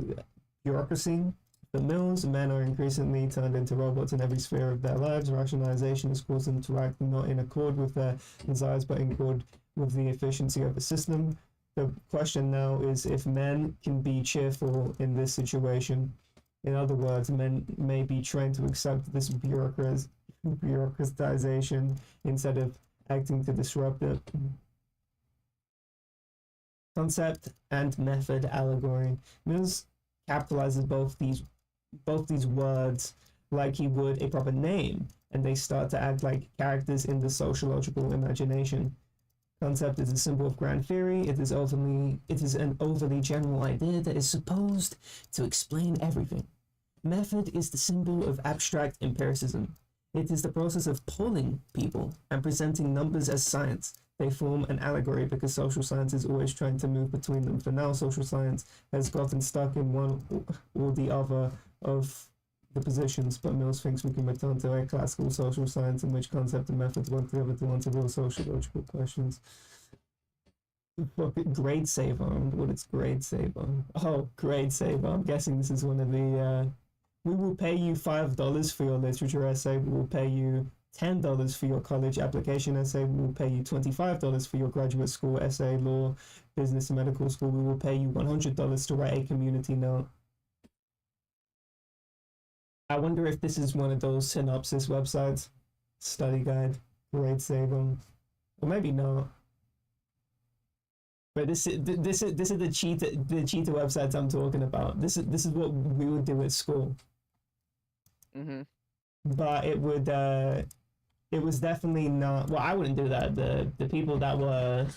bureaucracy. For Mills, men are increasingly turned into robots in every sphere of their lives. Rationalization has caused them to act not in accord with their desires, but in accord with the efficiency of the system. The question now is if men can be cheerful in this situation. In other words, men may be trained to accept this bureaucratization instead of acting to disrupt it. Concept and method allegory. Mills capitalizes both these words like he would a proper name, and they start to act like characters in the sociological imagination. Concept is a symbol of grand theory. It is an overly general idea that is supposed to explain everything. Method is the symbol of abstract empiricism. It is the process of polling people and presenting numbers as science. They form an allegory because social science is always trying to move between them. For now, social science has gotten stuck in one or the other of the positions, but Mills thinks we can return to a classical social science in which concept and methods work together to answer real sociological questions. Grade saver. What is grade saver? Oh, grade saver. I'm guessing this is one of the. We will pay you $5 for your literature essay. We will pay you $10 for your college application essay. We will pay you $25 for your graduate school essay, law, business, and medical school. We will pay you $100 to write a community note. I wonder if this is one of those synopsis websites, study guide, grade saver, or maybe not. But this is the cheater websites I'm talking about. This is what we would do at school. Mm-hmm. But it was definitely not. Well, I wouldn't do that. The people that were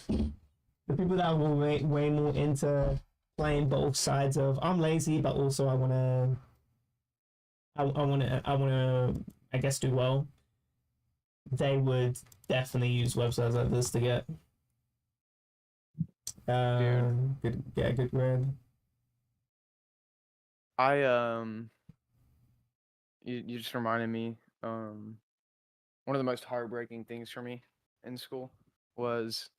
way more into playing both sides of I'm lazy, but also I wanna I guess do well. They would definitely use websites like this to get good grade. You just reminded me, one of the most heartbreaking things for me in school was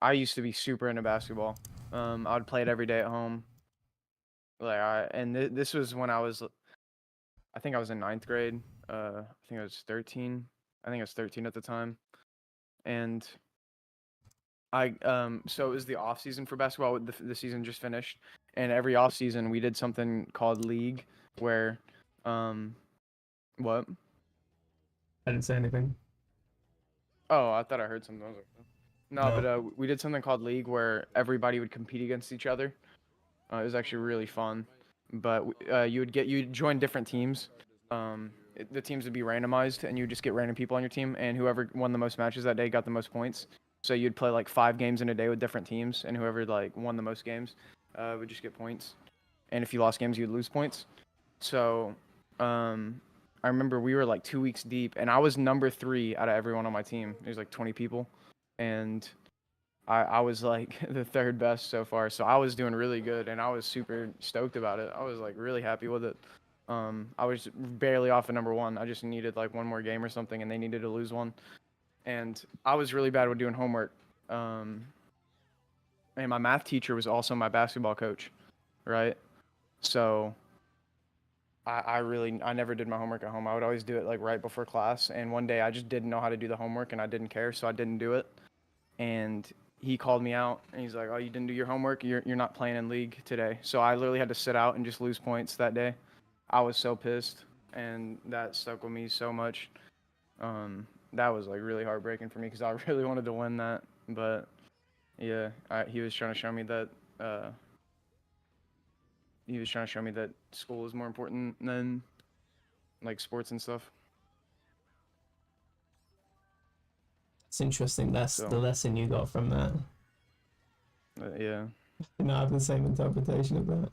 I used to be super into basketball. I would play it every day at home. This was when I think I was in 9th grade. I think I was 13. I think I was 13 at the time. And so it was the off season for basketball. The season just finished, and every off season we did something called league, where, what? I didn't say anything. Oh, I thought I heard something. I was like, no, but we did something called league where everybody would compete against each other. It was actually really fun, but you'd join different teams. The teams would be randomized, and you would just get random people on your team, and whoever won the most matches that day got the most points. So you'd play like 5 games in a day with different teams, and whoever like won the most games would just get points. And if you lost games, you'd lose points. So I remember we were like 2 weeks deep, and I was number 3 out of everyone on my team. There's like 20 people, and I was like the 3rd best so far. So I was doing really good, and I was super stoked about it. I was like really happy with it. I was barely off of number 1. I just needed like one more game or something, and they needed to lose one. And I was really bad with doing homework. And my math teacher was also my basketball coach, right? So I never did my homework at home. I would always do it like right before class. And one day I just didn't know how to do the homework and I didn't care, so I didn't do it. And he called me out and he's like, "Oh, you didn't do your homework? You're not playing in league today." So I literally had to sit out and just lose points that day. I was so pissed, and that stuck with me so much. That was like really heartbreaking for me because I really wanted to win that. But yeah, he was trying to show me that school is more important than like sports and stuff. It's interesting. That's So- the lesson you got from that. Yeah. I have the same interpretation of that.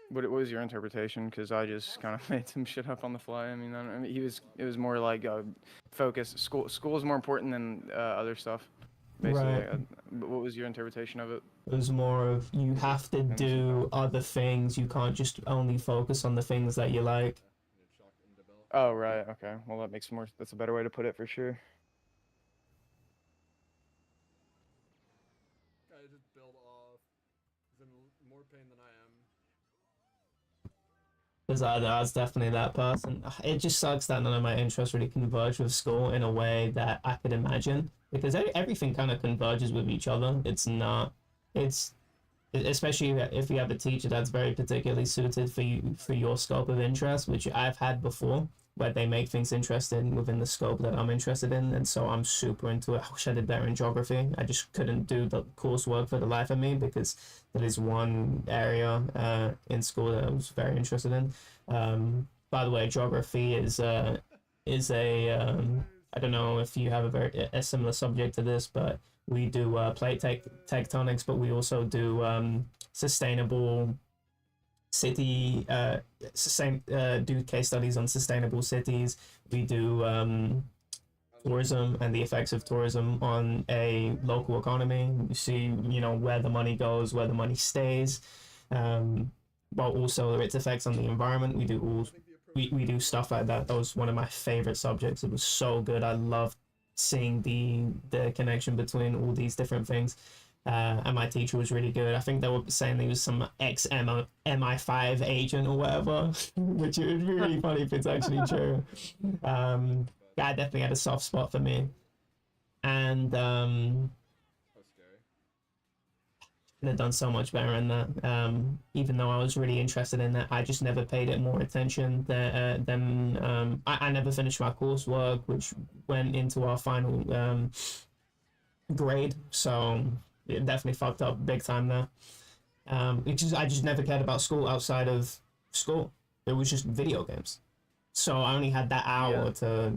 What was your interpretation? Because I just kind of made some shit up on the fly. I mean, it was more like focus. School is more important than other stuff. Basically, Right. But what was your interpretation of it? It was more of you have to do other things. You can't just only focus on the things that you like. Oh, right. Okay. Well, that makes more. That's a better way to put it for sure. I just build off. He's in more pain than I am. Because I was definitely that person. It just sucks that none of my interests really converge with school in a way that I could imagine. Because everything kind of converges with each other. It's especially if you have a teacher that's very particularly suited for your scope of interest, which I've had before, where they make things interesting within the scope that I'm interested in, and so I'm super into it. I wish I did better in geography. I just couldn't do the coursework for the life of me because that is one area in school that I was very interested in. By the way, geography is a I don't know if you have a similar subject to this, but we do plate tectonics, but we also do sustainable city do case studies on sustainable cities. We do tourism and the effects of tourism on a local economy. You see, where the money goes, where the money stays, but also its effects on the environment. We do stuff like that. That was one of my favorite subjects. It was so good. I loved seeing the connection between all these different things. And my teacher was really good. I think they were saying he was some ex-MI5 agent or whatever, which would be really funny if it's actually true. Guy definitely had a soft spot for me. And could have done so much better in that. Even though I was really interested in that, I just never paid it more attention than I never finished my coursework, which went into our final grade. So it definitely fucked up big time there. I just never cared about school outside of school. It was just video games. So I only had that hour to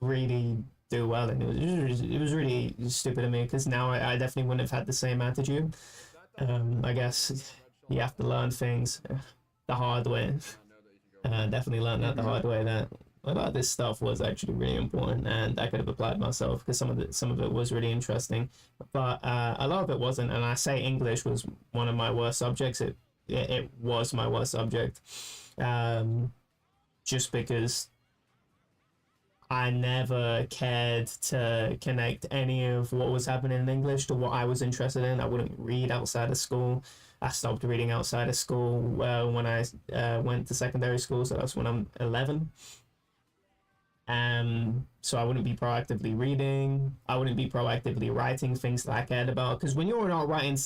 really do well, and it was really stupid of me because now I definitely wouldn't have had the same attitude. I guess you have to learn things the hard way. Definitely learned that the hard way, that a lot of this stuff was actually really important and I could have applied myself because some of it was really interesting, but a lot of it wasn't. And I say English was one of my worst subjects. It was my worst subject, just because I never cared to connect any of what was happening in English to what I was interested in. I wouldn't read outside of school. I stopped reading outside of school when I went to secondary school, so that's when I'm 11. So I wouldn't be proactively reading. I wouldn't be proactively writing things that I cared about. Because when you're writing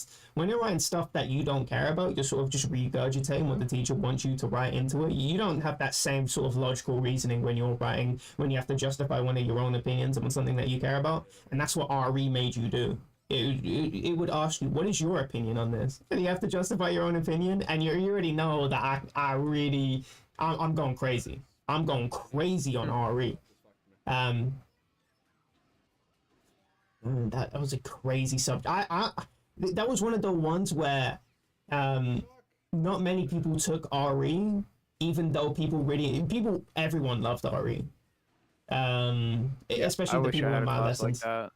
stuff that you don't care about, you're sort of just regurgitating what the teacher wants you to write into it. You don't have that same sort of logical reasoning when you're writing, when you have to justify one of your own opinions on something that you care about. And that's what RE made you do. It would ask you, what is your opinion on this? And you have to justify your own opinion. And you already know that I'm going crazy. I'm going crazy on RE. That was a crazy subject. That was one of the ones where not many people took RE, even though everyone loved RE. Especially the people in my lessons. Like that.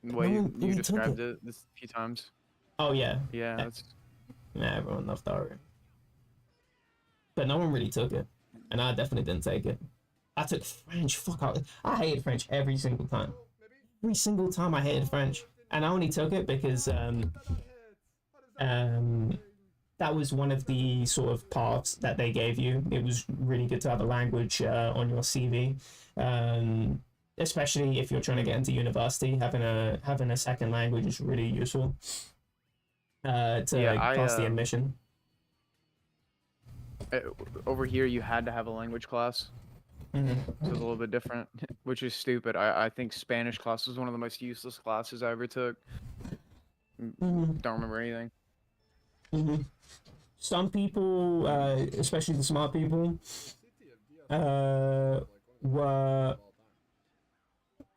The way you described it a few times. Oh yeah. Yeah. Yeah, everyone loved RE. But no one really took it. And I definitely didn't take it. I took French. I hated French every single time. Every single time I hated French. And I only took it because that that was one of the sort of paths that they gave you. It was really good to have a language on your CV, especially if you're trying to get into university. Having a second language is really useful to pass the admission. Over here, you had to have a language class. So it's a little bit different, which is stupid. I think Spanish class was one of the most useless classes I ever took. Don't remember anything. Some people, especially the smart people, were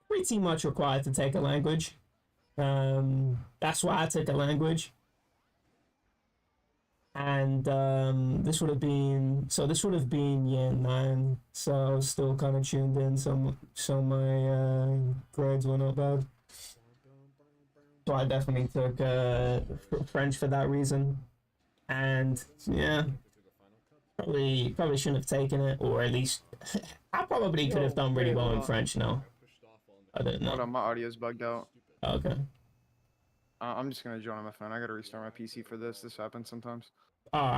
pretty much required to take a language. That's why I took a language. And this would have been year 9, so I was still kind of tuned in. So my grades were not bad. So I definitely took French for that reason. And yeah, probably shouldn't have taken it, or at least I probably could have done really well in French now. I don't know. Hold on, my audio's bugged out. Okay. I'm just gonna join on my phone. I gotta restart my PC for this. This happens sometimes. All right.